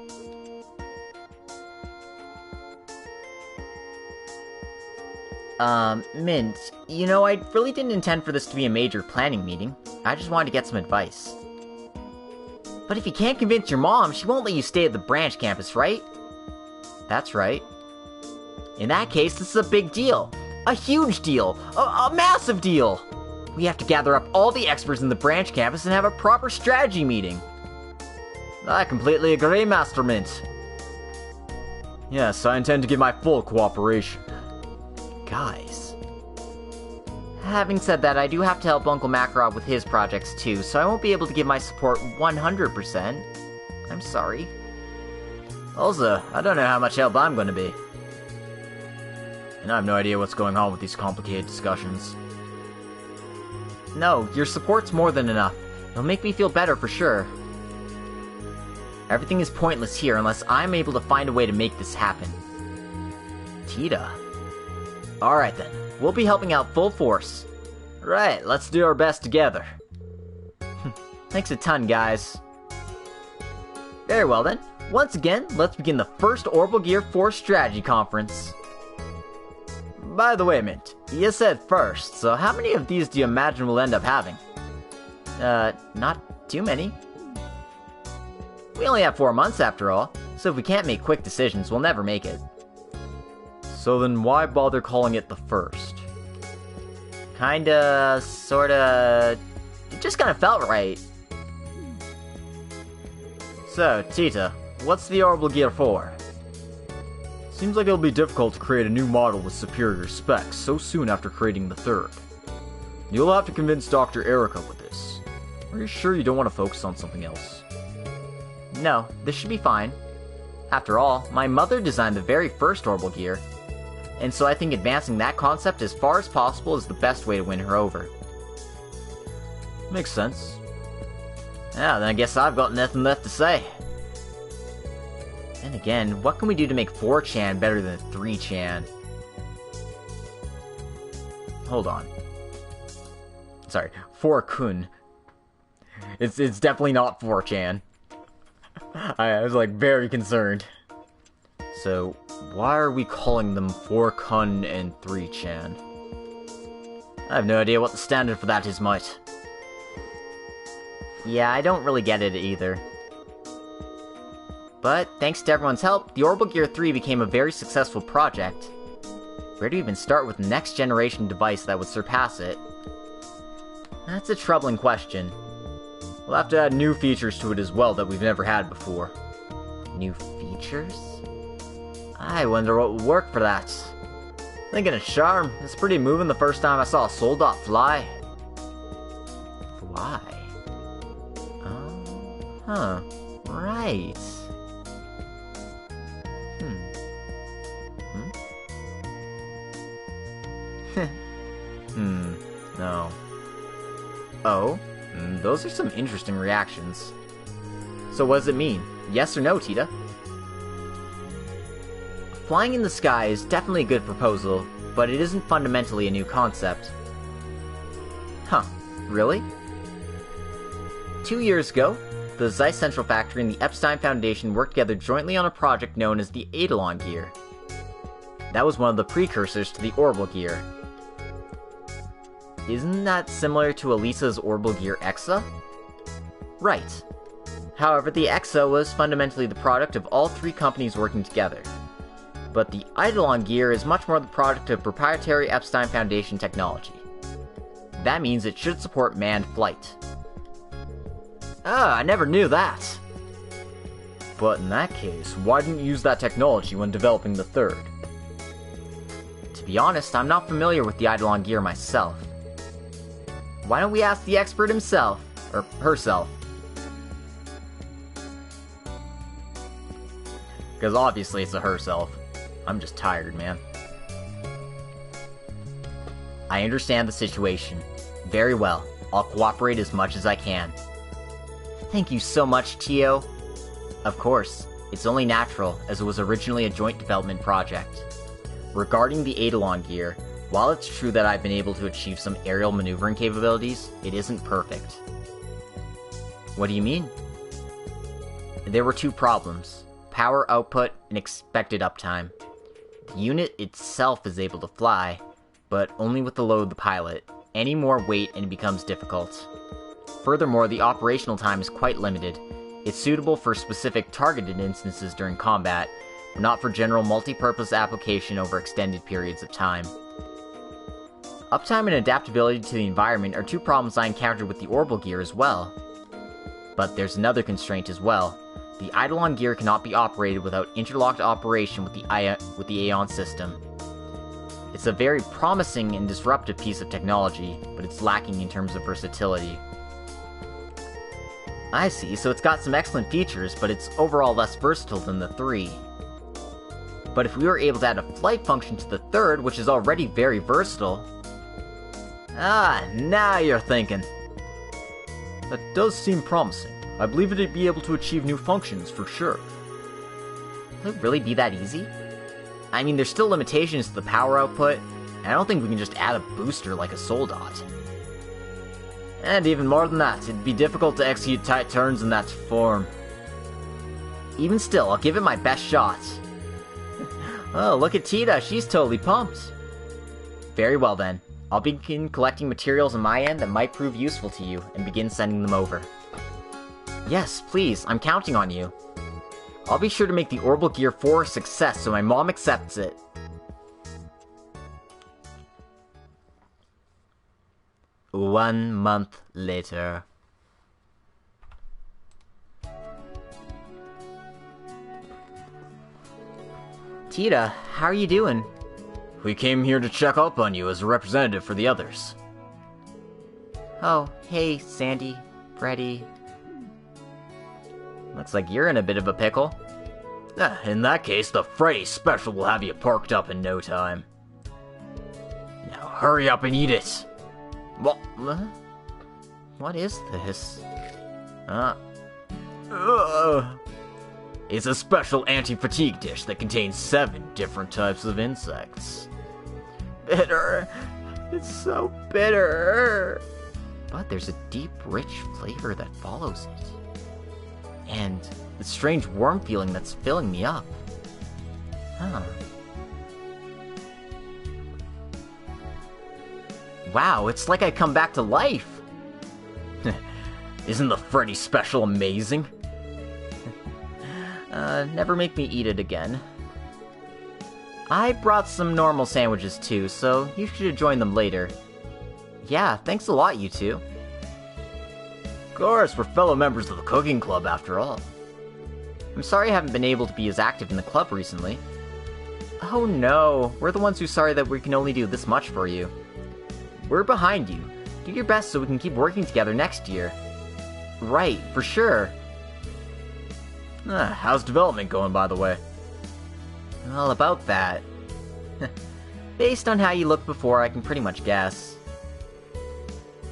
Mint, you know, I really didn't intend for this to be a major planning meeting. I just wanted to get some advice. But if you can't convince your mom, she won't let you stay at the branch campus, right? That's right. In that case, this is a big deal. A huge deal. A massive deal. We have to gather up all the experts in the branch campus and have a proper strategy meeting. I completely agree, Master Mint. Yes, I intend to give my full cooperation. Guys. Having said that, I do have to help Uncle Makarov with his projects too, so I won't be able to give my support 100%. I'm sorry. Also, I don't know how much help I'm going to be. And I have no idea what's going on with these complicated discussions. No, your support's more than enough. It'll make me feel better for sure. Everything is pointless here unless I'm able to find a way to make this happen. Tita. Alright then, we'll be helping out full force. Right, let's do our best together. Thanks a ton, guys. Very well then, once again, let's begin the first Orbital Gear 4 Strategy Conference. By the way, Mint, you said first, so how many of these do you imagine we'll end up having? Not too many. We only have 4 months after all, so if we can't make quick decisions, we'll never make it. So then why bother calling it the first? Kinda, sorta... It just kinda felt right. So, Tita, what's the Orbital Gear 4? Seems like it'll be difficult to create a new model with superior specs so soon after creating the third. You'll have to convince Dr. Erica with this. Are you sure you don't want to focus on something else? No, this should be fine. After all, my mother designed the very first Orbital Gear, and so I think advancing that concept as far as possible is the best way to win her over. Makes sense. Yeah, then I guess I've got nothing left to say. Then again, what can we do to make 4chan better than 3chan? Hold on. Sorry, 4kun. It's definitely not 4chan. I was like very concerned. So, why are we calling them 4kun and 3chan? I have no idea what the standard for that is, mate. Yeah, I don't really get it either. But, thanks to everyone's help, the Orbital Gear 3 became a very successful project. Where to even start with the next generation device that would surpass it? That's a troubling question. We'll have to add new features to it as well that we've never had before. New features? I wonder what would work for that. Thinking of charm, it's pretty moving the first time I saw a Soldot fly. Fly? Oh, huh. Right. No. Oh? Those are some interesting reactions. So what does it mean? Yes or no, Tita? Flying in the sky is definitely a good proposal, but it isn't fundamentally a new concept. Huh. Really? 2 years ago, the Zeiss Central Factory and the Epstein Foundation worked together jointly on a project known as the Eidolon Gear. That was one of the precursors to the Orbital Gear. Isn't that similar to Elisa's Orbital Gear Exa? Right. However, the Exa was fundamentally the product of all three companies working together. But the Eidolon Gear is much more the product of proprietary Epstein Foundation technology. That means it should support manned flight. Ah, I never knew that! But in that case, why didn't you use that technology when developing the third? To be honest, I'm not familiar with the Eidolon Gear myself. Why don't we ask the expert himself? Or herself? Because obviously it's a herself. I'm just tired, man. I understand the situation. Very well. I'll cooperate as much as I can. Thank you so much, Tio. Of course. It's only natural, as it was originally a joint development project. Regarding the Eidolon Gear, while it's true that I've been able to achieve some aerial maneuvering capabilities, it isn't perfect. What do you mean? There were two problems: power output and expected uptime. The unit itself is able to fly, but only with the load of the pilot. Any more weight and it becomes difficult. Furthermore, the operational time is quite limited. It's suitable for specific targeted instances during combat, but not for general multi-purpose application over extended periods of time. Uptime and adaptability to the environment are two problems I encountered with the Orbital Gear as well. But there's another constraint as well. The Eidolon Gear cannot be operated without interlocked operation with the Aeon system. It's a very promising and disruptive piece of technology, but it's lacking in terms of versatility. I see, so it's got some excellent features, but it's overall less versatile than the three. But if we were able to add a flight function to the third, which is already very versatile... Ah, now you're thinking. That does seem promising. I believe it'd be able to achieve new functions, for sure. Will it really be that easy? I mean, there's still limitations to the power output, and I don't think we can just add a booster like a Soldot. And even more than that, it'd be difficult to execute tight turns in that form. Even still, I'll give it my best shot. Oh, look at Tita, she's totally pumped. Very well then. I'll begin collecting materials on my end that might prove useful to you, and begin sending them over. Yes, please, I'm counting on you. I'll be sure to make the Orbital Gear 4 a success so my mom accepts it. One month later. Tita, how are you doing? We came here to check up on you as a representative for the others. Oh, hey, Sandy, Freddy. Looks like you're in a bit of a pickle. In that case, the Freddy Special will have you parked up in no time. Now hurry up and eat it! What is this? It's a special anti-fatigue dish that contains 7 different types of insects. Bitter! It's so bitter! But there's a deep, rich flavor that follows it. And the strange warm feeling that's filling me up. Huh. Wow, it's like I come back to life! Isn't the Freddy Special amazing? Never make me eat it again. I brought some normal sandwiches too, so you should join them later. Yeah, thanks a lot, you two. Of course, we're fellow members of the cooking club after all. I'm sorry I haven't been able to be as active in the club recently. Oh no, we're the ones who're sorry that we can only do this much for you. We're behind you. Do your best so we can keep working together next year. Right, for sure. How's development going, by the way? Well, about that. Based on how you looked before, I can pretty much guess.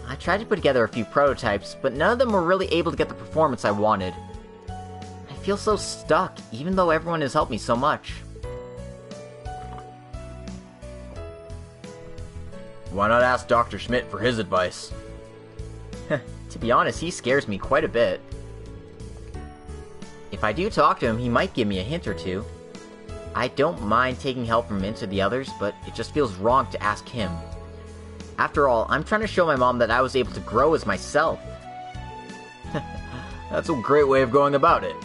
I tried to put together a few prototypes, but none of them were really able to get the performance I wanted. I feel so stuck, even though everyone has helped me so much. Why not ask Dr. Schmidt for his advice? To be honest, he scares me quite a bit. If I do talk to him, he might give me a hint or two. I don't mind taking help from Mint or the others, but it just feels wrong to ask him. After all, I'm trying to show my mom that I was able to grow as myself. That's a great way of going about it.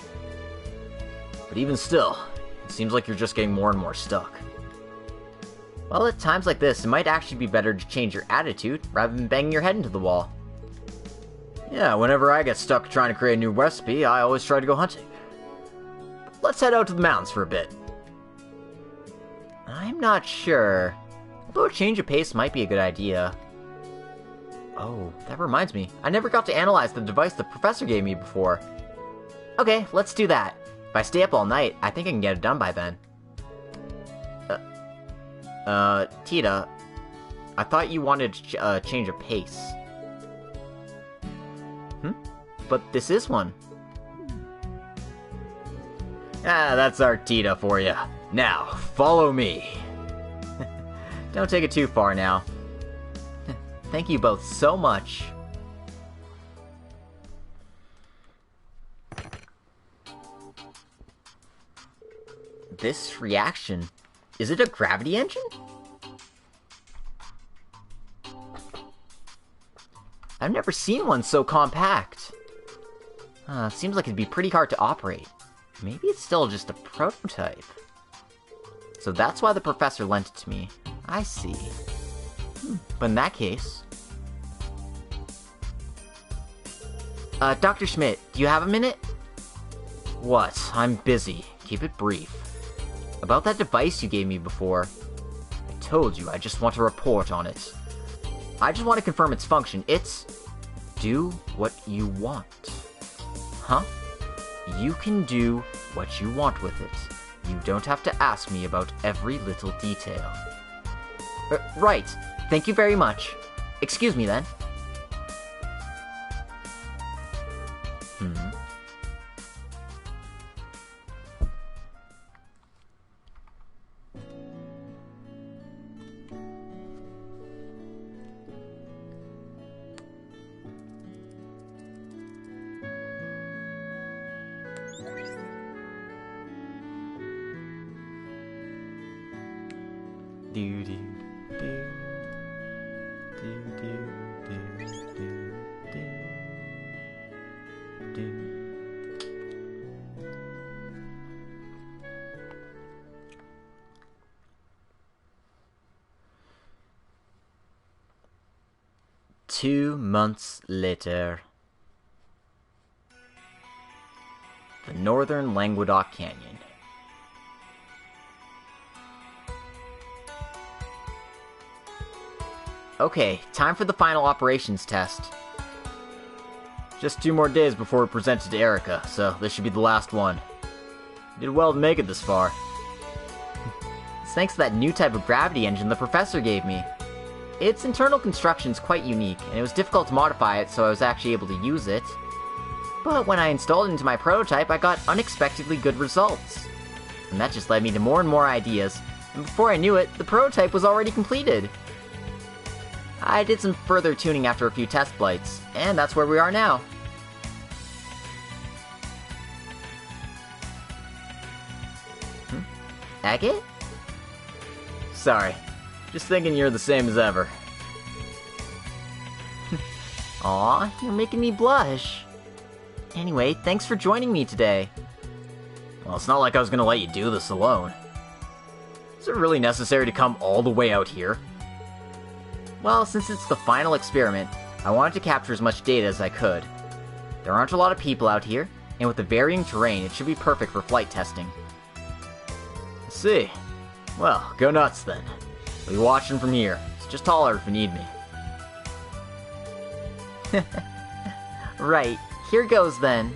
But even still, it seems like you're just getting more and more stuck. Well, at times like this, it might actually be better to change your attitude rather than banging your head into the wall. Yeah, whenever I get stuck trying to create a new recipe, I always try to go hunting. Let's head out to the mountains for a bit. I'm not sure. Although a change of pace might be a good idea. Oh, that reminds me. I never got to analyze the device the professor gave me before. Okay, let's do that. If I stay up all night, I think I can get it done by then. Tita, I thought you wanted a change of pace. But this is one. Ah, that's our Tita for you. Now, follow me. Don't take it too far now. Thank you both so much. This reaction, is it a gravity engine? I've never seen one so compact. Seems like it'd be pretty hard to operate. Maybe it's still just a prototype. So that's why the professor lent it to me. I see. But in that case... Dr. Schmidt, do you have a minute? What? I'm busy. Keep it brief. About that device you gave me before. I told you, I just want a report on it. I just want to confirm its function. It's... Do what you want. Huh? You can do what you want with it. You don't have to ask me about every little detail. Right. Thank you very much. Excuse me then. Do do do do do do do do. 2 months later. The northern Languedoc Canyon. Okay, time for the final operations test. Just 2 more days before we present it to Erica, so this should be the last one. You did well to make it this far. It's thanks to that new type of gravity engine the professor gave me. Its internal construction is quite unique, and it was difficult to modify it, so I was actually able to use it. But when I installed it into my prototype, I got unexpectedly good results. And that just led me to more and more ideas, and before I knew it, the prototype was already completed. I did some further tuning after a few test flights, and that's where we are now. Agate? Sorry, just thinking you're the same as ever. Aw, you're making me blush. Anyway, thanks for joining me today. Well, it's not like I was gonna let you do this alone. Is it really necessary to come all the way out here? Well, since it's the final experiment, I wanted to capture as much data as I could. There aren't a lot of people out here, and with the varying terrain, it should be perfect for flight testing. I see. Well, go nuts then. I'll be watching from here. It's just holler if you need me. Right, here goes then.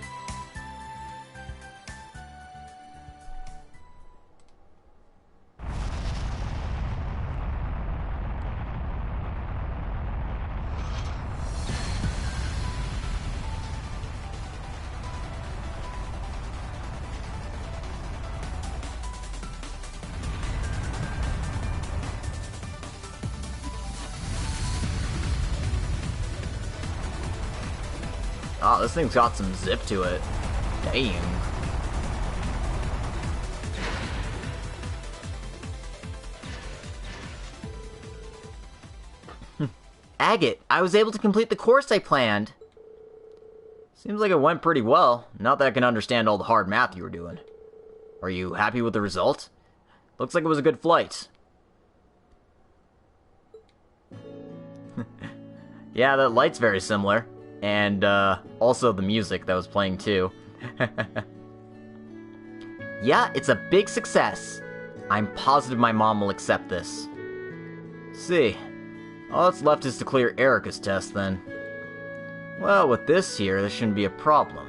Oh, this thing's got some zip to it. Dang. Agate, I was able to complete the course I planned. Seems like it went pretty well. Not that I can understand all the hard math you were doing. Are you happy with the result? Looks like it was a good flight. Yeah, that light's very similar. And, also the music that was playing too. Yeah, it's a big success. I'm positive my mom will accept this. See. All that's left is to clear Erica's test, then. Well, with this here, this shouldn't be a problem.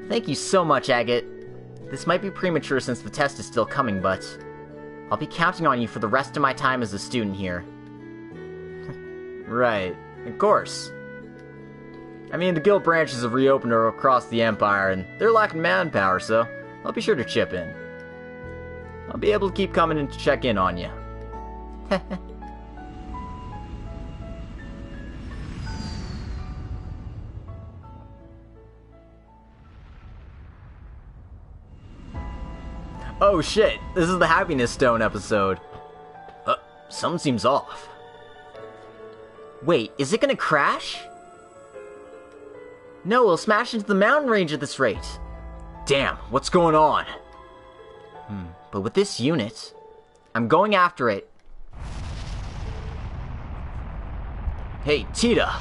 Thank you so much, Agate. This might be premature since the test is still coming, but I'll be counting on you for the rest of my time as a student here. Right, of course. I mean, the guild branches have reopened across the Empire, and they're lacking manpower, so I'll be sure to chip in. I'll be able to keep coming in to check in on you. Oh shit, this is the Happiness Stone episode. Something seems off. Wait, is it gonna crash? No, it'll smash into the mountain range at this rate. Damn, what's going on? But with this unit, I'm going after it. Hey, Tita!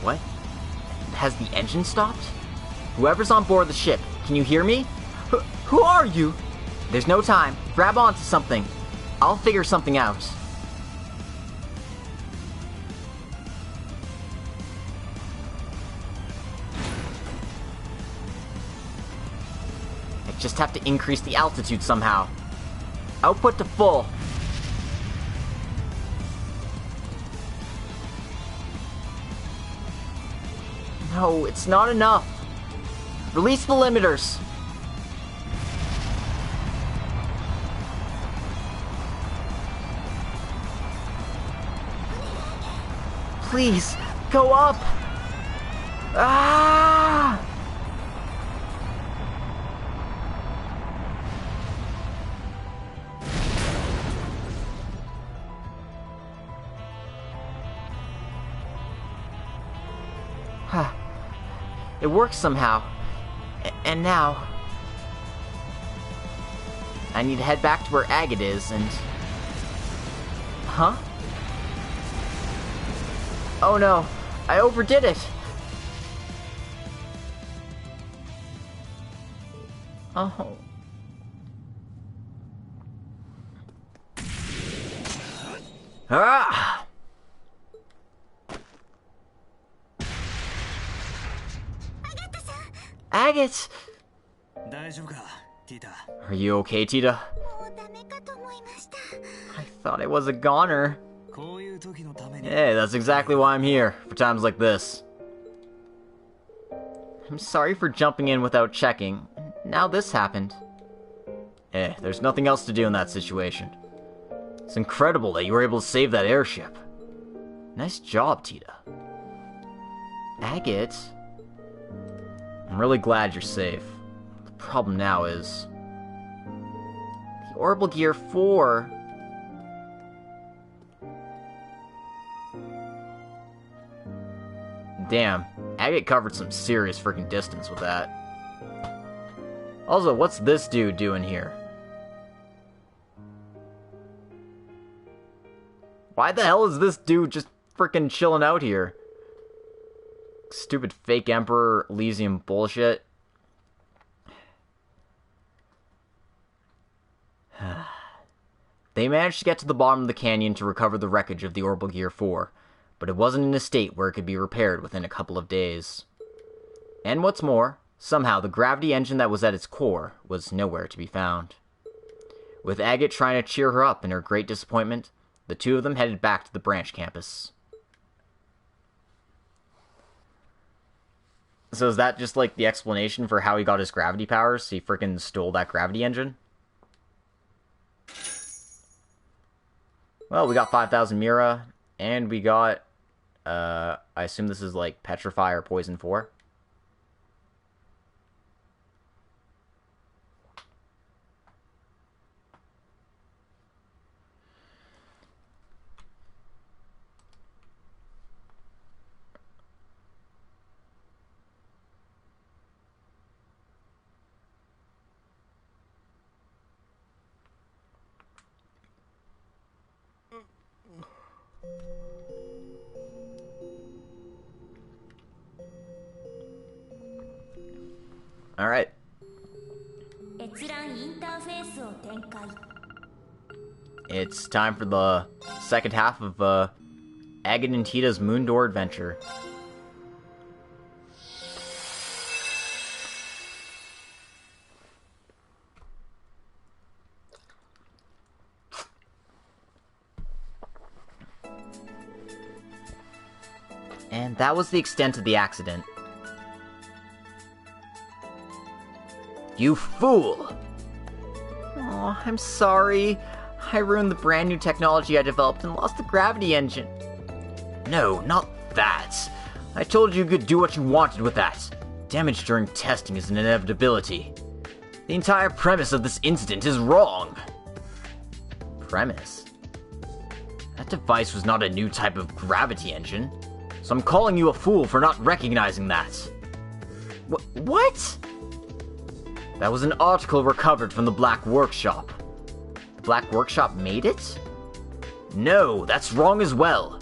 What? Has the engine stopped? Whoever's on board the ship, can you hear me? Who are you? There's no time. Grab onto something. I'll figure something out. I just have to increase the altitude somehow. Output to full. No, it's not enough. Release the limiters. Please, go up! Ah! It works somehow. And now I need to head back to where Agate is and... Huh? Oh no, I overdid it! Oh. Ah! Agate! Are you okay, Tita? I thought I was a goner. Hey, that's exactly why I'm here, for times like this. I'm sorry for jumping in without checking. Now this happened. There's nothing else to do in that situation. It's incredible that you were able to save that airship. Nice job, Tita. Agate? I'm really glad you're safe. The problem now is... the Orbital Gear 4... Damn, Agate covered some serious freaking distance with that. Also, what's this dude doing here? Why the hell is this dude just freaking chilling out here? Stupid fake Emperor Elysium bullshit. They managed to get to the bottom of the canyon to recover the wreckage of the Orbital Gear 4, but it wasn't in a state where it could be repaired within a couple of days. And what's more, somehow the gravity engine that was at its core was nowhere to be found. With Agate trying to cheer her up in her great disappointment, The two of them headed back to the branch campus. So is that just, like, the explanation for how he got his gravity powers? He freaking stole that gravity engine? Well, we got 5,000 Mira, and we got, I assume this is, like, Petrify or Poison 4. Alright. It's time for the second half of Agate and Tita's Moon Door adventure. And that was the extent of the accident. You fool! Aw, I'm sorry. I ruined the brand new technology I developed and lost the gravity engine. No, not that. I told you could do what you wanted with that. Damage during testing is an inevitability. The entire premise of this incident is wrong. Premise? That device was not a new type of gravity engine, so I'm calling you a fool for not recognizing that. What? That was an article recovered from the Black Workshop. The Black Workshop made it? No, that's wrong as well.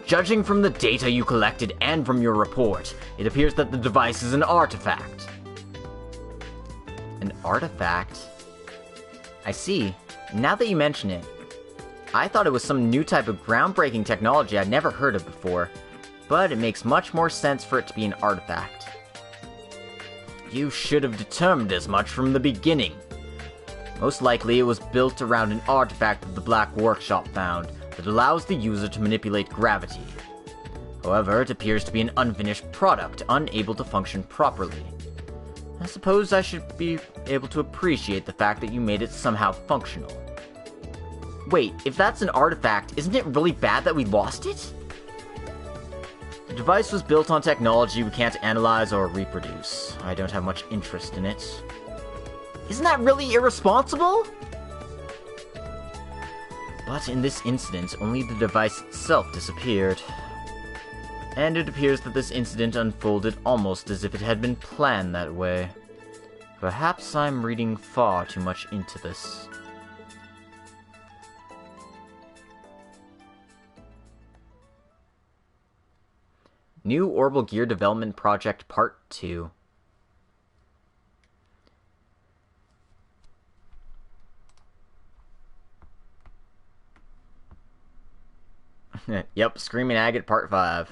Judging from the data you collected and from your report, it appears that the device is an artifact. An artifact? I see. Now that you mention it, I thought it was some new type of groundbreaking technology I'd never heard of before, but it makes much more sense for it to be an artifact. You should have determined as much from the beginning. Most likely it was built around an artifact that the Black Workshop found that allows the user to manipulate gravity. However, it appears to be an unfinished product, unable to function properly. I suppose I should be able to appreciate the fact that you made it somehow functional. Wait, if that's an artifact, isn't it really bad that we lost it? The device was built on technology we can't analyze or reproduce. I don't have much interest in it. Isn't that really irresponsible? But in this incident, only the device itself disappeared. And it appears that this incident unfolded almost as if it had been planned that way. Perhaps I'm reading far too much into this. New Orbital Gear Development Project Part 2. Yep, Screaming Agate Part 5.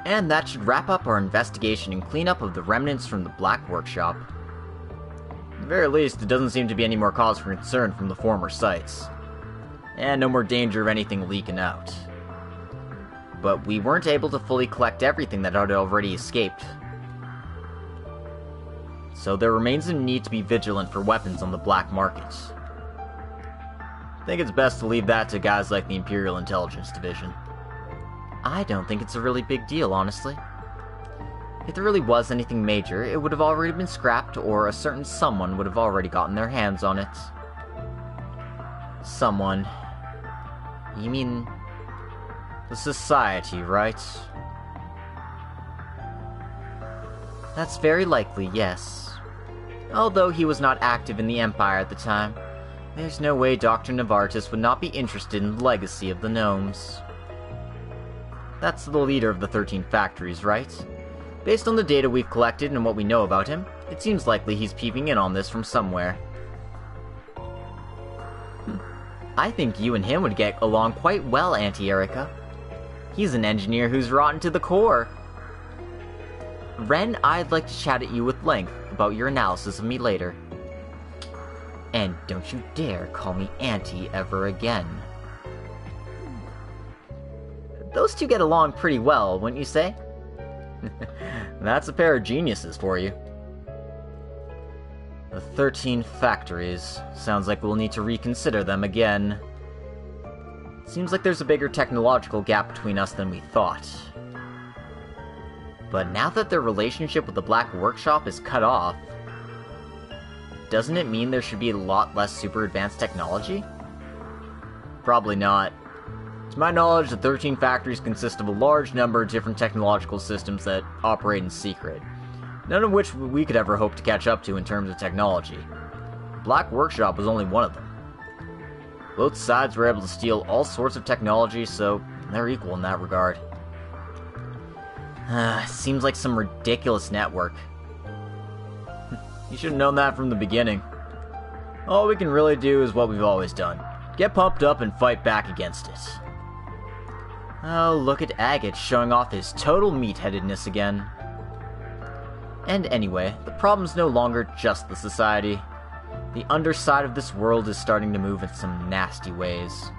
And that should wrap up our investigation and cleanup of the remnants from the Black Workshop. At the very least, it doesn't seem to be any more cause for concern from the former sites. And no more danger of anything leaking out. But we weren't able to fully collect everything that had already escaped. So there remains a need to be vigilant for weapons on the black market. I think it's best to leave that to guys like the Imperial Intelligence Division. I don't think it's a really big deal, honestly. If there really was anything major, it would have already been scrapped, or a certain someone would have already gotten their hands on it. Someone. You mean the society, right? That's very likely, yes. Although he was not active in the Empire at the time, there's no way Dr. Novartis would not be interested in the legacy of the gnomes. That's the leader of the 13 factories, right? Based on the data we've collected and what we know about him, it seems likely he's peeping in on this from somewhere. I think you and him would get along quite well, Auntie Erica. He's an engineer who's rotten to the core. Ren, I'd like to chat at you with length about your analysis of me later. And don't you dare call me Auntie ever again. Those two get along pretty well, wouldn't you say? That's a pair of geniuses for you. The 13 factories. Sounds like we'll need to reconsider them again. Seems like there's a bigger technological gap between us than we thought. But now that their relationship with the Black Workshop is cut off, doesn't it mean there should be a lot less super advanced technology? Probably not. To my knowledge, the 13 factories consist of a large number of different technological systems that operate in secret, none of which we could ever hope to catch up to in terms of technology. Black Workshop was only one of them. Both sides were able to steal all sorts of technology, so they're equal in that regard. Seems like some ridiculous network. You should have known that from the beginning. All we can really do is what we've always done. Get pumped up and fight back against it. Oh, look at Agate showing off his total meatheadedness again. And anyway, the problem's no longer just the society. The underside of this world is starting to move in some nasty ways.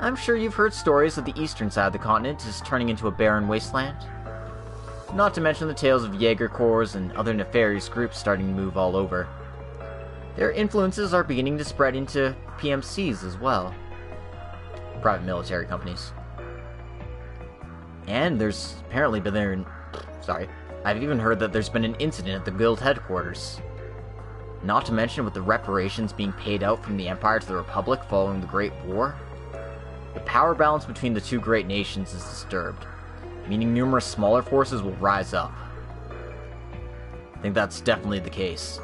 I'm sure you've heard stories of the eastern side of the continent is turning into a barren wasteland. Not to mention the tales of Jaeger Corps and other nefarious groups starting to move all over. Their influences are beginning to spread into PMCs as well. Private military companies. And there's apparently been I've even heard that there's been an incident at the guild headquarters. Not to mention with the reparations being paid out from the Empire to the Republic following the Great War. The power balance between the two great nations is disturbed, meaning numerous smaller forces will rise up. I think that's definitely the case.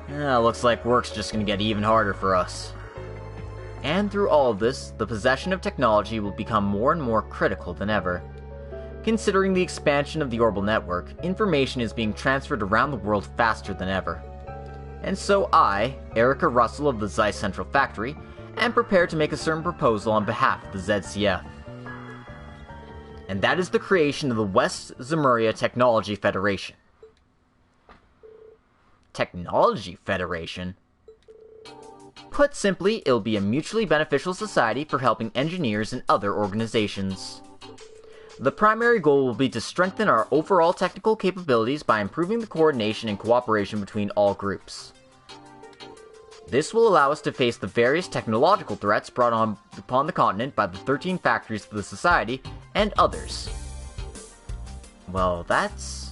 Looks like work's just gonna get even harder for us. And through all of this, the possession of technology will become more and more critical than ever. Considering the expansion of the orbital network, information is being transferred around the world faster than ever. And so I, Erica Russell of the Zeiss Central Factory, am prepared to make a certain proposal on behalf of the ZCF. And that is the creation of the West Zemuria Technology Federation. Technology Federation? Put simply, it'll be a mutually beneficial society for helping engineers and other organizations. The primary goal will be to strengthen our overall technical capabilities by improving the coordination and cooperation between all groups. This will allow us to face the various technological threats brought on upon the continent by the 13 factories of the society and others. Well, that's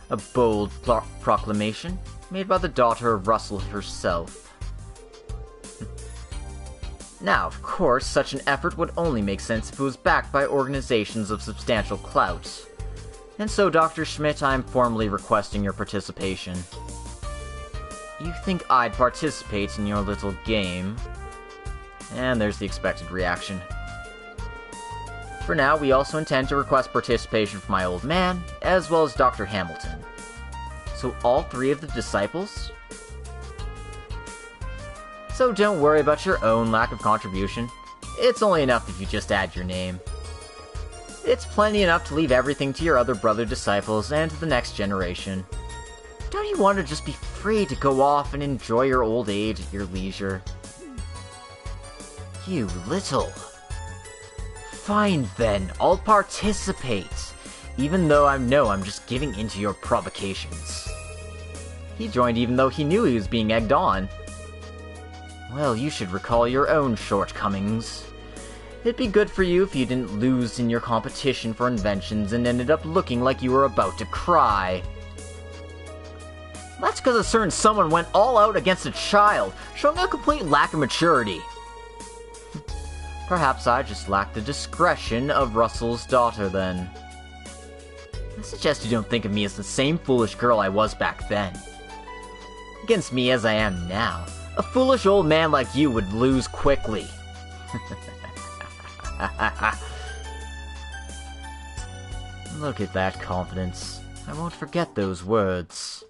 a bold proclamation made by the daughter of Russell herself. Now, of course, such an effort would only make sense if it was backed by organizations of substantial clout. And so, Dr. Schmidt, I am formally requesting your participation. You think I'd participate in your little game? And there's the expected reaction. For now, we also intend to request participation from my old man, as well as Dr. Hamilton. So all three of the disciples? So don't worry about your own lack of contribution. It's only enough if you just add your name. It's plenty enough to leave everything to your other brother disciples and to the next generation. Don't you want to just be free to go off and enjoy your old age at your leisure? You little... Fine then, I'll participate, even though I know I'm just giving in to your provocations. He joined even though he knew he was being egged on. Well, you should recall your own shortcomings. It'd be good for you if you didn't lose in your competition for inventions and ended up looking like you were about to cry. That's because a certain someone went all out against a child, showing a complete lack of maturity. Perhaps I just lack the discretion of Russell's daughter, then. I suggest you don't think of me as the same foolish girl I was back then. Against me as I am now, a foolish old man like you would lose quickly. Look at that confidence. I won't forget those words.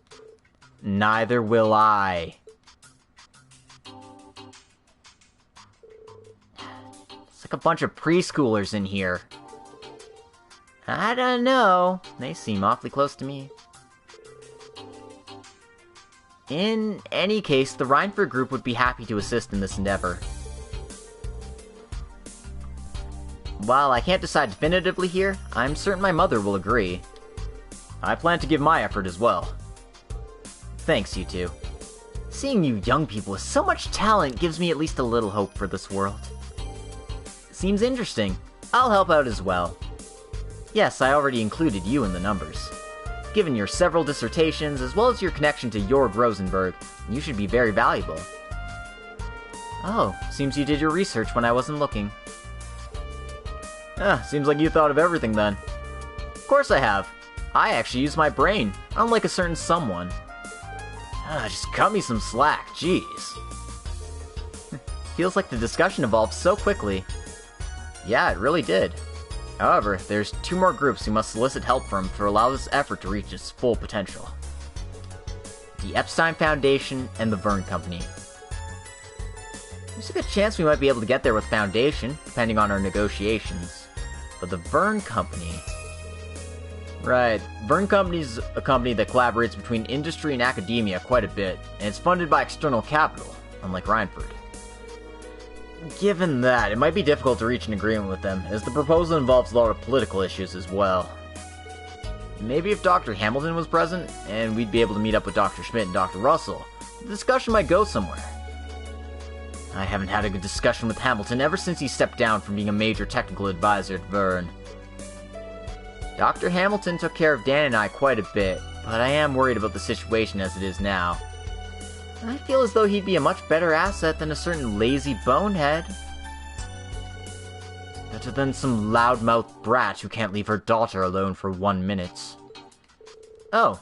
Neither will I. It's like a bunch of preschoolers in here. I don't know. They seem awfully close to me. In any case, the Rhineford group would be happy to assist in this endeavor. While I can't decide definitively here, I'm certain my mother will agree. I plan to give my effort as well. Thanks, you two. Seeing you young people with so much talent gives me at least a little hope for this world. Seems interesting. I'll help out as well. Yes, I already included you in the numbers. Given your several dissertations, as well as your connection to Jorg Rosenberg, you should be very valuable. Oh, seems you did your research when I wasn't looking. Seems like you thought of everything then. Of course I have. I actually use my brain, unlike a certain someone. Just cut me some slack, jeez. Feels like the discussion evolved so quickly. Yeah, it really did. However, there's 2 more groups who must solicit help from to allow this effort to reach its full potential. The Epstein Foundation and the Verne Company. There's a good chance we might be able to get there with Foundation, depending on our negotiations. But the Verne Company... Right, Verne Company's a company that collaborates between industry and academia quite a bit, and it's funded by external capital, unlike Rhineford. Given that, it might be difficult to reach an agreement with them, as the proposal involves a lot of political issues as well. Maybe if Dr. Hamilton was present, and we'd be able to meet up with Dr. Schmidt and Dr. Russell, the discussion might go somewhere. I haven't had a good discussion with Hamilton ever since he stepped down from being a major technical advisor at Verne. Dr. Hamilton took care of Dan and I quite a bit, but I am worried about the situation as it is now. I feel as though he'd be a much better asset than a certain lazy bonehead. Better than some loudmouth brat who can't leave her daughter alone for 1 minute. Oh,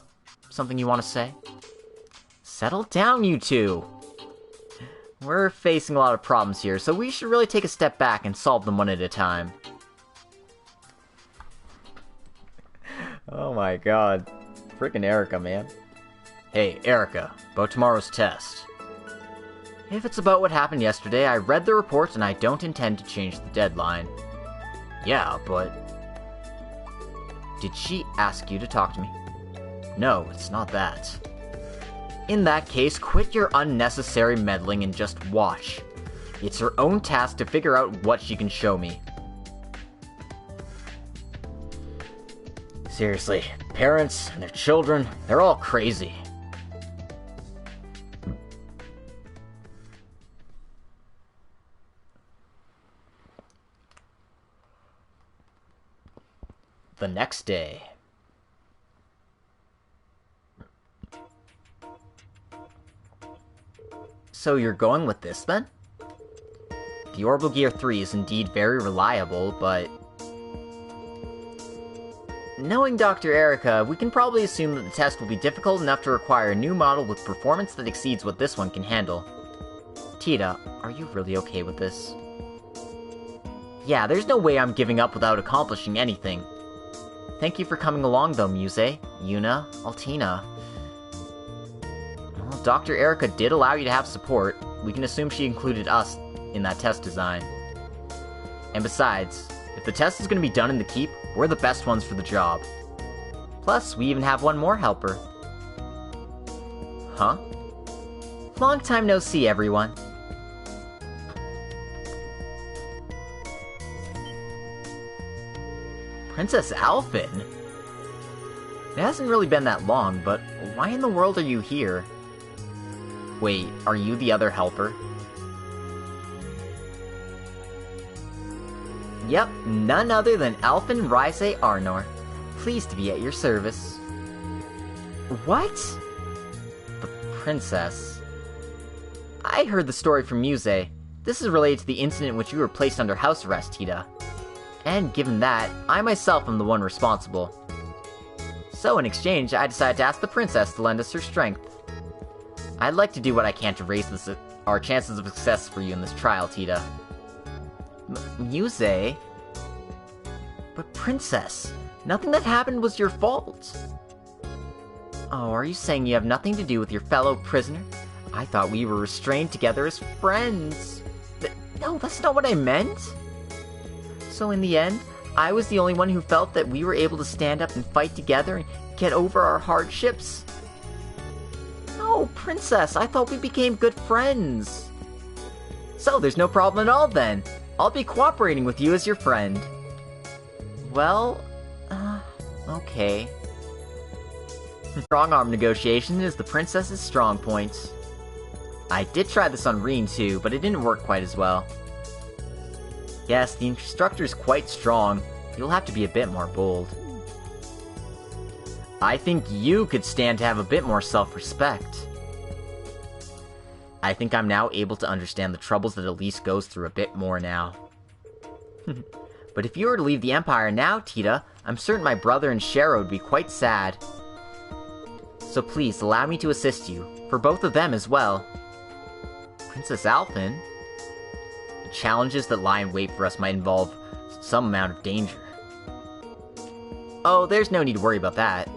something you want to say? Settle down, you two! We're facing a lot of problems here, so we should really take a step back and solve them one at a time. Oh my god. Frickin' Erica, man. Hey, Erica, about tomorrow's test. If it's about what happened yesterday, I read the report and I don't intend to change the deadline. Yeah, but... Did she ask you to talk to me? No, it's not that. In that case, quit your unnecessary meddling and just watch. It's her own task to figure out what she can show me. Seriously, parents and their children, they're all crazy. The next day. So you're going with this then? The Orbital Gear 3 is indeed very reliable, but... Knowing Dr. Erica, we can probably assume that the test will be difficult enough to require a new model with performance that exceeds what this one can handle. Tita, are you really okay with this? Yeah, there's no way I'm giving up without accomplishing anything. Thank you for coming along though, Muse, Yuna, Altina. Well, Dr. Erica did allow you to have support. We can assume she included us in that test design. And besides, if the test is going to be done in the keep, we're the best ones for the job. Plus, we even have one more helper. Huh? Long time no see, everyone. Princess Alphin? It hasn't really been that long, but why in the world are you here? Wait, are you the other helper? Yep, none other than Alphin Rise Arnor. Pleased to be at your service. What? The princess. I heard the story from Muse. This is related to the incident in which you were placed under house arrest, Tita. And given that, I myself am the one responsible. So in exchange, I decided to ask the princess to lend us her strength. I'd like to do what I can to raise our chances of success for you in this trial, Tita. Muse? But princess, nothing that happened was your fault. Oh, are you saying you have nothing to do with your fellow prisoner? I thought we were restrained together as friends. No, that's not what I meant. So in the end, I was the only one who felt that we were able to stand up and fight together and get over our hardships? No, No, Princess, I thought we became good friends. So, there's no problem at all then. I'll be cooperating with you as your friend. Well, okay. Strong arm negotiation is the princess's strong point. I did try this on Rean too, but it didn't work quite as well. Yes, the instructor's quite strong. You'll have to be a bit more bold. I think you could stand to have a bit more self-respect. I think I'm now able to understand the troubles that Elise goes through a bit more now. But if you were to leave the Empire now, Tita, I'm certain my brother and Shara would be quite sad. So please, allow me to assist you, for both of them as well. Princess Alphen? The challenges that lie in wait for us might involve some amount of danger. Oh, there's no need to worry about that.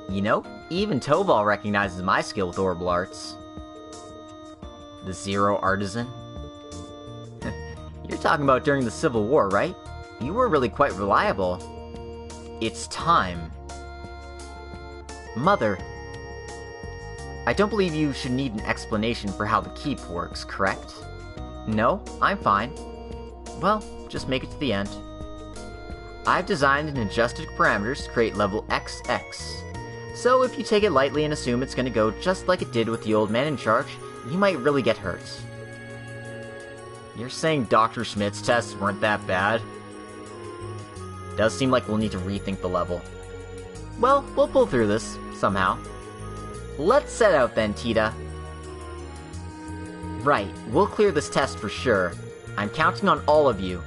You know, even Toval recognizes my skill with orbital arts. The Zero Artisan? You're talking about during the Civil War, right? You were really quite reliable. It's time. Mother, I don't believe you should need an explanation for how the keep works, correct? No, I'm fine. Well, just make it to the end. I've designed and adjusted parameters to create level XX. So if you take it lightly and assume it's gonna go just like it did with the old man in charge, you might really get hurt. You're saying Dr. Schmidt's tests weren't that bad? Does seem like we'll need to rethink the level. Well, we'll pull through this, somehow. Let's set out then, Tita. Right, we'll clear this test for sure. I'm counting on all of you.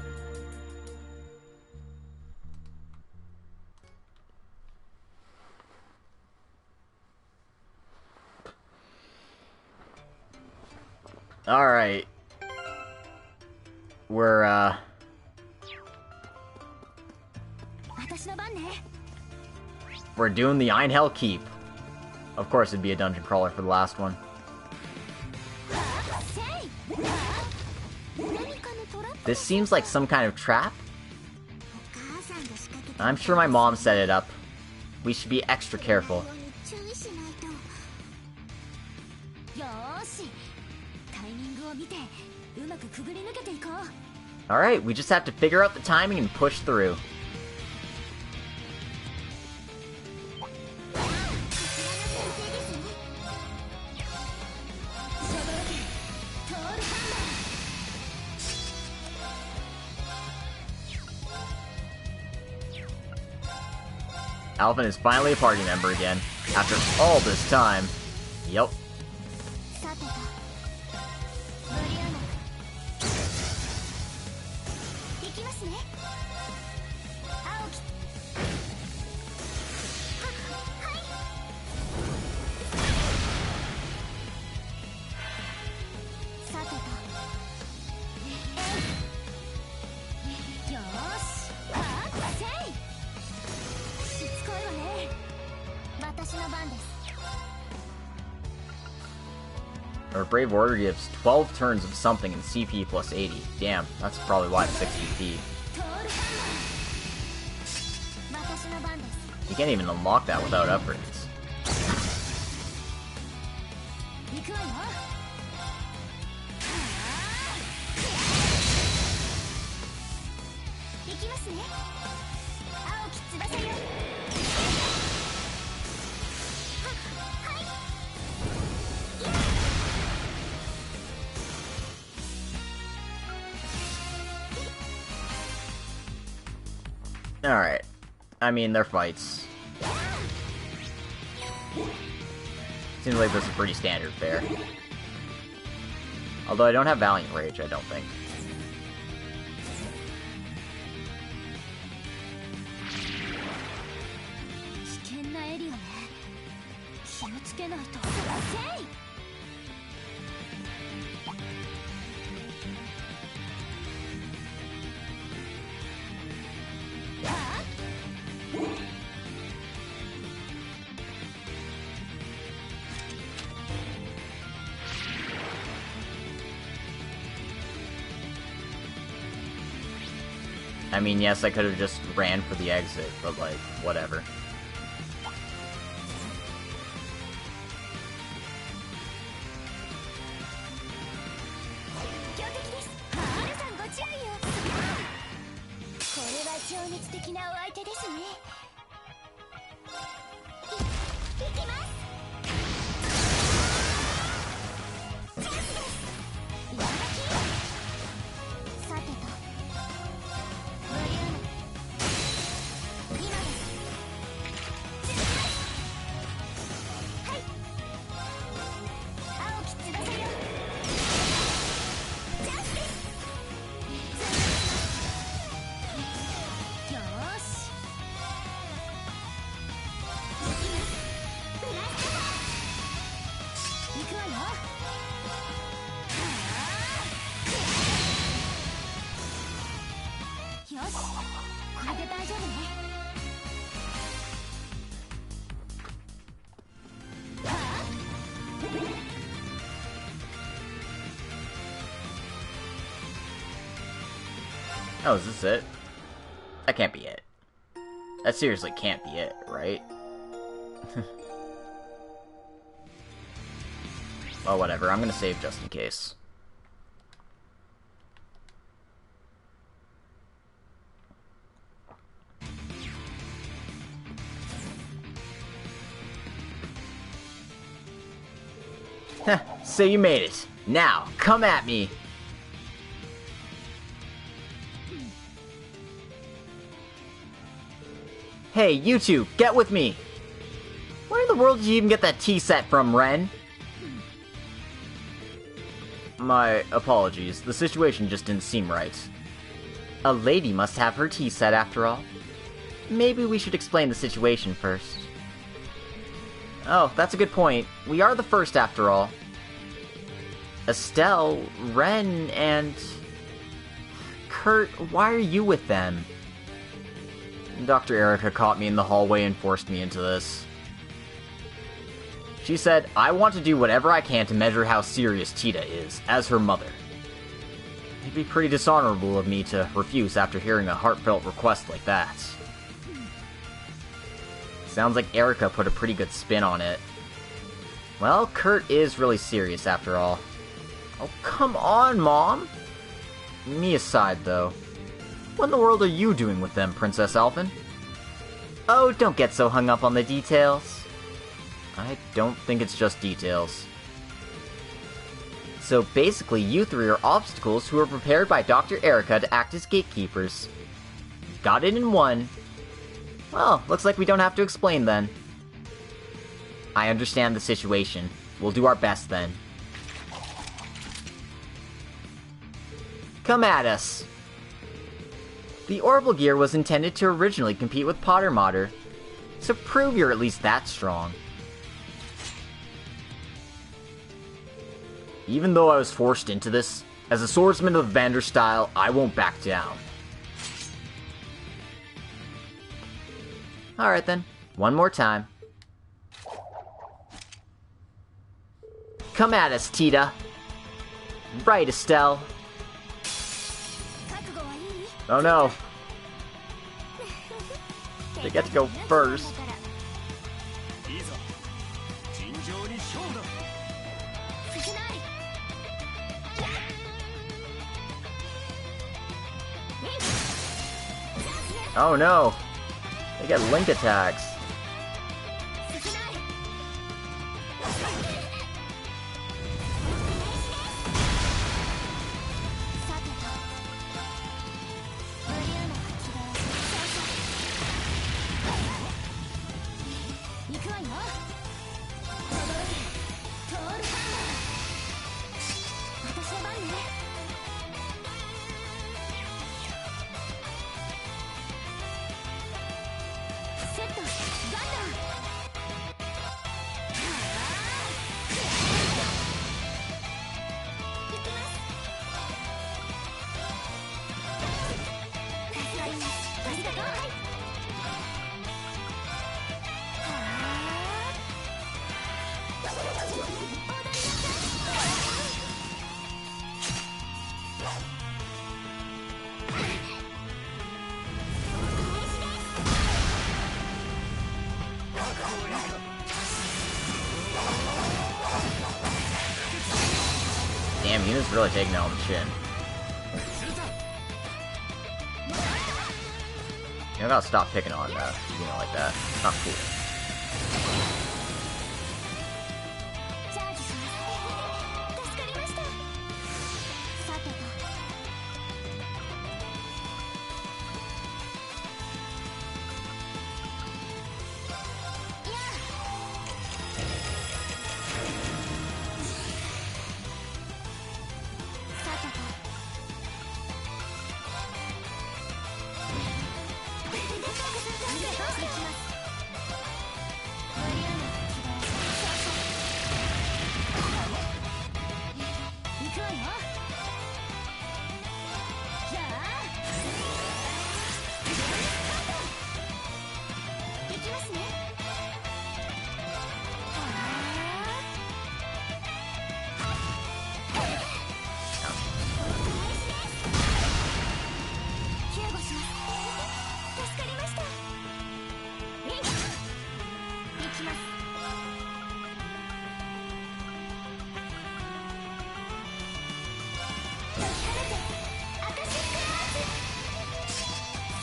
Alright. We're doing the Einhell Keep. Of course it'd be a dungeon crawler for the last one. This seems like some kind of trap. I'm sure my mom set it up. We should be extra careful. Alright, we just have to figure out the timing and push through. Alphen is finally a party member again, after all this time. Yep. Our Brave Order gives 12 turns of something in CP plus 80. Damn, that's probably why it's 60 CP. You can't even unlock that without upgrades. Alright. I mean, they're fights. Seems like this is pretty standard fare. Although I don't have Valiant Rage, I don't think. I mean, yes, I could have just ran for the exit, but, like, whatever. 情熱的なお相手ですね。いきます。チャンスです。いただき。さてとボリューム今です。続きます。はい。青き翼よ。チャンスです。よーし。ブラスト行くわよ。よし、これで大丈夫ね。はあ、 Oh, is this it? That can't be it. That seriously can't be it, right? Well, whatever. I'm gonna save just in case. Heh, so you made it. Now, come at me! Hey, you two, get with me! Where in the world did you even get that tea set from, Ren? My apologies, the situation just didn't seem right. A lady must have her tea set after all. Maybe we should explain the situation first. Oh, that's a good point. We are the first after all. Estelle, Ren, and... Kurt, why are you with them? Dr. Erica caught me in the hallway and forced me into this. She said, I want to do whatever I can to measure how serious Tita is, as her mother. It'd be pretty dishonorable of me to refuse after hearing a heartfelt request like that. Sounds like Erica put a pretty good spin on it. Well, Kurt is really serious after all. Oh, come on, Mom! Me aside, though. What in the world are you doing with them, Princess Alphen? Oh, don't get so hung up on the details. I don't think it's just details. So basically, you three are obstacles who were prepared by Dr. Erica to act as gatekeepers. Got it in one. Well, looks like we don't have to explain then. I understand the situation. We'll do our best then. Come at us! The orbital gear was intended to originally compete with Potter Mater, so prove you're at least that strong. Even though I was forced into this, as a swordsman of Vander style, I won't back down. Alright then, one more time. Come at us, Tita. Right, Estelle. Oh no. They get to go first. Oh no. They get link attacks. Damn, Yuna's really taking it on the chin. I gotta stop picking on Yuna like that. It's not cool. チャージします助かりました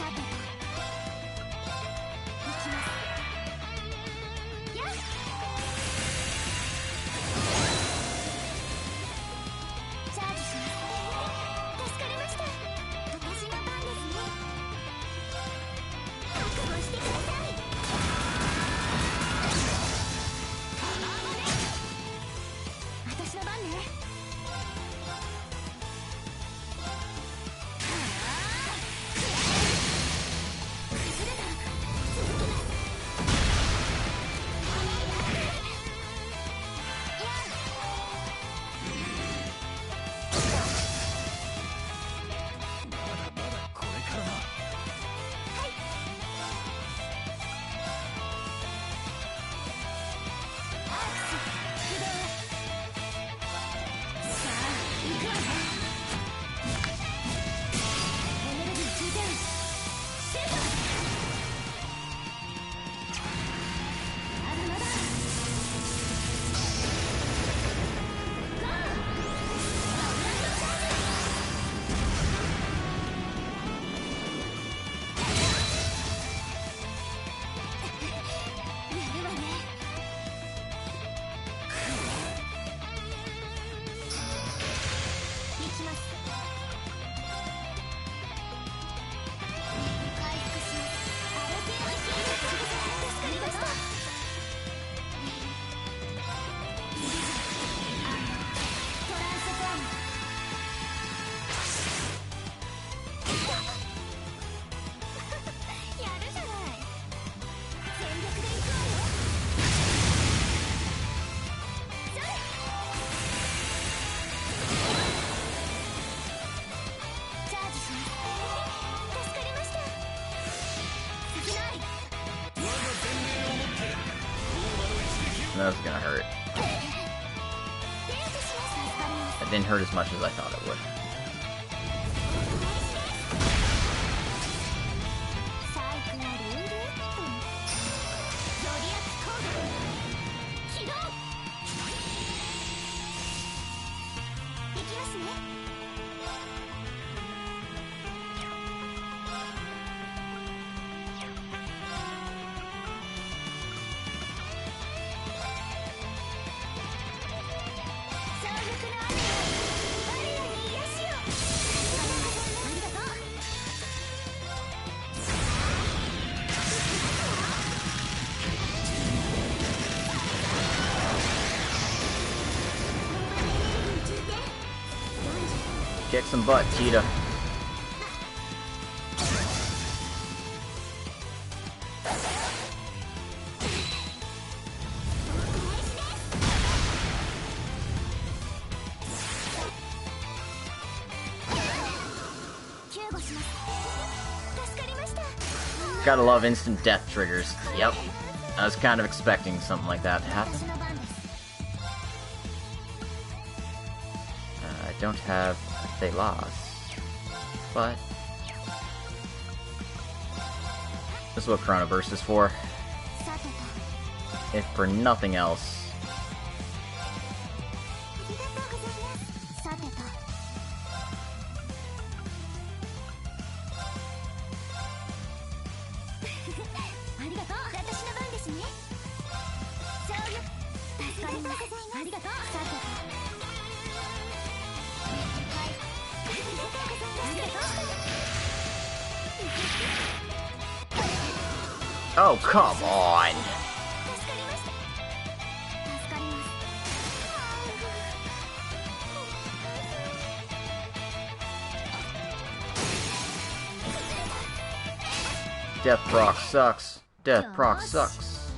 さてとThat's gonna hurt. It didn't hurt as much as I thought it would. Kick some butt, Cheetah. Gotta love instant death triggers. Yep. I was kind of expecting something like that to happen. I don't have they lost, but this is what Chronoburst is for. If for nothing else. Oh, come on! Death proc sucks. Death proc sucks.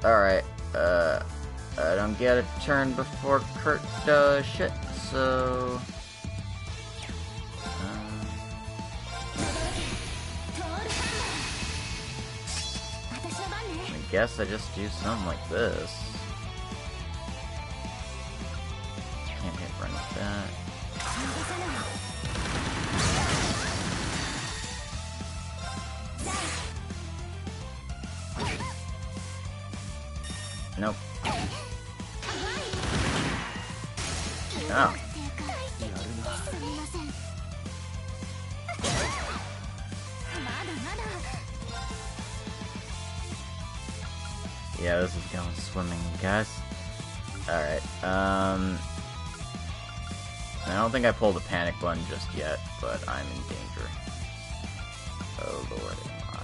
Alright, I don't get a turn before Kurt does shit, so... I guess I just do something like this. Can't hit run with that. Nope. Oh. Yeah, this is going swimming, guys. Alright, I don't think I pulled the panic button just yet, but I'm in danger. Oh lord, am I?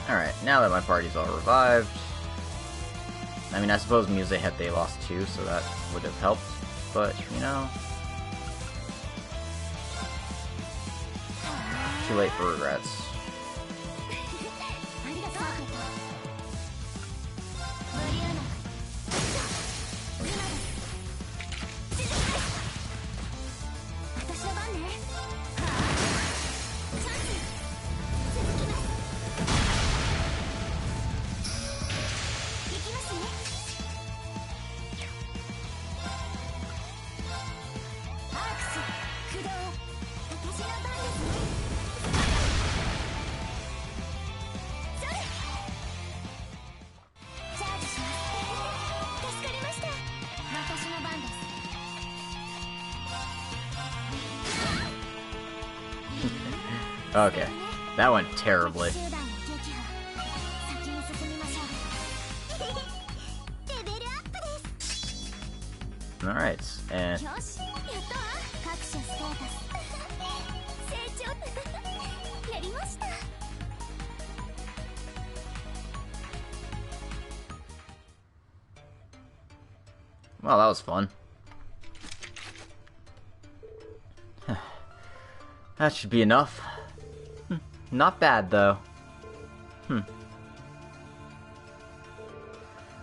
Alright, now that my party's all revived... I mean, I suppose Muse had they lost too, so that would have helped, but, you know... Too late for regrets. Okay, that went terribly. Alright, and... Well, that was fun. That should be enough. Not bad, though.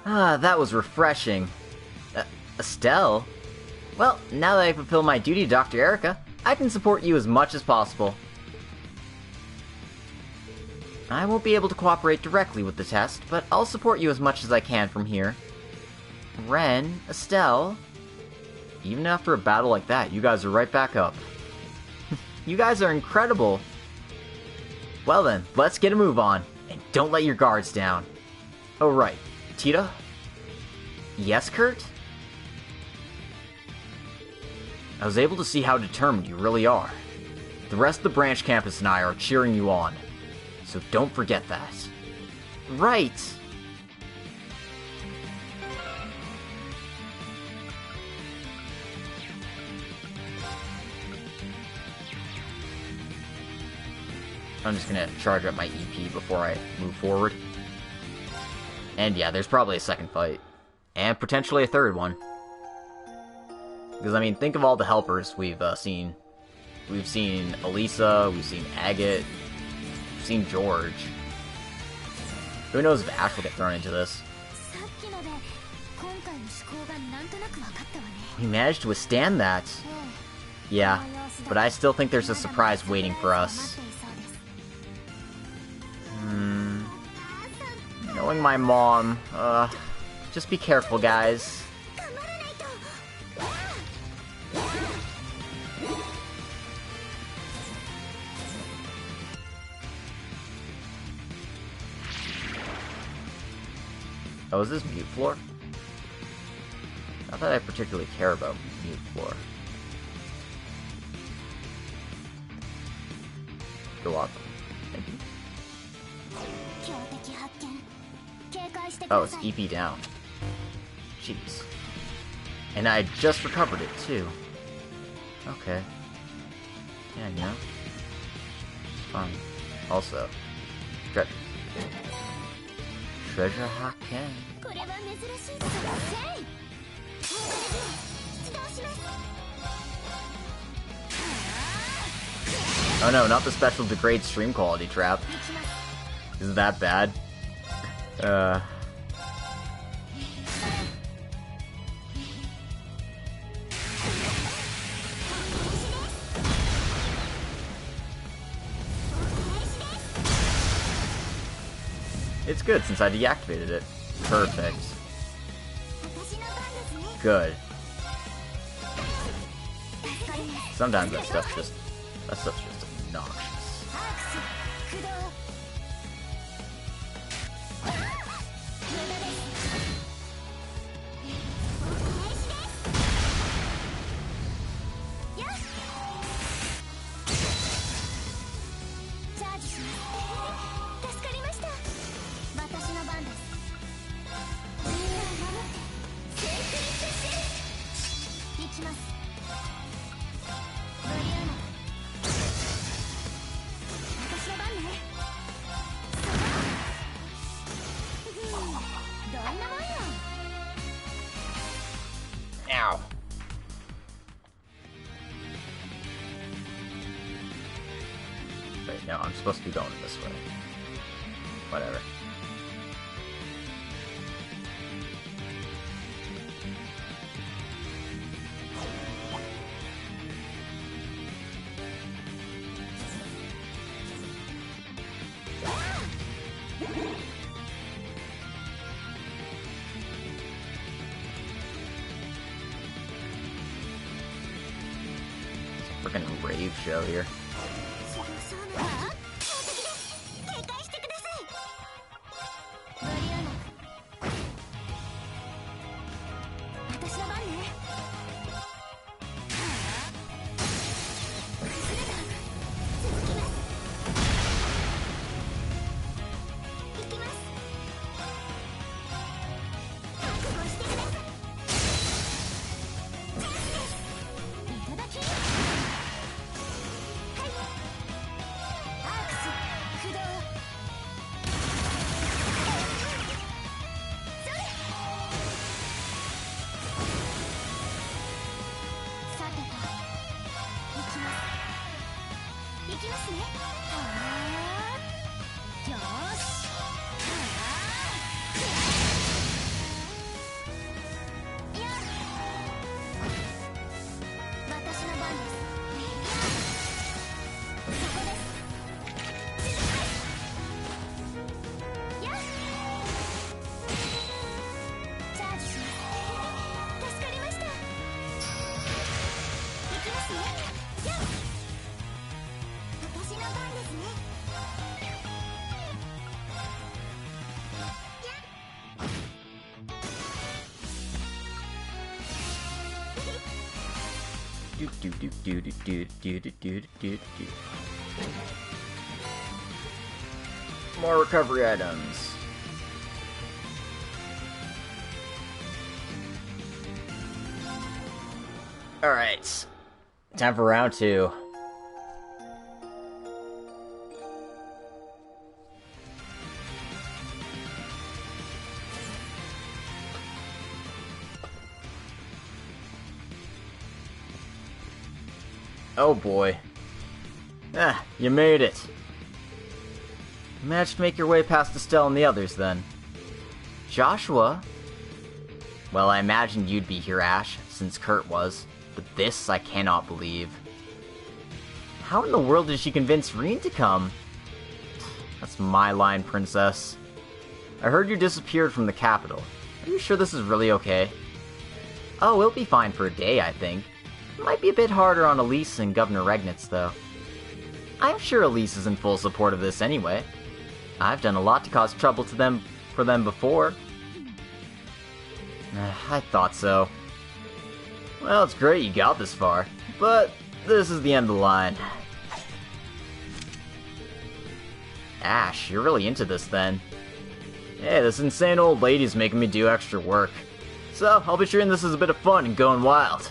Ah, that was refreshing. Estelle? Well, now that I fulfill my duty, Dr. Erica, I can support you as much as possible. I won't be able to cooperate directly with the test, but I'll support you as much as I can from here. Ren, Estelle... Even after a battle like that, you guys are right back up. You guys are incredible. Well then, let's get a move on, and don't let your guards down. Oh right, Tita? Yes, Kurt? I was able to see how determined you really are. The rest of the branch campus and I are cheering you on, so don't forget that. Right! I'm just gonna charge up my EP before I move forward. And yeah, there's probably a second fight. And potentially a third one. Because, I mean, think of all the helpers we've seen. We've seen Elisa, we've seen Agate, we've seen George. Who knows if Ash will get thrown into this? さっきので今回の思考がなんとなく分かったわね。 We managed to withstand that. Yeah, but I still think there's a surprise waiting for us. Knowing my mom, just be careful, guys. Oh, is this mute floor? Not that I particularly care about mute floor. You're welcome. Thank you. Oh, it's EP down. Jeez. And I just recovered it, too. Okay. Yeah, you know. Fun. Also, treasure. Treasure Haken. Oh no, not the special degrade stream quality trap. Isn't that bad? It's good since I deactivated it. Perfect. Good. Sometimes that stuff's just obnoxious. Ow. Wait, no, I'm supposed to be going this way. Whatever. Freaking rave show here. More recovery items. Alright. Time for round 2. Oh boy. Ah, you made it. You managed to make your way past Estelle and the others, then. Joshua? Well, I imagined you'd be here, Ash, since Kurt was. But this I cannot believe. How in the world did she convince Rean to come? That's my line, Princess. I heard you disappeared from the capital. Are you sure this is really okay? Oh, it'll be fine for a day, I think. It might be a bit harder on Elise and Governor Regnitz, though. I'm sure Elise is in full support of this anyway. I've done a lot to cause trouble for them before. I thought so. Well, it's great you got this far, but this is the end of the line. Ash, you're really into this then. Hey, this insane old lady's making me do extra work. So, I'll be sure this is a bit of fun and going wild.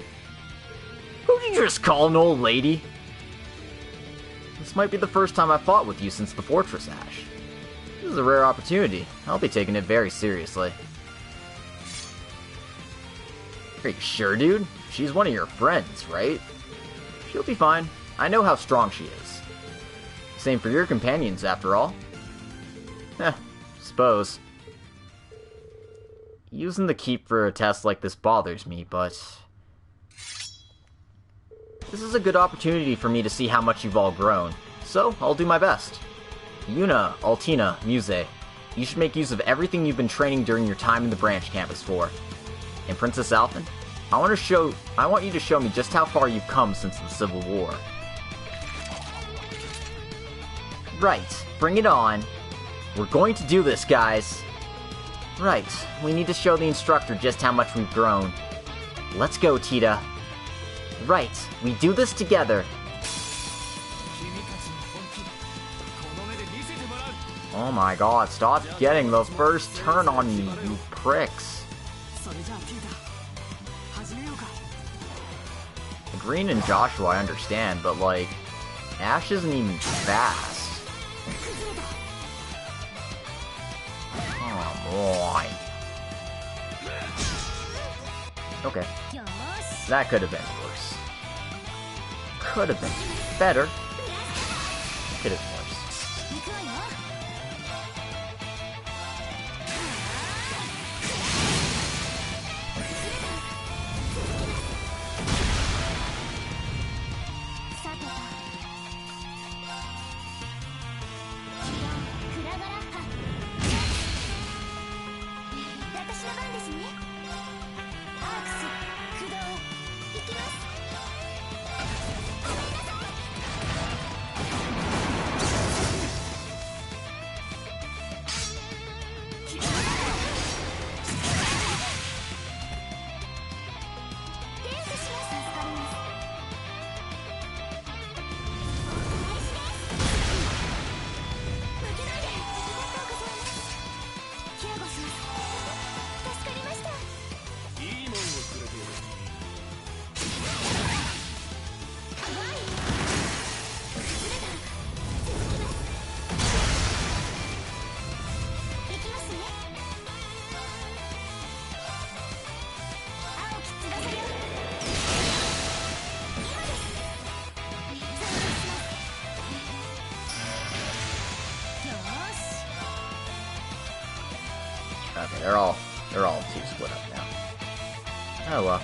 Who'd you just call an old lady? This might be the first time I've fought with you since the fortress, Ash. This is a rare opportunity. I'll be taking it very seriously. Are you sure, dude? She's one of your friends, right? She'll be fine. I know how strong she is. Same for your companions, after all. Suppose. Using the keep for a test like this bothers me, but... this is a good opportunity for me to see how much you've all grown, so I'll do my best. Yuna, Altina, Muse, you should make use of everything you've been training during your time in the branch campus for. And Princess Alphen, I want you to show me just how far you've come since the Civil War. Right, bring it on. We're going to do this, guys. Right, we need to show the instructor just how much we've grown. Let's go, Tita. Right, we do this together. Oh my god, stop getting the first turn on me, you pricks. Green and Joshua I understand, but like, Ash isn't even fast. Come on. Okay. That could have been worse. Could have been better. Could have been worse. Okay, they're all two split up now. Oh well.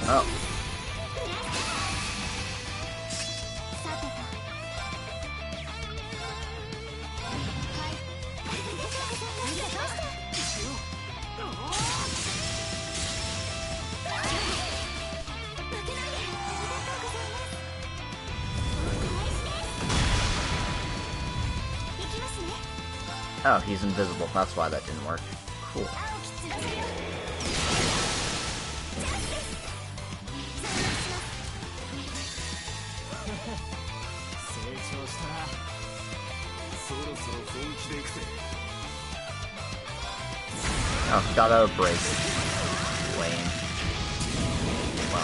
Oh. Oh, he's invisible. That's why that didn't work. Cool. Oh, got out of break. Lame. Well.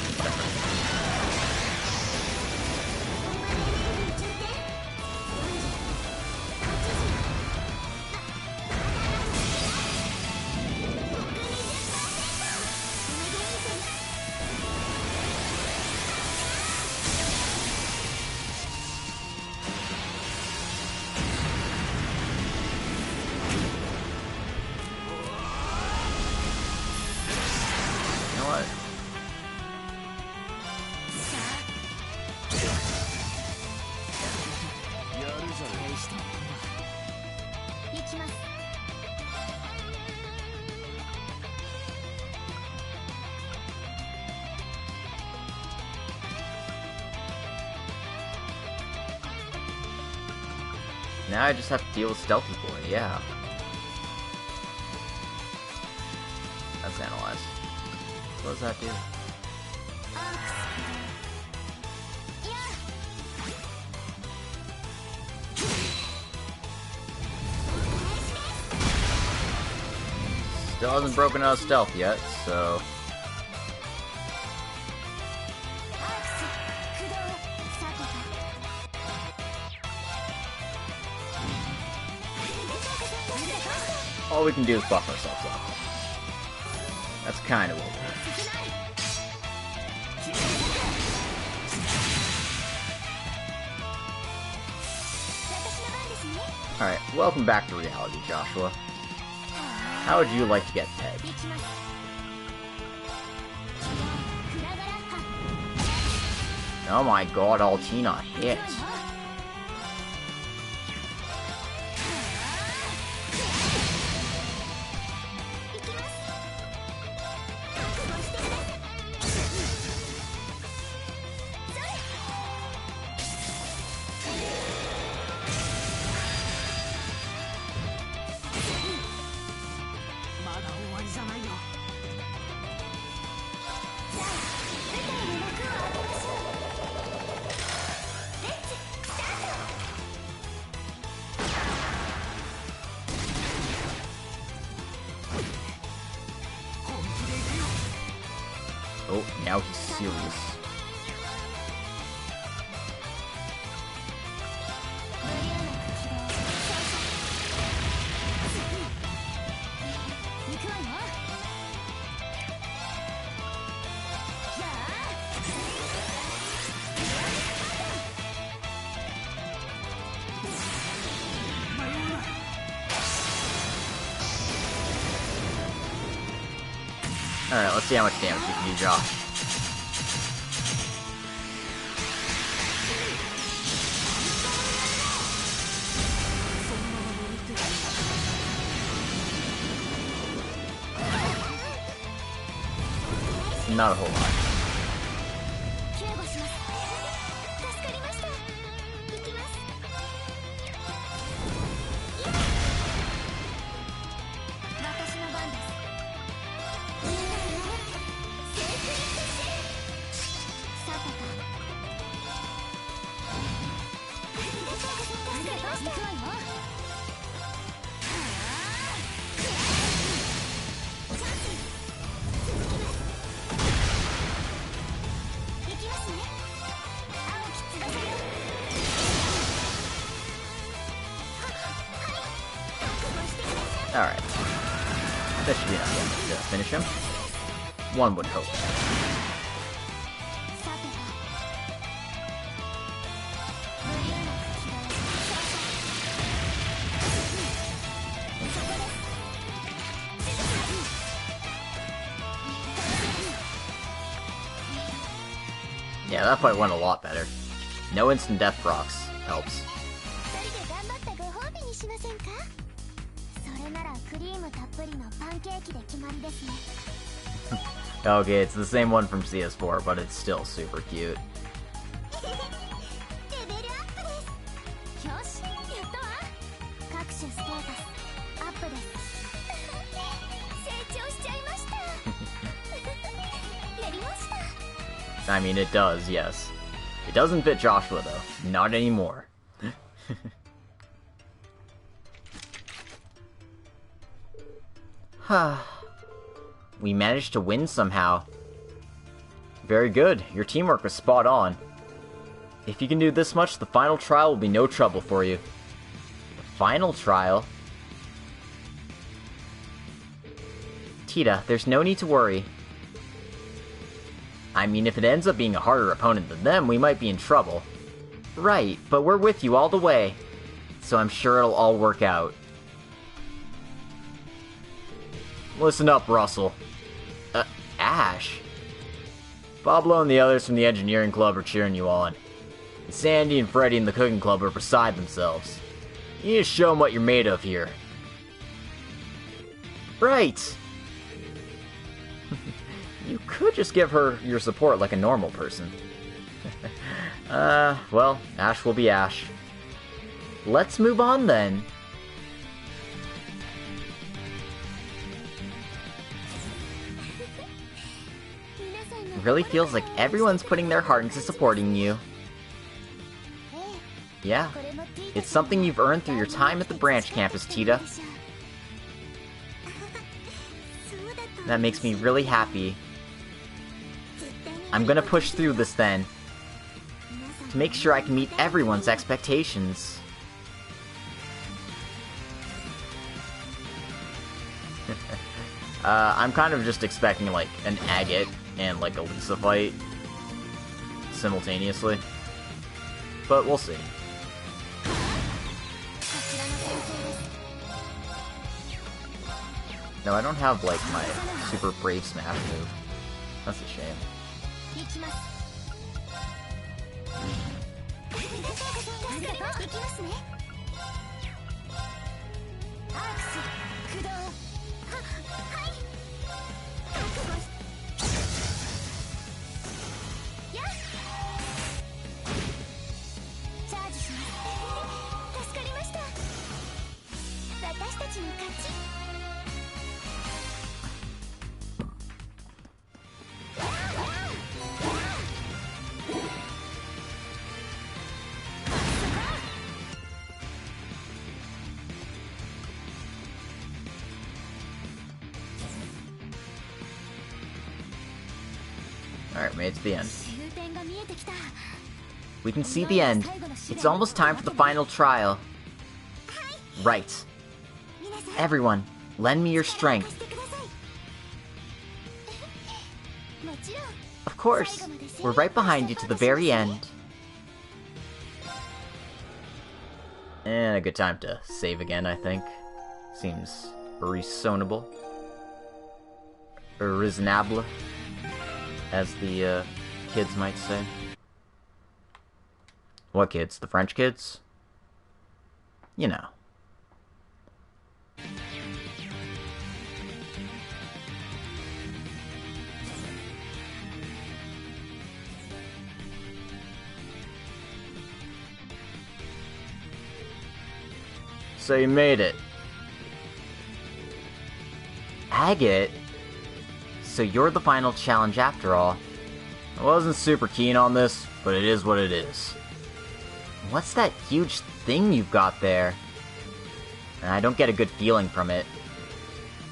Now I just have to deal with Stealthy Boy, yeah. Let's analyze. What does that do? Still hasn't broken out of stealth yet, so... all we can do is buff ourselves up. That's kind of what we're doing. Alright, welcome back to reality, Joshua. How would you like to get pegged? Oh my god, Altina hits. Oh, now he's serious. Alright, let's see how much damage you can do, Josh. Not a whole lot. Alright. That should be enough to finish him. One would hope. Yeah, that fight went a lot better. No instant death procs helps. Okay, it's the same one from CS4, but it's still super cute. I mean, it does, yes. It doesn't fit Joshua, though. Not anymore. We managed to win somehow. Very good. Your teamwork was spot on. If you can do this much, the final trial will be no trouble for you. The final trial? Tita, there's no need to worry. I mean, if it ends up being a harder opponent than them, we might be in trouble. Right, but we're with you all the way. So I'm sure it'll all work out. Listen up, Russell. Ash? Pablo and the others from the engineering club are cheering you on. And Sandy and Freddy and the cooking club are beside themselves. You need to show them what you're made of here. Right! You could just give her your support like a normal person. Well, Ash will be Ash. Let's move on then. It really feels like everyone's putting their heart into supporting you. Yeah, it's something you've earned through your time at the branch campus, Tita. That makes me really happy. I'm gonna push through this then, to make sure I can meet everyone's expectations. I'm kind of just expecting like an Agate and like a Lisa fight simultaneously, but we'll see. No, I don't have like my super brave smash move. That's a shame. Alright, made it to the end. We can see the end. It's almost time for the final trial. Right. Everyone, lend me your strength. Of course. We're right behind you to the very end. And a good time to save again, I think. Seems reasonable. Reasonable, as the kids might say. What kids? The French kids? You know. So you made it. Agate? So you're the final challenge after all. I wasn't super keen on this, but it is what it is. What's that huge thing you've got there? I don't get a good feeling from it.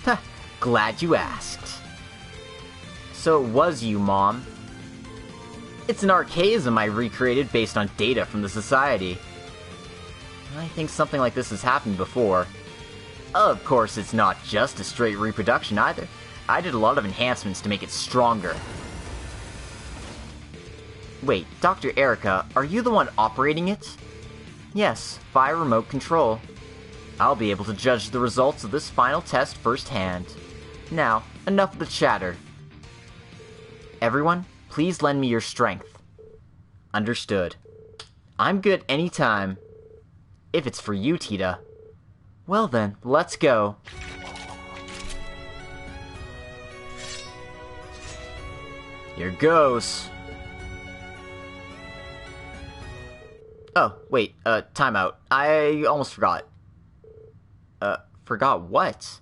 Huh, glad you asked. So it was you, Mom. It's an archaism I recreated based on data from the Society. I think something like this has happened before. Of course, it's not just a straight reproduction either. I did a lot of enhancements to make it stronger. Wait, Dr. Erica, are you the one operating it? Yes, via remote control. I'll be able to judge the results of this final test firsthand. Now, enough of the chatter. Everyone, please lend me your strength. Understood. I'm good anytime. If it's for you, Tita. Well then, let's go. Here goes. Oh, wait, timeout. I almost forgot. Forgot what?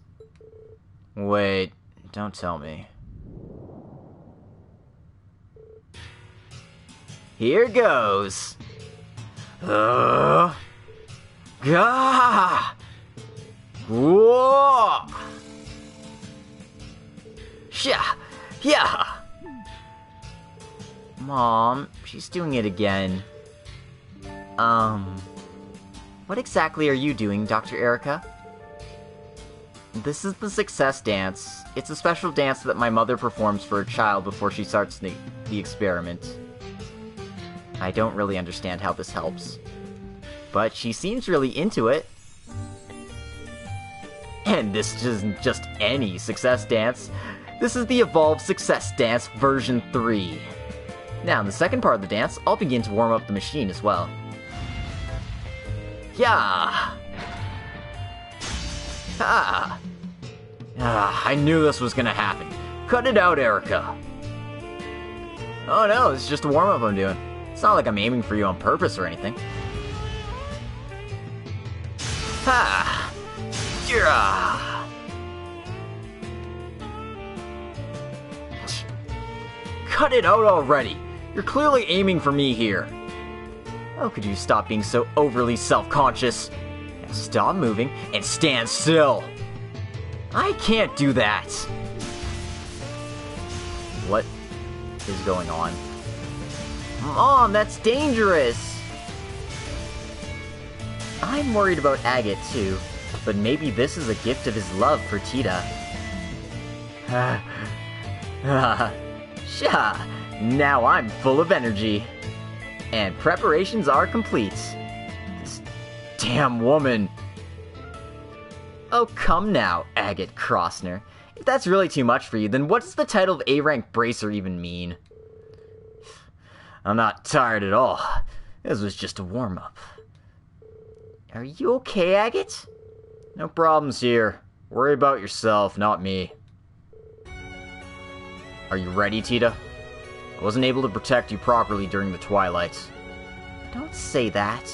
Wait, don't tell me. Here goes. Gah! Whoa! Sha! Yeah! Mom, she's doing it again. What exactly are you doing, Dr. Erica? This is the success dance. It's a special dance that my mother performs for a child before she starts the experiment. I don't really understand how this helps, but she seems really into it. And this isn't just any success dance. This is the Evolved Success Dance version 3. Now, in the second part of the dance, I'll begin to warm up the machine as well. Yeah! Ah! I knew this was gonna happen. Cut it out, Erica. Oh no, it's just a warm-up I'm doing. It's not like I'm aiming for you on purpose or anything. Ha! Yeah! Cut it out already! You're clearly aiming for me here. Oh, could you stop being so overly self-conscious? Now stop moving and stand still. I can't do that. What is going on? Mom, that's dangerous. I'm worried about Agate too, but maybe this is a gift of his love for Tita. Sha, now I'm full of energy. And preparations are complete. This damn woman. Oh, come now, Agate Crossner. If that's really too much for you, then what does the title of A-Rank Bracer even mean? I'm not tired at all. This was just a warm-up. Are you okay, Agate? No problems here. Worry about yourself, not me. Are you ready, Tita? I wasn't able to protect you properly during the twilight. Don't say that.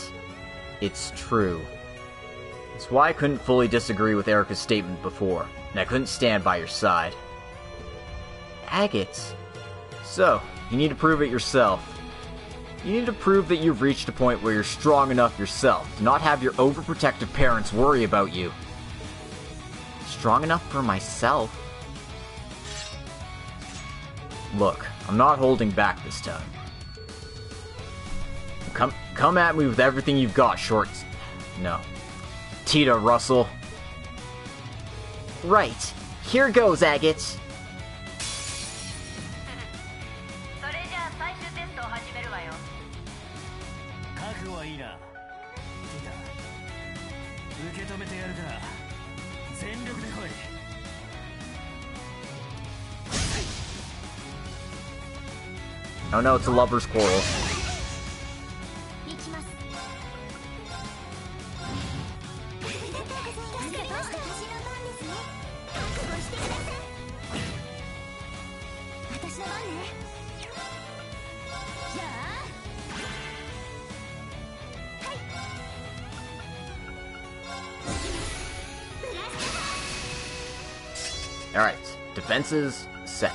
It's true. That's why I couldn't fully disagree with Erica's statement before, and I couldn't stand by your side. Agate. So, you need to prove it yourself. You need to prove that you've reached a point where you're strong enough yourself to not have your overprotective parents worry about you. Strong enough for myself? Look, I'm not holding back this time. Come at me with everything you've got, Shorts. No. Tita Russell. Right. Here goes, Agate. Oh no, it's a lover's quarrel. Alright, defenses set.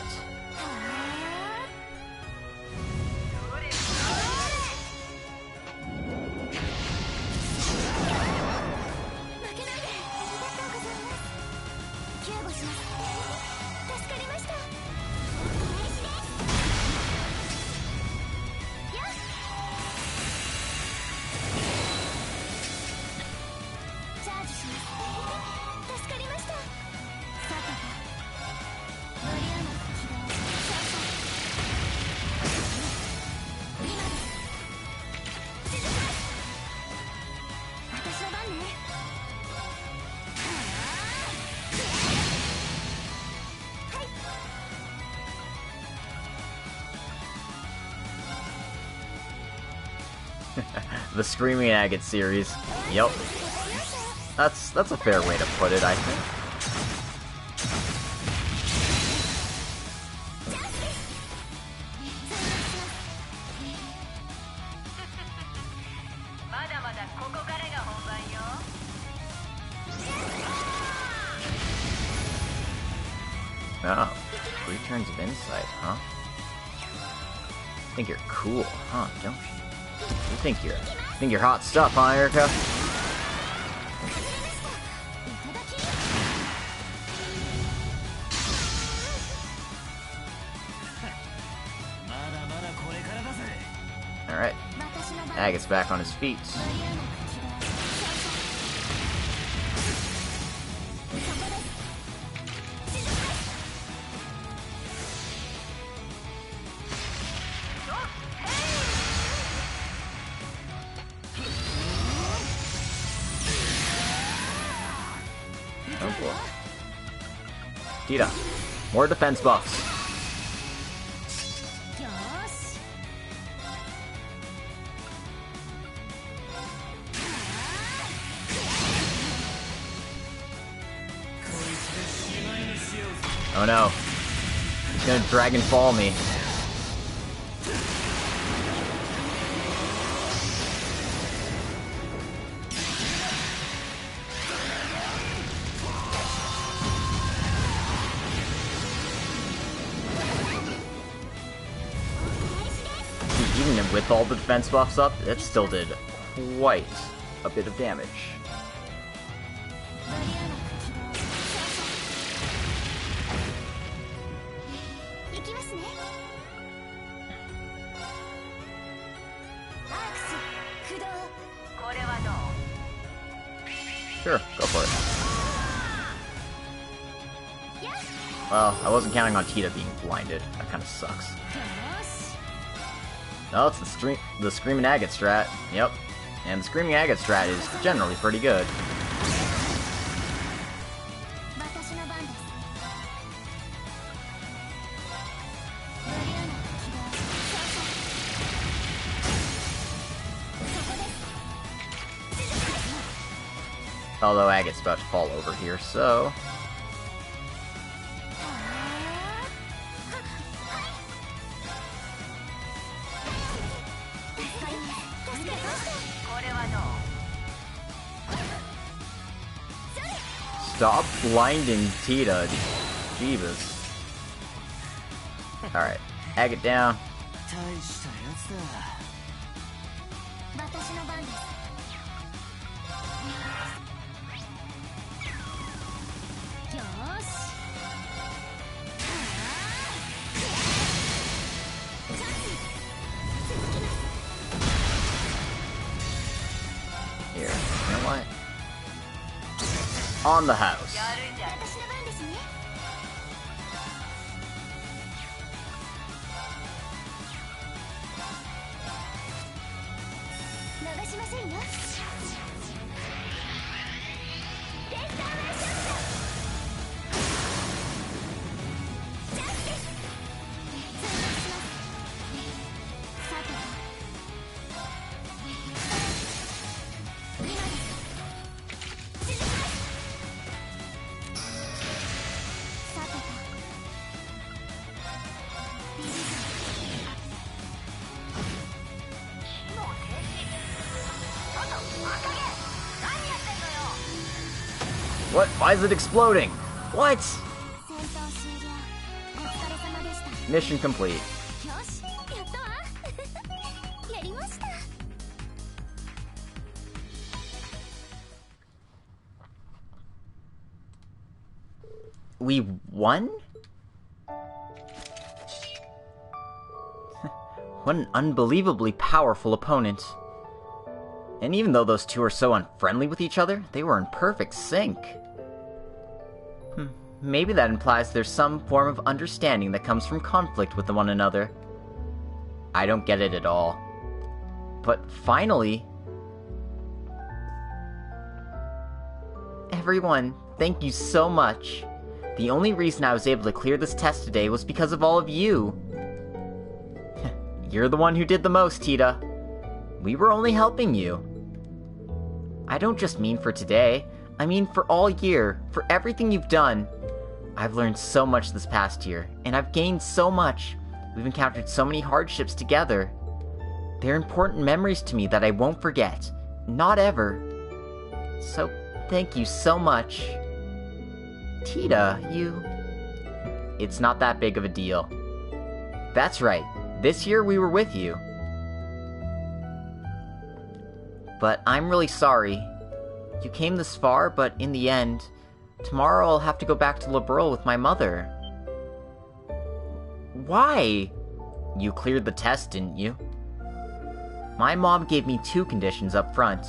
The Screaming Agate series. Yep. That's a fair way to put it, I think. Oh, 3 turns of insight, huh? I think you're cool, huh, don't you? You think you're hot stuff, huh, Erica? Agate's back on his feet. Oh boy. Tita, more defense buffs. Oh no. He's gonna Dragon Fall me. Even with all the defense buffs up, it still did quite a bit of damage. Sure, go for it. Well, I wasn't counting on Tita being blinded. That kind of sucks. Oh, it's the Screaming Agate strat. Yep. And the Screaming Agate strat is generally pretty good. Although Agate's about to fall over here, so... Stop blinding Tita. Jeebus. Alright, Agate down. Here, you know what? On the house. What? Why is it exploding? What? Mission complete. We won? What an unbelievably powerful opponent. And even though those two are so unfriendly with each other, they were in perfect sync. Maybe that implies there's some form of understanding that comes from conflict with one another. I don't get it at all. But finally... Everyone, thank you so much. The only reason I was able to clear this test today was because of all of you. You're the one who did the most, Tita. We were only helping you. I don't just mean for today. I mean for all year, for everything you've done. I've learned so much this past year, and I've gained so much. We've encountered so many hardships together. They're important memories to me that I won't forget. Not ever. So, thank you so much. Tita, you... It's not that big of a deal. That's right. This year we were with you. But I'm really sorry. You came this far, but in the end, tomorrow I'll have to go back to Liberal with my mother. Why? You cleared the test, didn't you? My mom gave me 2 conditions up front.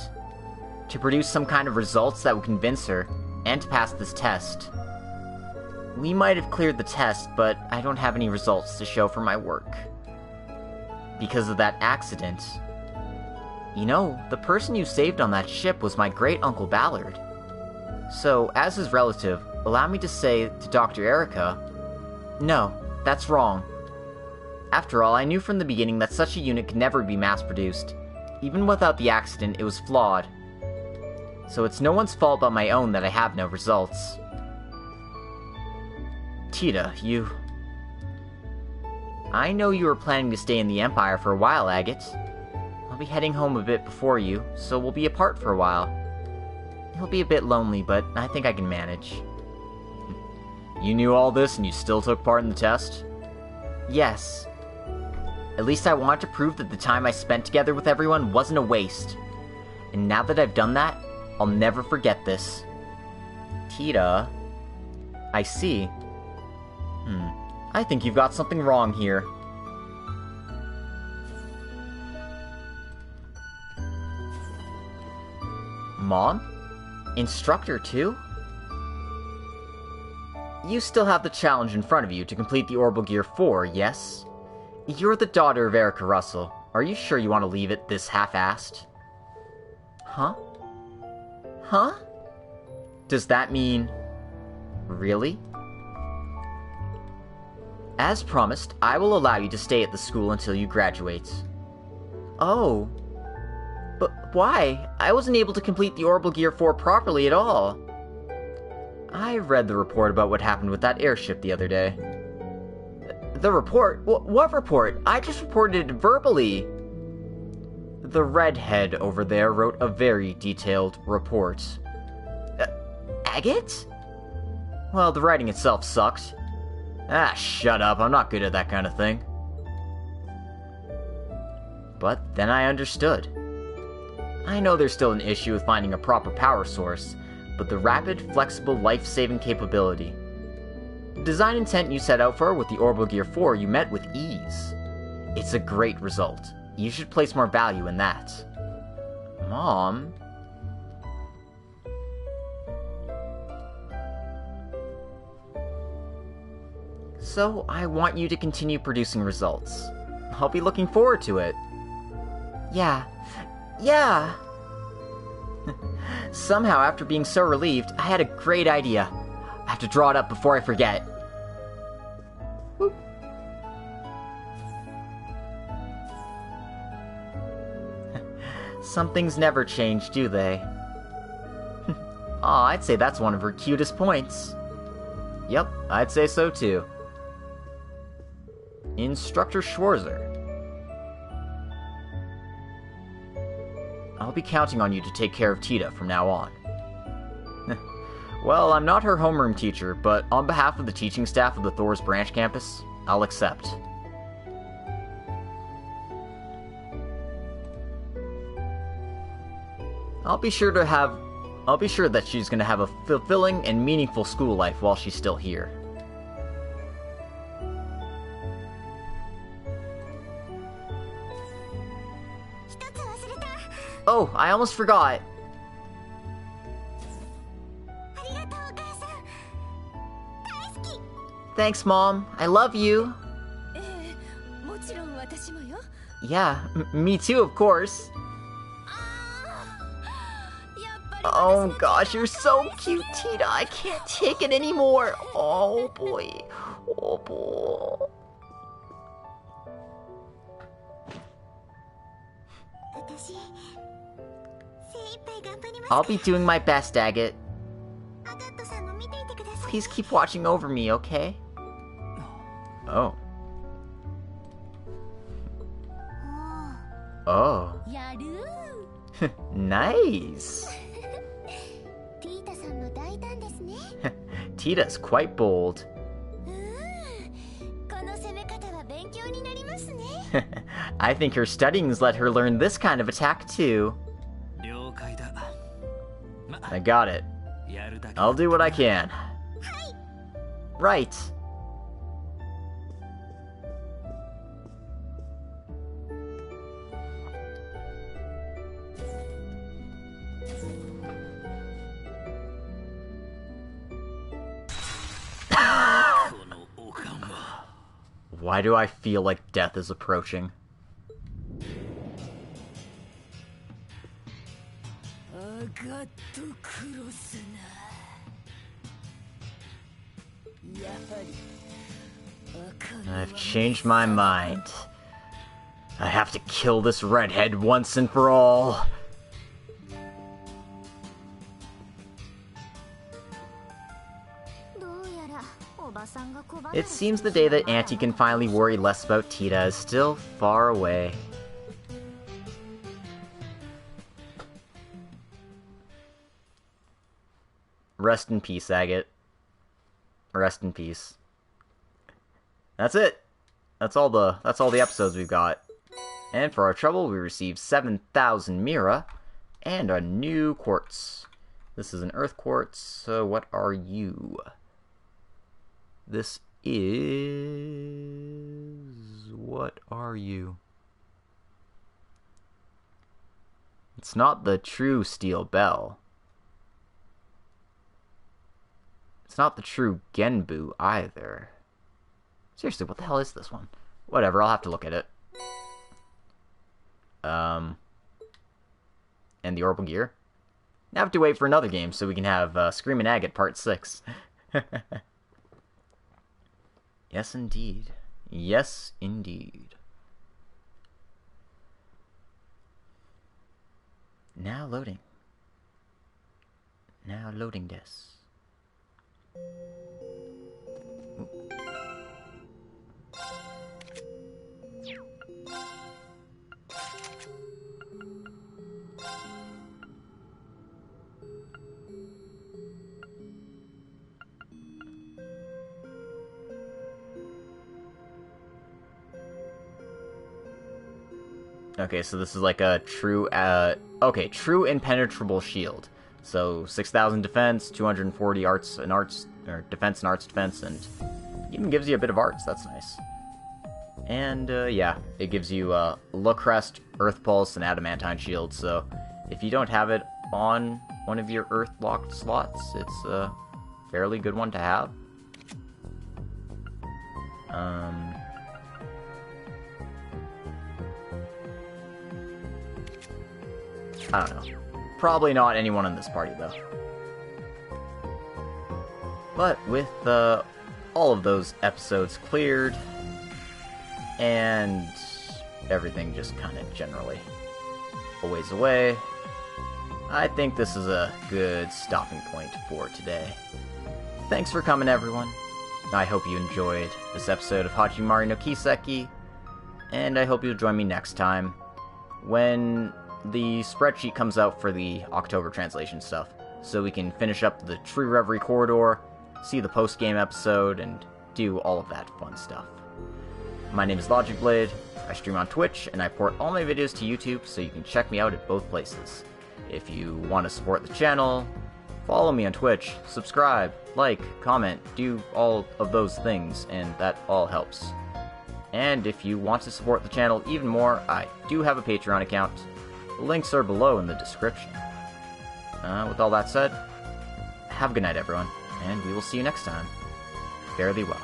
To produce some kind of results that would convince her, and to pass this test. We might have cleared the test, but I don't have any results to show for my work. Because of that accident. You know, the person you saved on that ship was my great-uncle Ballard. So, as his relative, allow me to say to Dr. Erica, no, that's wrong. After all, I knew from the beginning that such a unit could never be mass-produced. Even without the accident, it was flawed. So it's no one's fault but my own that I have no results. Tita, you... I know you were planning to stay in the Empire for a while, Agate. I'll be heading home a bit before you, so we'll be apart for a while. It'll be a bit lonely, but I think I can manage. You knew all this and you still took part in the test? Yes. At least I want to prove that the time I spent together with everyone wasn't a waste. And now that I've done that, I'll never forget this. Tita... I see. I think you've got something wrong here. Mom? Instructor too? You still have the challenge in front of you to complete the Orbital Gear 4, yes? You're the daughter of Erica Russell. Are you sure you want to leave it this half-assed? Huh? Huh? Does that mean... Really? As promised, I will allow you to stay at the school until you graduate. Oh. But why? I wasn't able to complete the Orbital Gear 4 properly at all. I read the report about what happened with that airship the other day. The report? What report? I just reported it verbally. The redhead over there wrote a very detailed report. Agate? Well, the writing itself sucked. Ah, shut up, I'm not good at that kind of thing. But then I understood. I know there's still an issue with finding a proper power source, but the rapid, flexible, life-saving capability. The design intent you set out for with the Orbital Gear 4 you met with ease. It's a great result. You should place more value in that. Mom? So, I want you to continue producing results. I'll be looking forward to it. Yeah. Somehow, after being so relieved, I had a great idea. I have to draw it up before I forget. Whoop. Some things never change, do they? Aw, I'd say that's one of her cutest points. Yep, I'd say so too. Instructor Schwarzer. I'll be counting on you to take care of Tita from now on. Well, I'm not her homeroom teacher, but on behalf of the teaching staff of the Thor's Branch campus, I'll accept. I'll be sure that she's gonna have a fulfilling and meaningful school life while she's still here. Oh, I almost forgot. Thanks, Mom. I love you. Yeah, me too, of course. Oh gosh, you're so cute, Tita. I can't take it anymore. Oh boy. Oh boy. I'll be doing my best, Agate. Please keep watching over me, okay? Oh. Oh. Nice. Tita's quite bold. I think her studying's let her learn this kind of attack too. I got it. I'll do what I can. Right. Why do I feel like death is approaching? I've changed my mind. I have to kill this redhead once and for all. It seems the day that Auntie can finally worry less about Tita is still far away. Rest in peace, Agate. Rest in peace. That's it. That's all the episodes we've got. And for our trouble, we received 7,000 Mira and a new quartz. This is an earth quartz. So what are you? This is... What are you? It's not the true steel bell. It's not the true Genbu either. Seriously, what the hell is this one? Whatever, I'll have to look at it. And the orbital gear. Now I have to wait for another game so we can have Screamin' Agate Part 6. Yes, indeed. Yes, indeed. Now loading. Now loading this. Okay, so this is like a true, true impenetrable shield. So 6,000 defense, 240 arts, or defense and arts defense, and even gives you a bit of arts. That's nice. And yeah, it gives you Look Crest, Earth Pulse, and Adamantine Shield. So if you don't have it on one of your Earth locked slots, it's a fairly good one to have. I don't know. Probably not anyone in this party, though. But with all of those episodes cleared, and everything just kind of generally a ways away, I think this is a good stopping point for today. Thanks for coming, everyone. I hope you enjoyed this episode of Hajimari no Kiseki, and I hope you'll join me next time when the spreadsheet comes out for the October translation stuff, so we can finish up the True Reverie Corridor, see the post-game episode, and do all of that fun stuff. My name is Logic Blade, I stream on Twitch, and I port all my videos to YouTube, so you can check me out at both places. If you want to support the channel, follow me on Twitch, subscribe, like, comment, do all of those things, and that all helps. And if you want to support the channel even more, I do have a Patreon account. Links are below in the description. With all that said, have a good night, everyone, and we will see you next time. Fare thee well.